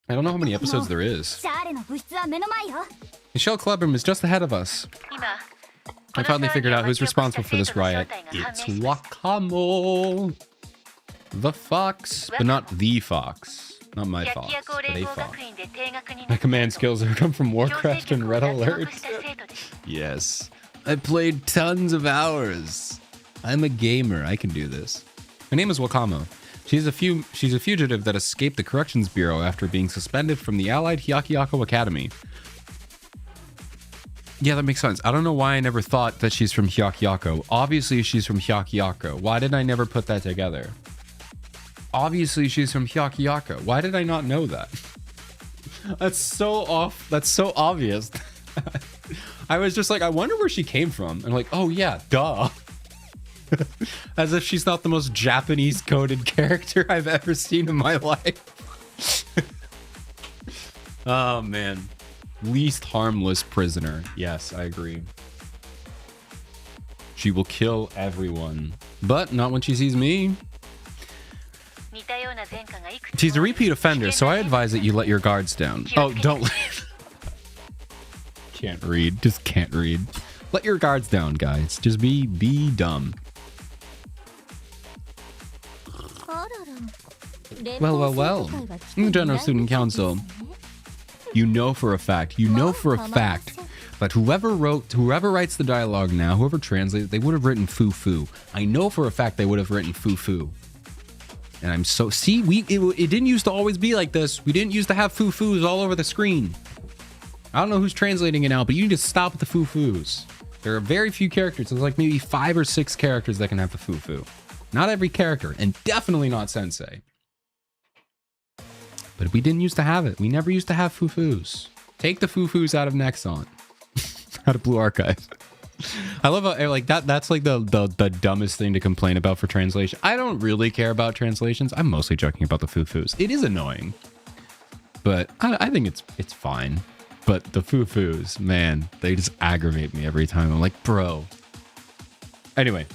I don't know how many episodes there is. Michelle Clubroom is just ahead of us. I finally figured out who's responsible for this riot. It's Wakamo. The fox, but not the fox. Not my fox, but a fox. My command skills have come from Warcraft and Red Alert. Yes. I played tons of hours. I'm a gamer. I can do this. Her name is Wakamo. She's a fugitive that escaped the Corrections Bureau after being suspended from the Allied Hyakuyaku Academy. Yeah, that makes sense. I don't know why I never thought that she's from Hyakuyaku. Obviously, she's from Hyakuyaku. Why did I never put that together? Obviously, she's from Hyakuyaku. Why did I not know that? That's so off. That's so obvious. I was just like, I wonder where she came from. And like, oh yeah, duh. As if she's not the most Japanese coded character I've ever seen in my life. Oh man. Least harmless prisoner. Yes, I agree. She will kill everyone. But not when she sees me. She's a repeat offender, so I advise that you let your guards down. Oh, don't leave. Can't read. Just can't read. Let your guards down, guys. Just be dumb. Well. General Student Council. You know for a fact that whoever writes the dialogue now, whoever translates, they would have written foo-foo. I know for a fact they would have written foo-foo. And I'm so... See, it didn't used to always be like this. We didn't used to have foo-foos all over the screen. I don't know who's translating it now, but you need to stop with the foo-foos. There are very few characters. There's like maybe 5 or 6 characters that can have the foo-foo. Not every character, and definitely not Sensei. But we didn't used to have it. We never used to have foo-foos. Take the foo-foos out of Nexon. Out of Blue Archive. I love how, like, that's like the dumbest thing to complain about for translation. I don't really care about translations. I'm mostly joking about the foo-foos. It is annoying. But I think it's fine. But the foo-foos, man, they just aggravate me every time. I'm like, bro. Anyway.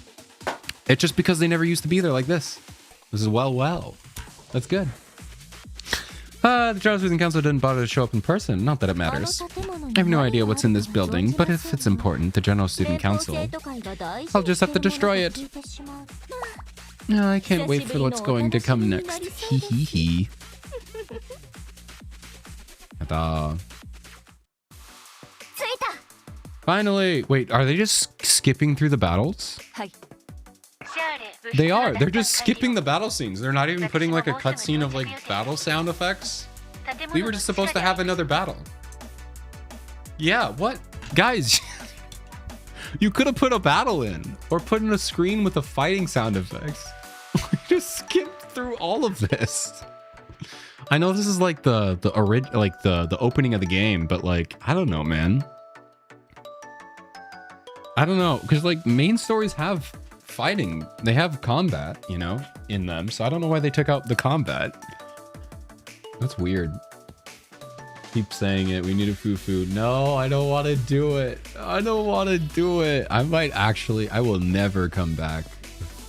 It's just because they never used to be there like this. This is well. That's good. The General Student Council didn't bother to show up in person. Not that it matters. I have no idea what's in this building, but if it's important, the General Student Council, I'll just have to destroy it. Oh, I can't wait for what's going to come next. Hee hee hee. Finally! Wait, are they just skipping through the battles? They are. They're just skipping the battle scenes. They're not even putting like a cutscene of like battle sound effects. We were just supposed to have another battle. Yeah, what? Guys, you could have put a battle in or put in a screen with the fighting sound effects. We just skipped through all of this. I know this is like the opening of the game, but like, I don't know, man. I don't know, because like main stories have fighting, they have combat, you know, in them, so I don't know why they took out the combat. That's weird. Keep saying it. We need a fufu. No, I don't want to do it. I don't want to do it. I might actually. I will never come back.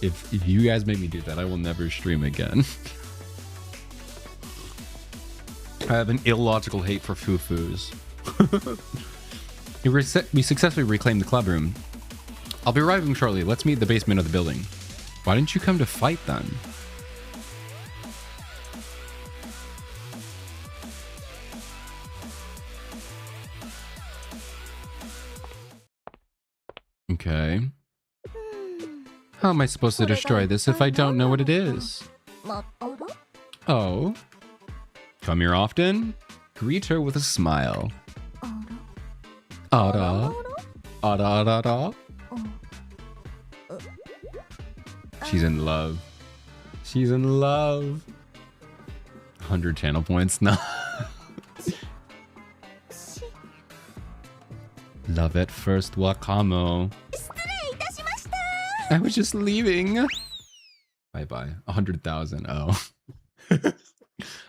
If you guys make me do that, I will never stream again. I have an illogical hate for fufus. We successfully reclaimed the club room. I'll be arriving shortly. Let's meet at the basement of the building. Why didn't you come to fight then? Okay. How am I supposed to destroy this if I don't know what it is? Oh. Come here often? Greet her with a smile. Ara. Ara ara ara. She's in love. She's in love. 100 channel points. No. Love at first wakamo. I was just leaving. Bye bye. 100,000. Oh.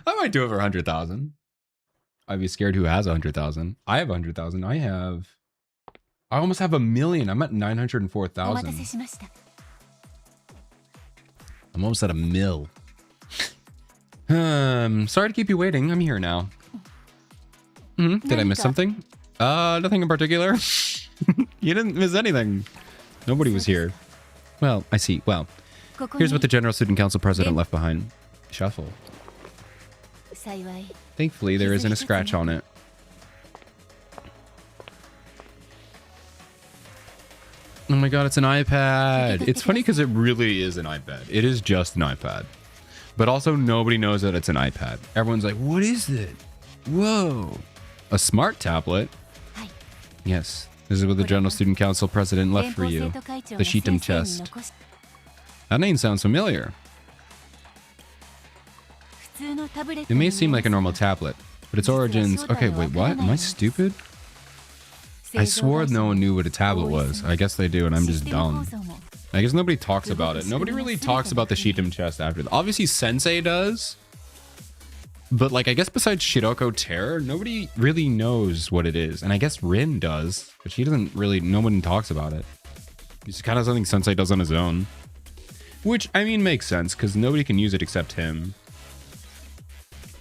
I might do it for 100,000. I'd be scared who has 100,000. I have 100,000. I almost have 1 million. I'm at 904,000. I'm almost at 1 mil. Sorry to keep you waiting. I'm here now. Did I miss something? Nothing in particular. You didn't miss anything. Nobody was here. Well, I see. Well, here's what the General Student Council President left behind. Shuffle. Thankfully, there isn't a scratch on it. Oh my god, it's an iPad. It's funny because it really is an iPad. It is just an iPad. But also, nobody knows that it's an iPad. Everyone's like, what is it? Whoa. A smart tablet? Yes. This is what the General Student Council President left for you. The Shitem chest. That name sounds familiar. It may seem like a normal tablet, but its origins... Okay, wait, what? Am I stupid? I swore no one knew what a tablet was. I guess they do, and I'm just dumb. I guess nobody talks about it. Nobody really talks about the Shitem chest after. Obviously, Sensei does. But, like, I guess besides Shiroko Terror, nobody really knows what it is. And I guess Rin does, but she doesn't really... No one talks about it. It's kind of something Sensei does on his own. Which, I mean, makes sense, because nobody can use it except him.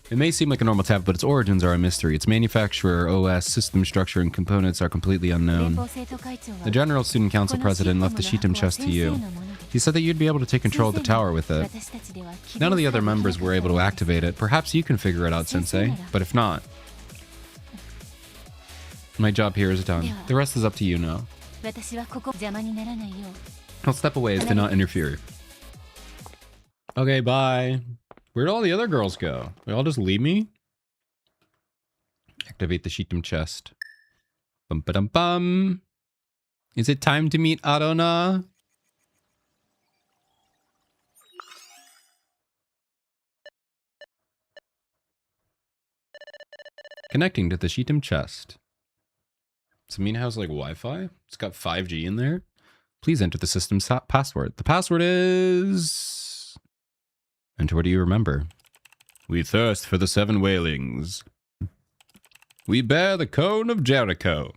It may seem like a normal tablet, but its origins are a mystery. Its manufacturer, OS, system structure, and components are completely unknown. The General Student Council President left the Shitem chest to you. He said that you'd be able to take control of the tower with it. None of the other members were able to activate it. Perhaps you can figure it out, Sensei. But if not... My job here is done. The rest is up to you now. I'll step away as to not interfere. Okay, bye. Where'd all the other girls go? They all just leave me? Activate the Shitem chest. Bum-ba-dum-bum. Is it time to meet Arona? Connecting to the Shitem chest. Does it mean it has like Wi-Fi? It's got 5G in there. Please enter the system's password. The password is... Enter what do you remember? We thirst for the 7 whalings. We bear the cone of Jericho.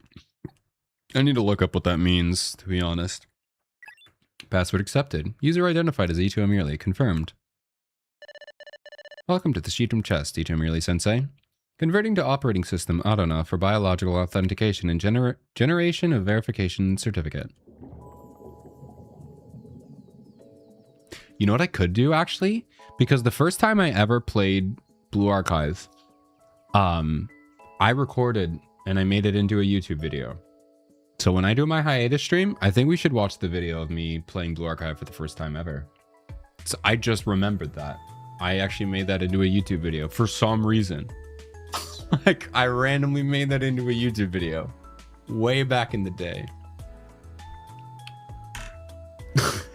I need to look up what that means, to be honest. Password accepted. User identified as Ichigo Merely. Confirmed. Welcome to the Shitem chest, Ichigo Merely Sensei. Converting to operating system Arona for biological authentication and generation of verification certificate. You know what I could do, actually? Because the first time I ever played Blue Archive, I recorded and I made it into a YouTube video. So when I do my hiatus stream, I think we should watch the video of me playing Blue Archive for the first time ever. So I just remembered that. I actually made that into a YouTube video for some reason. Like, I randomly made that into a YouTube video. Way back in the day.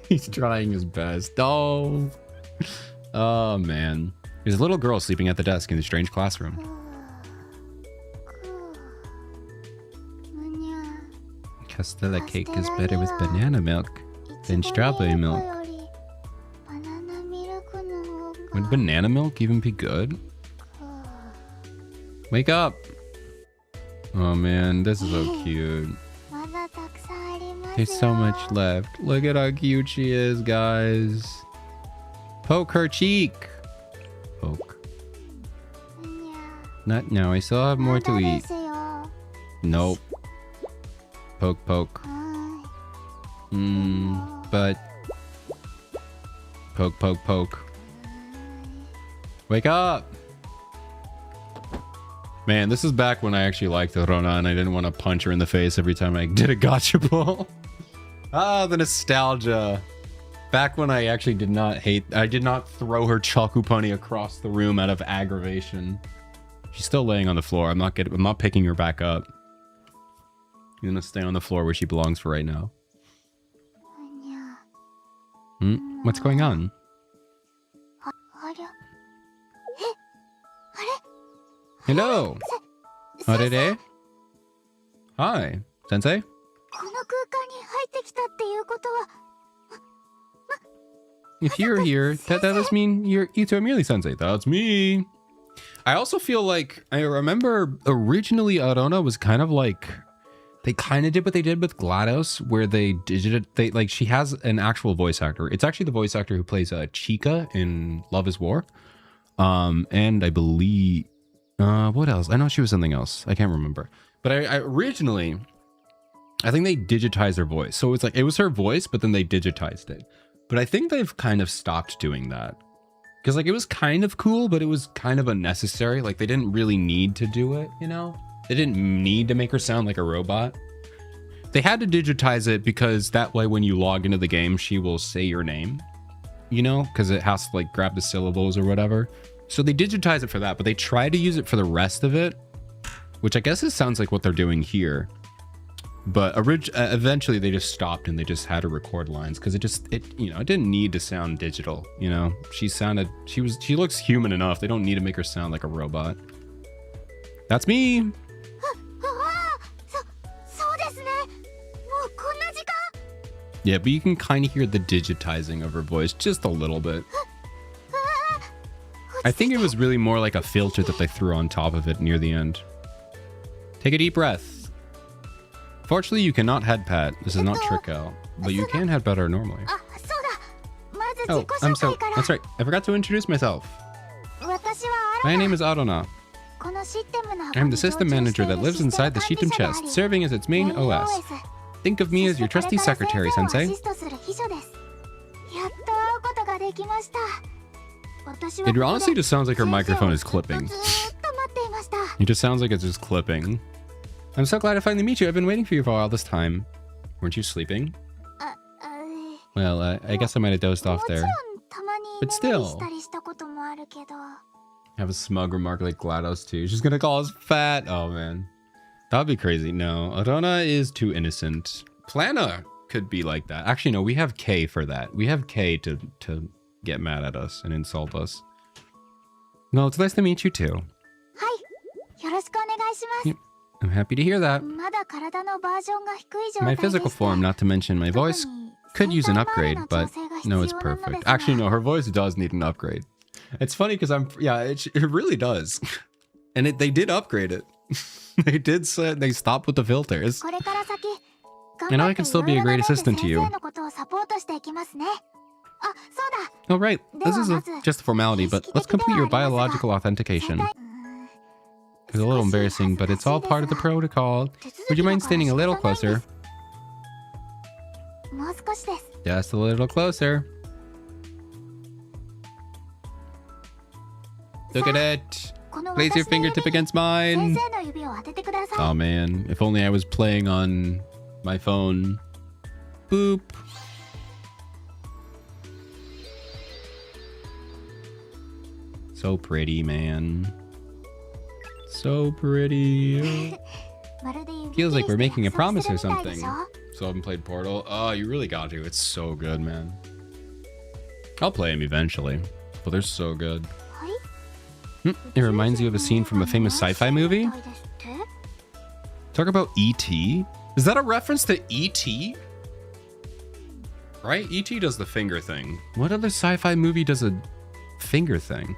He's trying his best. Oh. Oh, man. There's a little girl sleeping at the desk in the strange classroom. Castella cake is better with banana milk than strawberry milk. Would banana milk even be good? Wake up. Oh man, this is so cute. まだたくさんありますよ。 There's so much left. Look at how cute she is, guys. Poke her cheek. Poke. にゃ Not now. I still have more ま to だで eat. すよ。 Nope. Poke, poke. は But poke, poke, poke. Wake up. Man, this is back when I actually liked Rona and I didn't want to punch her in the face every time I did a gotcha ball. Ah, the nostalgia. Back when I actually did not throw her Chakupani across the room out of aggravation. She's still laying on the floor. I'm not picking her back up. She's gonna stay on the floor where she belongs for right now. にゃ What's going on? ありゃ Hello. せ Arere? Hi, Sensei. この空間に入ってきたっていうことは If you're here, that does mean you're Ito Amelie Sensei. That's me. I also feel like I remember originally Arona was kind of like they kind of did what they did with GLaDOS, where she has an actual voice actor. It's actually the voice actor who plays Chica in Love is War. And I believe what else? I know she was something else. I can't remember. But I originally I think they digitized her voice. So it's like it was her voice, but then they digitized it. But I think they've kind of stopped doing that. Because like it was kind of cool, but it was kind of unnecessary. Like they didn't really need to do it, you know? They didn't need to make her sound like a robot. They had to digitize it because that way when you log into the game, she will say your name, you know? Because it has to like grab the syllables or whatever. So they digitize it for that, but they try to use it for the rest of it, which I guess it sounds like what they're doing here. But eventually they just stopped and they just had to record lines because it didn't need to sound digital, you know? She looks human enough. They don't need to make her sound like a robot. That's me. そうですね。もうこんな時間 Yeah, but you can kind of hear the digitizing of her voice just a little bit. I think it was really more like a filter that they threw on top of it near the end. Take a deep breath. Fortunately, you cannot head pat. This is not trick out, but you can head pat her normally. あ、そうだ。まず Oh, 自己紹介から。 that's right. I forgot to introduce myself. 私は My name is Arona. このシステムの I'm the system manager that lives inside the Shitem chest, serving as its main OS. Think of me as your trusty secretary, Sensei. アシストする秘書です。やっと会うことができました。私は It honestly just sounds like her microphone is clipping. ずーっと待っていました。 It just sounds like it's just clipping. I'm so glad to finally meet you. I've been waiting for you for all this time. Weren't you sleeping? あ、Well, I guess I might have dozed off もち there. ろんたまに But 眠 still. りしたりしたこともあるけど。 Have a smug remark like GLaDOS too. She's gonna call us fat. Oh man, that'd be crazy. No, Arona is too innocent. Plana could be like that. Actually, no, we have K for that. We have K to get mad at us and insult us. No, it's nice to meet you too. はい、よろしくお願いします。 Yep, I'm happy to hear that. まだ体のバージョンが低い状態 My でして physical form, not to mention my voice, could use an upgrade, but no, it's perfect. Actually, no, her voice does need an upgrade. It's funny because it really does. And they did upgrade it. They stopped with the filters. これから先 I know I can still be a great assistant to you. 先生のことをサポートしていきますね。あ、そうだ。 Oh, right. This is just a formality, but let's complete your biological authentication. うーん It's a little embarrassing, but it's all part of the protocol. Would you mind standing a little closer? もう少しです。 Just a little closer. Look at it. この Place your 私の指 fingertip に against 先 mine. 生の指を当ててください。 Oh man, if only I was playing on my phone. Boop. So pretty, man. So pretty. まるで指 Feels like we're 切りして making a 約束 promise す or るみたいで something. しょ So I haven't played Portal. Oh, you really got to. It's so good, man. I'll play him eventually, but they're so good. はい It reminds you of a scene from a famous sci-fi movie? みたいですって Talk about E.T.? Is that a reference to E.T.? Right? E.T. does the finger thing. What other sci-fi movie does a finger thing?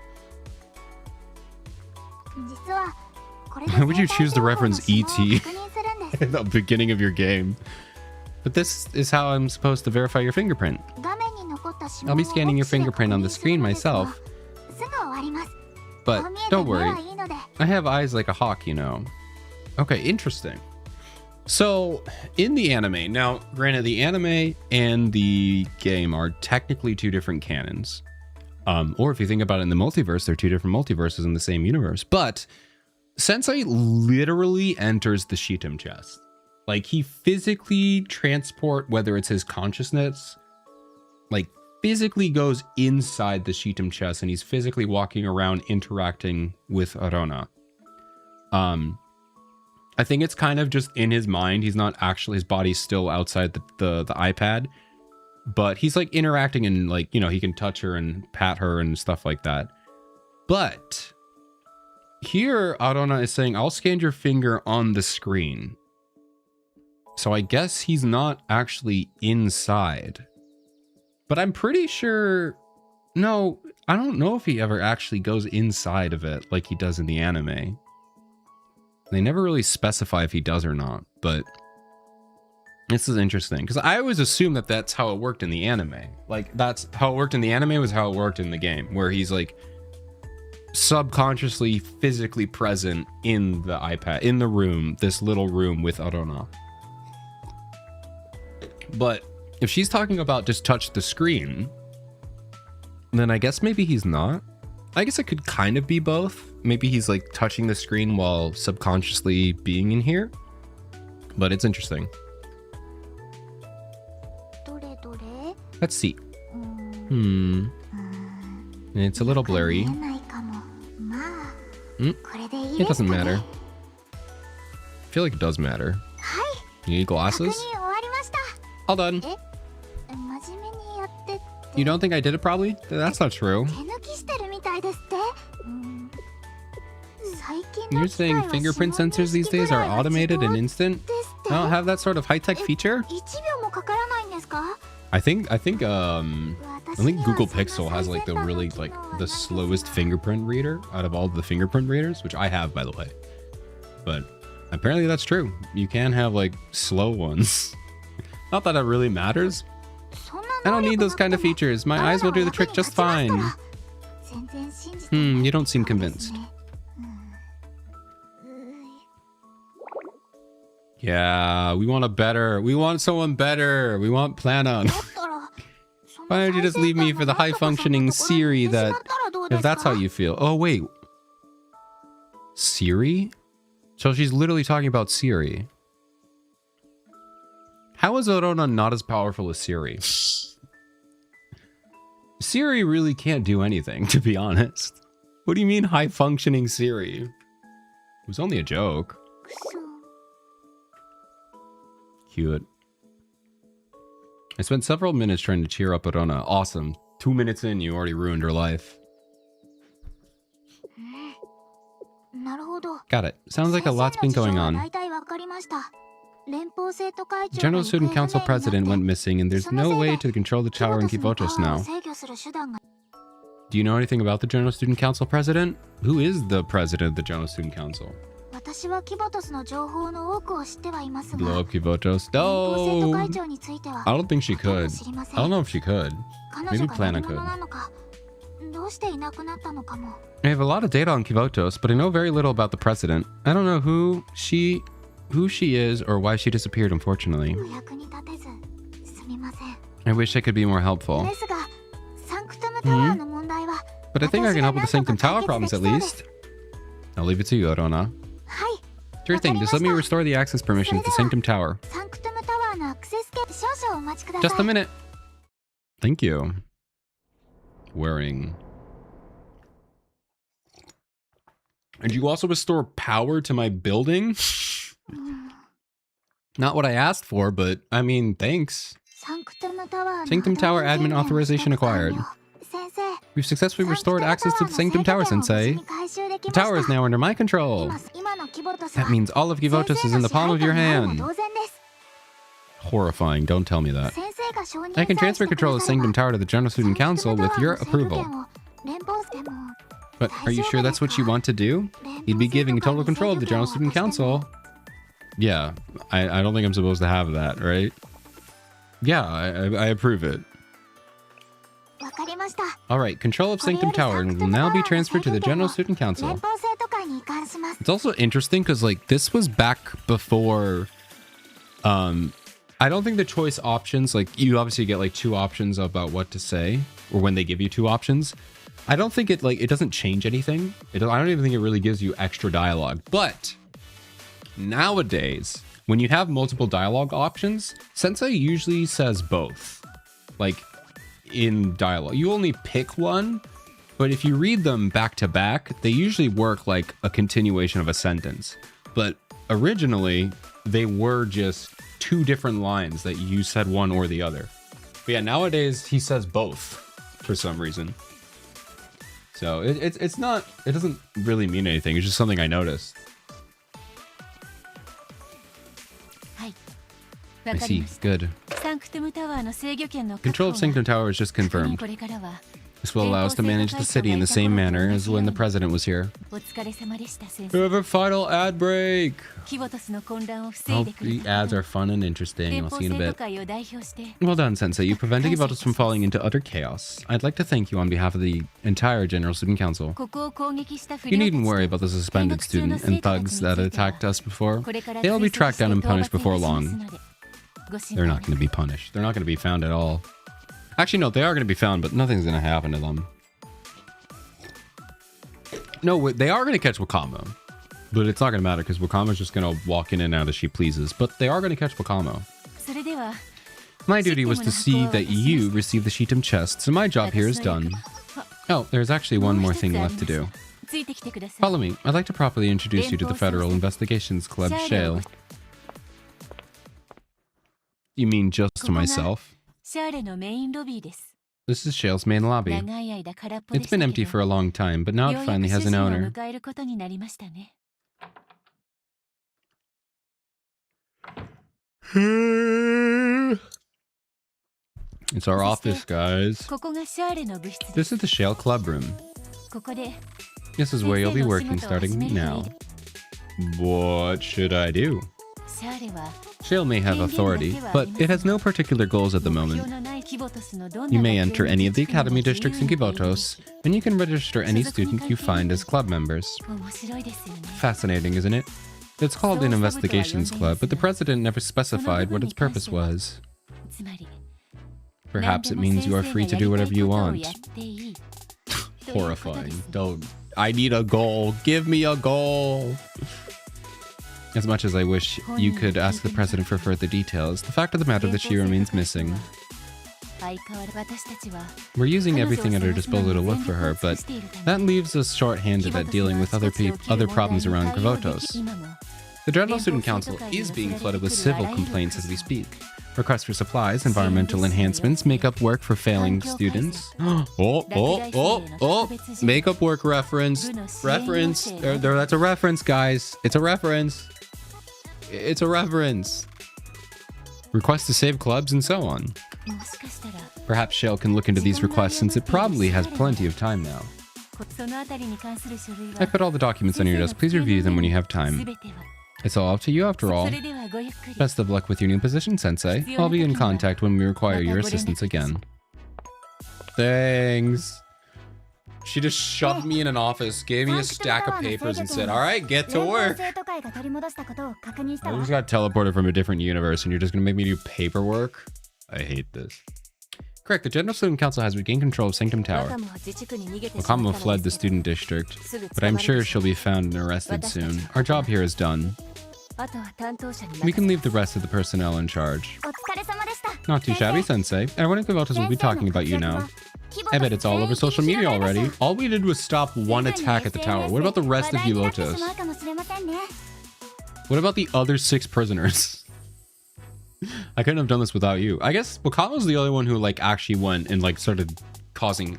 実は Why would you choose to reference E.T. at the beginning of your game? But this is how I'm supposed to verify your fingerprint. I'll be scanning your fingerprint on the screen myself. But don't worry, I have eyes like a hawk, you know. Okay, interesting. So, in the anime, now, granted, the anime and the game are technically two different canons. Or if you think about it in the multiverse, they're two different multiverses in the same universe. But Sensei literally enters the Shitem chest. Like, he physically transport, whether it's his consciousness, like, physically goes inside the Shitem chest, and he's physically walking around interacting with Arona. I think it's kind of just in his mind. He's not actually, his body's still outside the iPad, but he's like interacting and like, you know, he can touch her and pat her and stuff like that. But here Arona is saying, I'll scan your finger on the screen. So I guess he's not actually inside, but I'm pretty sure, no, I don't know if he ever actually goes inside of it like he does in the anime. They never really specify if he does or not, but this is interesting because I always assumed that that's how it worked in the anime. Like, that's how it worked in the anime was how it worked in the game, where he's like subconsciously physically present in the iPad, in the room, this little room with Arona. But if she's talking about just touch the screen, then I guess maybe he's not. I guess it could kind of be both. Maybe he's like touching the screen while subconsciously being in here. But it's interesting. Let's see. It's a little blurry. It doesn't matter. I feel like it does matter. You need glasses? All done. You don't think I did it probably? That's not true. You're saying fingerprint sensors these days are automated and instant? I don't have that sort of high-tech feature? I think Google Pixel has like the really like the slowest fingerprint reader out of all the fingerprint readers, which I have, by the way. But apparently that's true. You can have like slow ones. Not that it really matters. I don't need those kind of features. My eyes will do the trick just fine. You don't seem convinced. Yeah, we want someone better. We want Planon. Why don't you just leave me for the high-functioning Siri if that's how you feel? Oh, wait. Siri? So she's literally talking about Siri. How is Arona not as powerful as Siri? Siri really can't do anything, to be honest. What do you mean high-functioning Siri? It was only a joke. Cute. I spent several minutes trying to cheer up Arona. Awesome. 2 minutes in, you already ruined her life. Got it. Sounds like a lot's been going on. General Student Council President went missing, and there's no way to control the tower in Kivotos now. Do you know anything about the General Student Council President? Who is the President of the General Student Council? Blow up Kivotos? No! I don't think she could. I don't know if she could. Maybe Plana could. I have a lot of data on Kivotos, but I know very little about the President. I don't know who she is or why she disappeared, unfortunately. I wish I could be more helpful. But I think I can help with the Sanctum Tower problems at least. I'll leave it to you, Arona. Sure thing, just let me restore the access permissions to Sanctum Tower. Just a minute. Thank you. Wearing. And you also restore power to my building? Not what I asked for, but I mean, thanks. Sanctum Tower admin authorization acquired. We've successfully restored access to the Sanctum Tower, Sensei. The tower is now under my control. That means all of Kivotos is in the palm of your hand. Horrifying, don't tell me that. I can transfer control of Sanctum Tower to the General Student Council with your approval. But But are you sure that's what you want to do? You'd be giving total control of the General Student Council. Yeah, I don't think I'm supposed to have that, right? Yeah, I approve it. Alright, control of Sanctum Tower will now be transferred to the General Student Council. It's also interesting because, like, this was back before... I don't think the choice options, like, you obviously get, like, 2 options about what to say, or when they give you 2 options. I don't think it, like, it doesn't change anything. I don't even think it really gives you extra dialogue. But nowadays, when you have multiple dialogue options, Sensei usually says both. Like, in dialogue. You only pick one, but if you read them back to back, they usually work like a continuation of a sentence. But originally, they were just 2 different lines that you said one or the other. But yeah, nowadays he says both for some reason. So it's not, it doesn't really mean anything. It's just something I noticed. I see. Good. Control of Sanctum Tower is just confirmed. This will allow us to manage the city in the same manner as when the president was here. We have a final ad break! Hope the ads are fun and interesting. I'll see you in a bit. Well done, Sensei. You prevented Kivotos from falling into utter chaos. I'd like to thank you on behalf of the entire General Student Council. You needn't worry about the suspended student and thugs that attacked us before. They'll be tracked down and punished before long. They're not going to be punished. They're not going to be found at all. Actually, no, they are going to be found, but nothing's going to happen to them. No, they are going to catch Wakamo. But it's not going to matter because Wakamo's just going to walk in and out as she pleases. But they are going to catch Wakamo. My duty was to see that you receive the Shitum chest, so my job here is done. Oh, there's actually one more thing left to do. Follow me. I'd like to properly introduce you to the Federal Investigations Club, Shale. You mean just to myself? This is Shale's main lobby. It's been empty for a long time, but now it finally has an owner. It's our office, guys. This is the Shale Club room. This is where you'll be working starting now. What should I do? Shale may have authority, but it has no particular goals at the moment. You may enter any of the academy districts in Kivotos, and you can register any student you find as club members. Fascinating, isn't it? It's called an investigations club, but the president never specified what its purpose was. Perhaps it means you are free to do whatever you want. Horrifying. Don't. I need a goal. Give me a goal. As much as I wish you could ask the president for further details, the fact of the matter that she remains missing. We're using everything at our disposal to look for her, but that leaves us short-handed at dealing with other problems around Kivotos. The General Student Council is being flooded with civil complaints as we speak. Requests for supplies, environmental enhancements, makeup work for failing students. Makeup work reference. That's a reference, guys. It's a reference. It's a reference. Requests to save clubs and so on. Perhaps Shale can look into these requests since it probably has plenty of time now. I put all the documents on your desk. Please review them when you have time. It's all up to you after all. Best of luck with your new position, Sensei. I'll be in contact when we require your assistance again. Thanks. She just shoved me in an office, gave me a stack of papers and said, alright, get to work. I just got teleported from a different universe and you're just gonna make me do paperwork? I hate this. Correct, the General Student Council has regained control of Sanctum Tower. Wakamo fled the student district, but I'm sure she'll be found and arrested soon. Our job here is done. We can leave the rest of the personnel in charge. Not too shabby, Sensei. Everyone in Kivotos will be talking about you now. I bet it's all over social media already. All we did was stop one attack at the tower. What about the rest of Kivotos? What about the other 6 prisoners? I couldn't have done this without you. I guess Wakamo's the only one who like actually went and like started causing,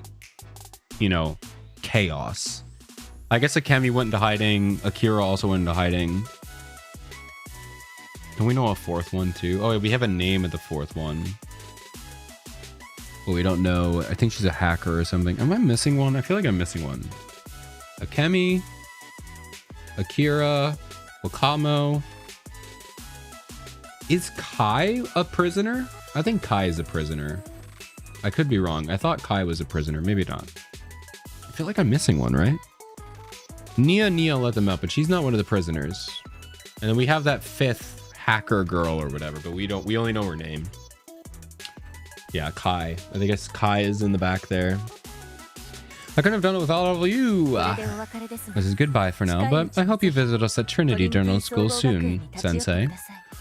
you know, chaos. I guess Akemi went into hiding. Akira also went into hiding. Don't we know a 4th one too? Oh, we have a name of the 4th one. But we don't know. I think she's a hacker or something. Am I missing one? I feel like I'm missing one. Akemi, Akira, Wakamo. Is Kai a prisoner? I think Kai is a prisoner. I could be wrong. I thought Kai was a prisoner. Maybe not. I feel like I'm missing one, right? Nia let them out, but she's not one of the prisoners. And then we have that 5th hacker girl or whatever, but we only know her name. Yeah, Kai. I think Kai is in the back there. I couldn't have done it without all of you. This is goodbye for now, but I hope you visit us at Trinity Journal School soon, Sensei.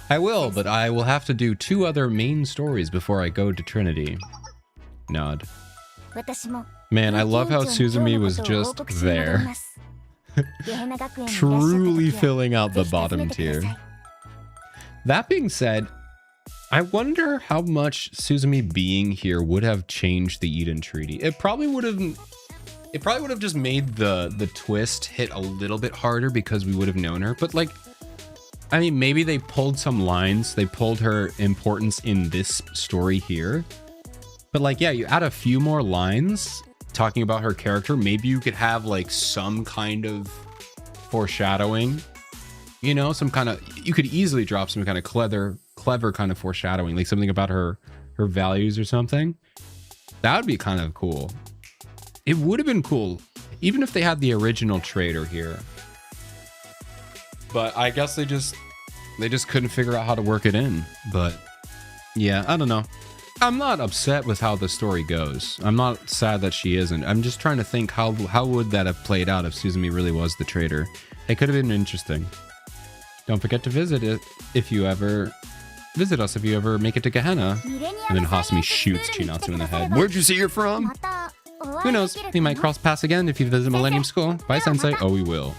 I will, but I will have to do 2 other main stories before I go to Trinity. Nod. Man, I love how Suzumi was just there. Truly filling out the bottom tier. That being said, I wonder how much Suzumi being here would have changed the Eden Treaty. It probably would have just made the twist hit a little bit harder because we would have known her. But like, I mean, maybe they pulled some lines. They pulled her importance in this story here. But like, yeah, you add a few more lines talking about her character. Maybe you could have like some kind of foreshadowing, you know, you could easily drop some kind of clever kind of foreshadowing, like something about her values or something. That would be kind of cool. It would have been cool, even if they had the original trader here. But I guess they just couldn't figure out how to work it in. But yeah, I don't know. I'm not upset with how the story goes. I'm not sad that she isn't. I'm just trying to think how would that have played out if Suzumi really was the traitor. It could have been interesting. Don't forget to visit us if you ever make it to Gehenna. And then Hasumi shoots Chinatsu in the head. Where'd you see her from? Who knows? We might cross paths again if you visit Millennium School. Bye, Sensei. Oh, we will.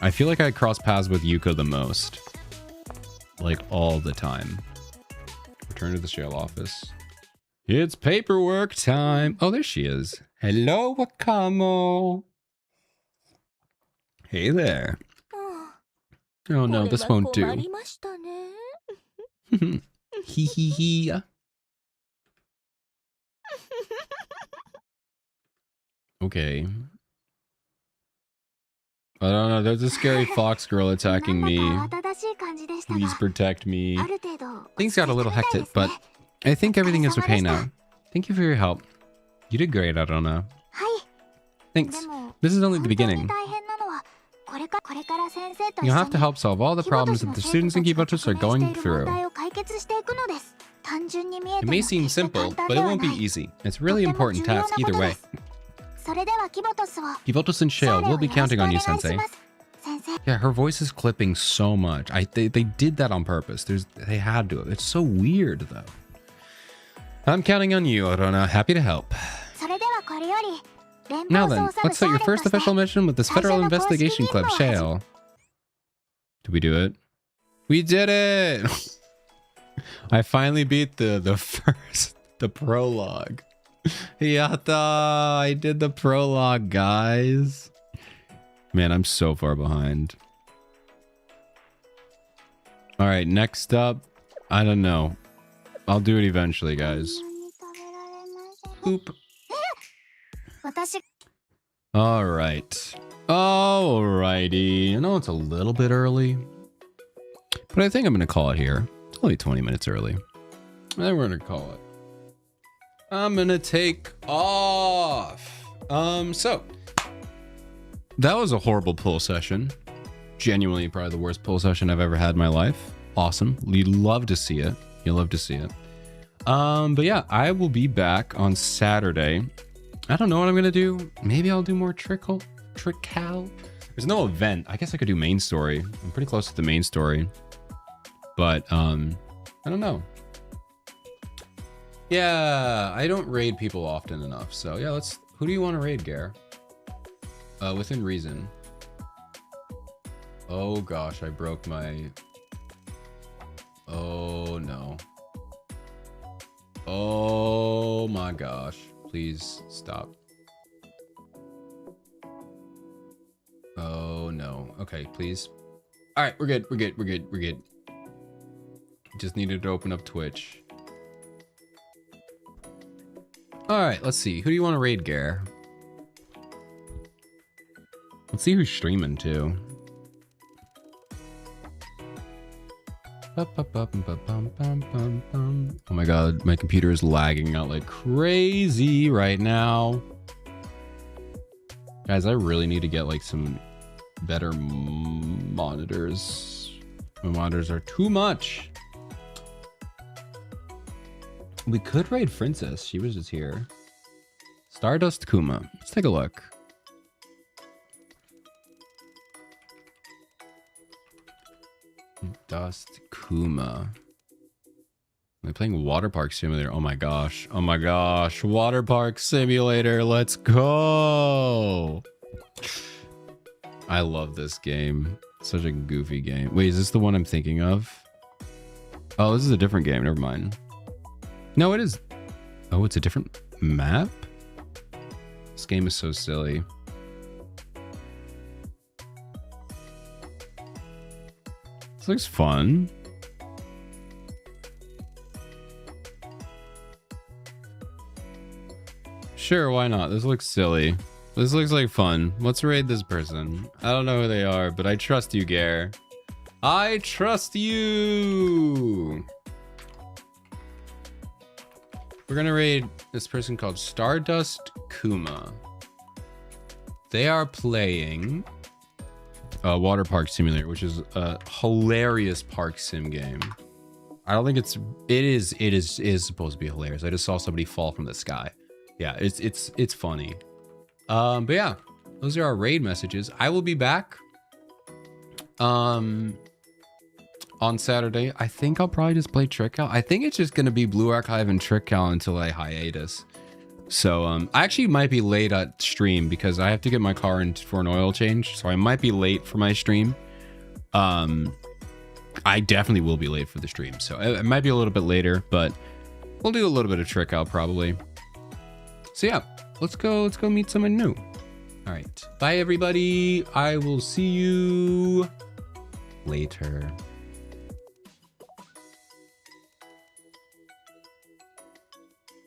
I feel like I cross paths with Yuko the most. Like, all the time. Return to the shale office. It's paperwork time. Oh, there she is. Hello, Wakamo. Hey there. Oh no, this won't do. Hee hee hee. Okay. I don't know, there's a scary fox girl attacking me. Please protect me. Things got a little hectic, but I think everything is okay now. Thank you for your help. You did great, Arona. Thanks. This is only the beginning. You'll have to help solve all the problems that the students in Gibotus are going through. It may seem simple, but it won't be easy. It's a really important task either way. Gibotus and Shale will be counting on you, Sensei. Yeah, her voice is clipping so much. They did that on purpose. They had to. It's so weird, though. I'm counting on you, Arona. Happy to help. Now then, let's start your first official mission with this Federal Investigation Club, Shale. Did we do it? We did it! I finally beat the prologue. Yatta! I did the prologue, guys. Man, I'm so far behind. Alright, next up. I don't know. I'll do it eventually, guys. Oop. Alright. Alrighty. I know it's a little bit early, but I think I'm going to call it here. It's only 20 minutes early. And we're going to call it. I'm going to take off. So that was a horrible pull session. Genuinely probably the worst pull session I've ever had in my life. Awesome. You'd love to see it. You'll love to see it. But yeah, I will be back on Saturday. I don't know what I'm gonna do. Maybe I'll do more Trickle. There's no event. I guess I could do main story. I'm pretty close to the main story. But I don't know. Yeah, I don't raid people often enough. So yeah, who do you want to raid, Gare? Within reason. Oh gosh, I broke my... Oh no. Oh my gosh. Please stop. Oh no. Okay, please. All right, we're good. Just needed to open up Twitch. All right, let's see. Who do you want to raid, Gare? Let's see who's streaming too. Oh my god, my computer is lagging out like crazy right now. Guys, I really need to get like some better monitors. My monitors are too much. We could raid Princess. She was just here. Stardust Kuma. Let's take a look. Dust Kuma. Am I playing Water Park Simulator? Oh my gosh. Oh my gosh. Water Park Simulator. Let's go. I love this game. Such a goofy game. Wait, is this the one I'm thinking of? Oh, this is a different game. Never mind. No, it is. Oh, it's a different map? This game is so silly. This looks fun. Sure, why not? This looks silly. This looks like fun. Let's raid this person. I don't know who they are, but I trust you, Gare. I trust you! We're gonna raid this person called Stardust Kuma. They are playing Water Park Simulator, which is a hilarious park sim game. I don't think it is supposed to be hilarious. I just saw somebody fall from the sky. Yeah, it's funny. But yeah, those are our raid messages. I will be back on Saturday. I think I'll probably just play Trick Out. I think it's just gonna be Blue Archive and Trick Out until I hiatus. So I actually might be late at stream because I have to get my car in for an oil change. So I might be late for my stream. I definitely will be late for the stream. So it might be a little bit later, but we'll do a little bit of Trick Out probably. So yeah, let's go meet someone new. All right. Bye everybody. I will see you later.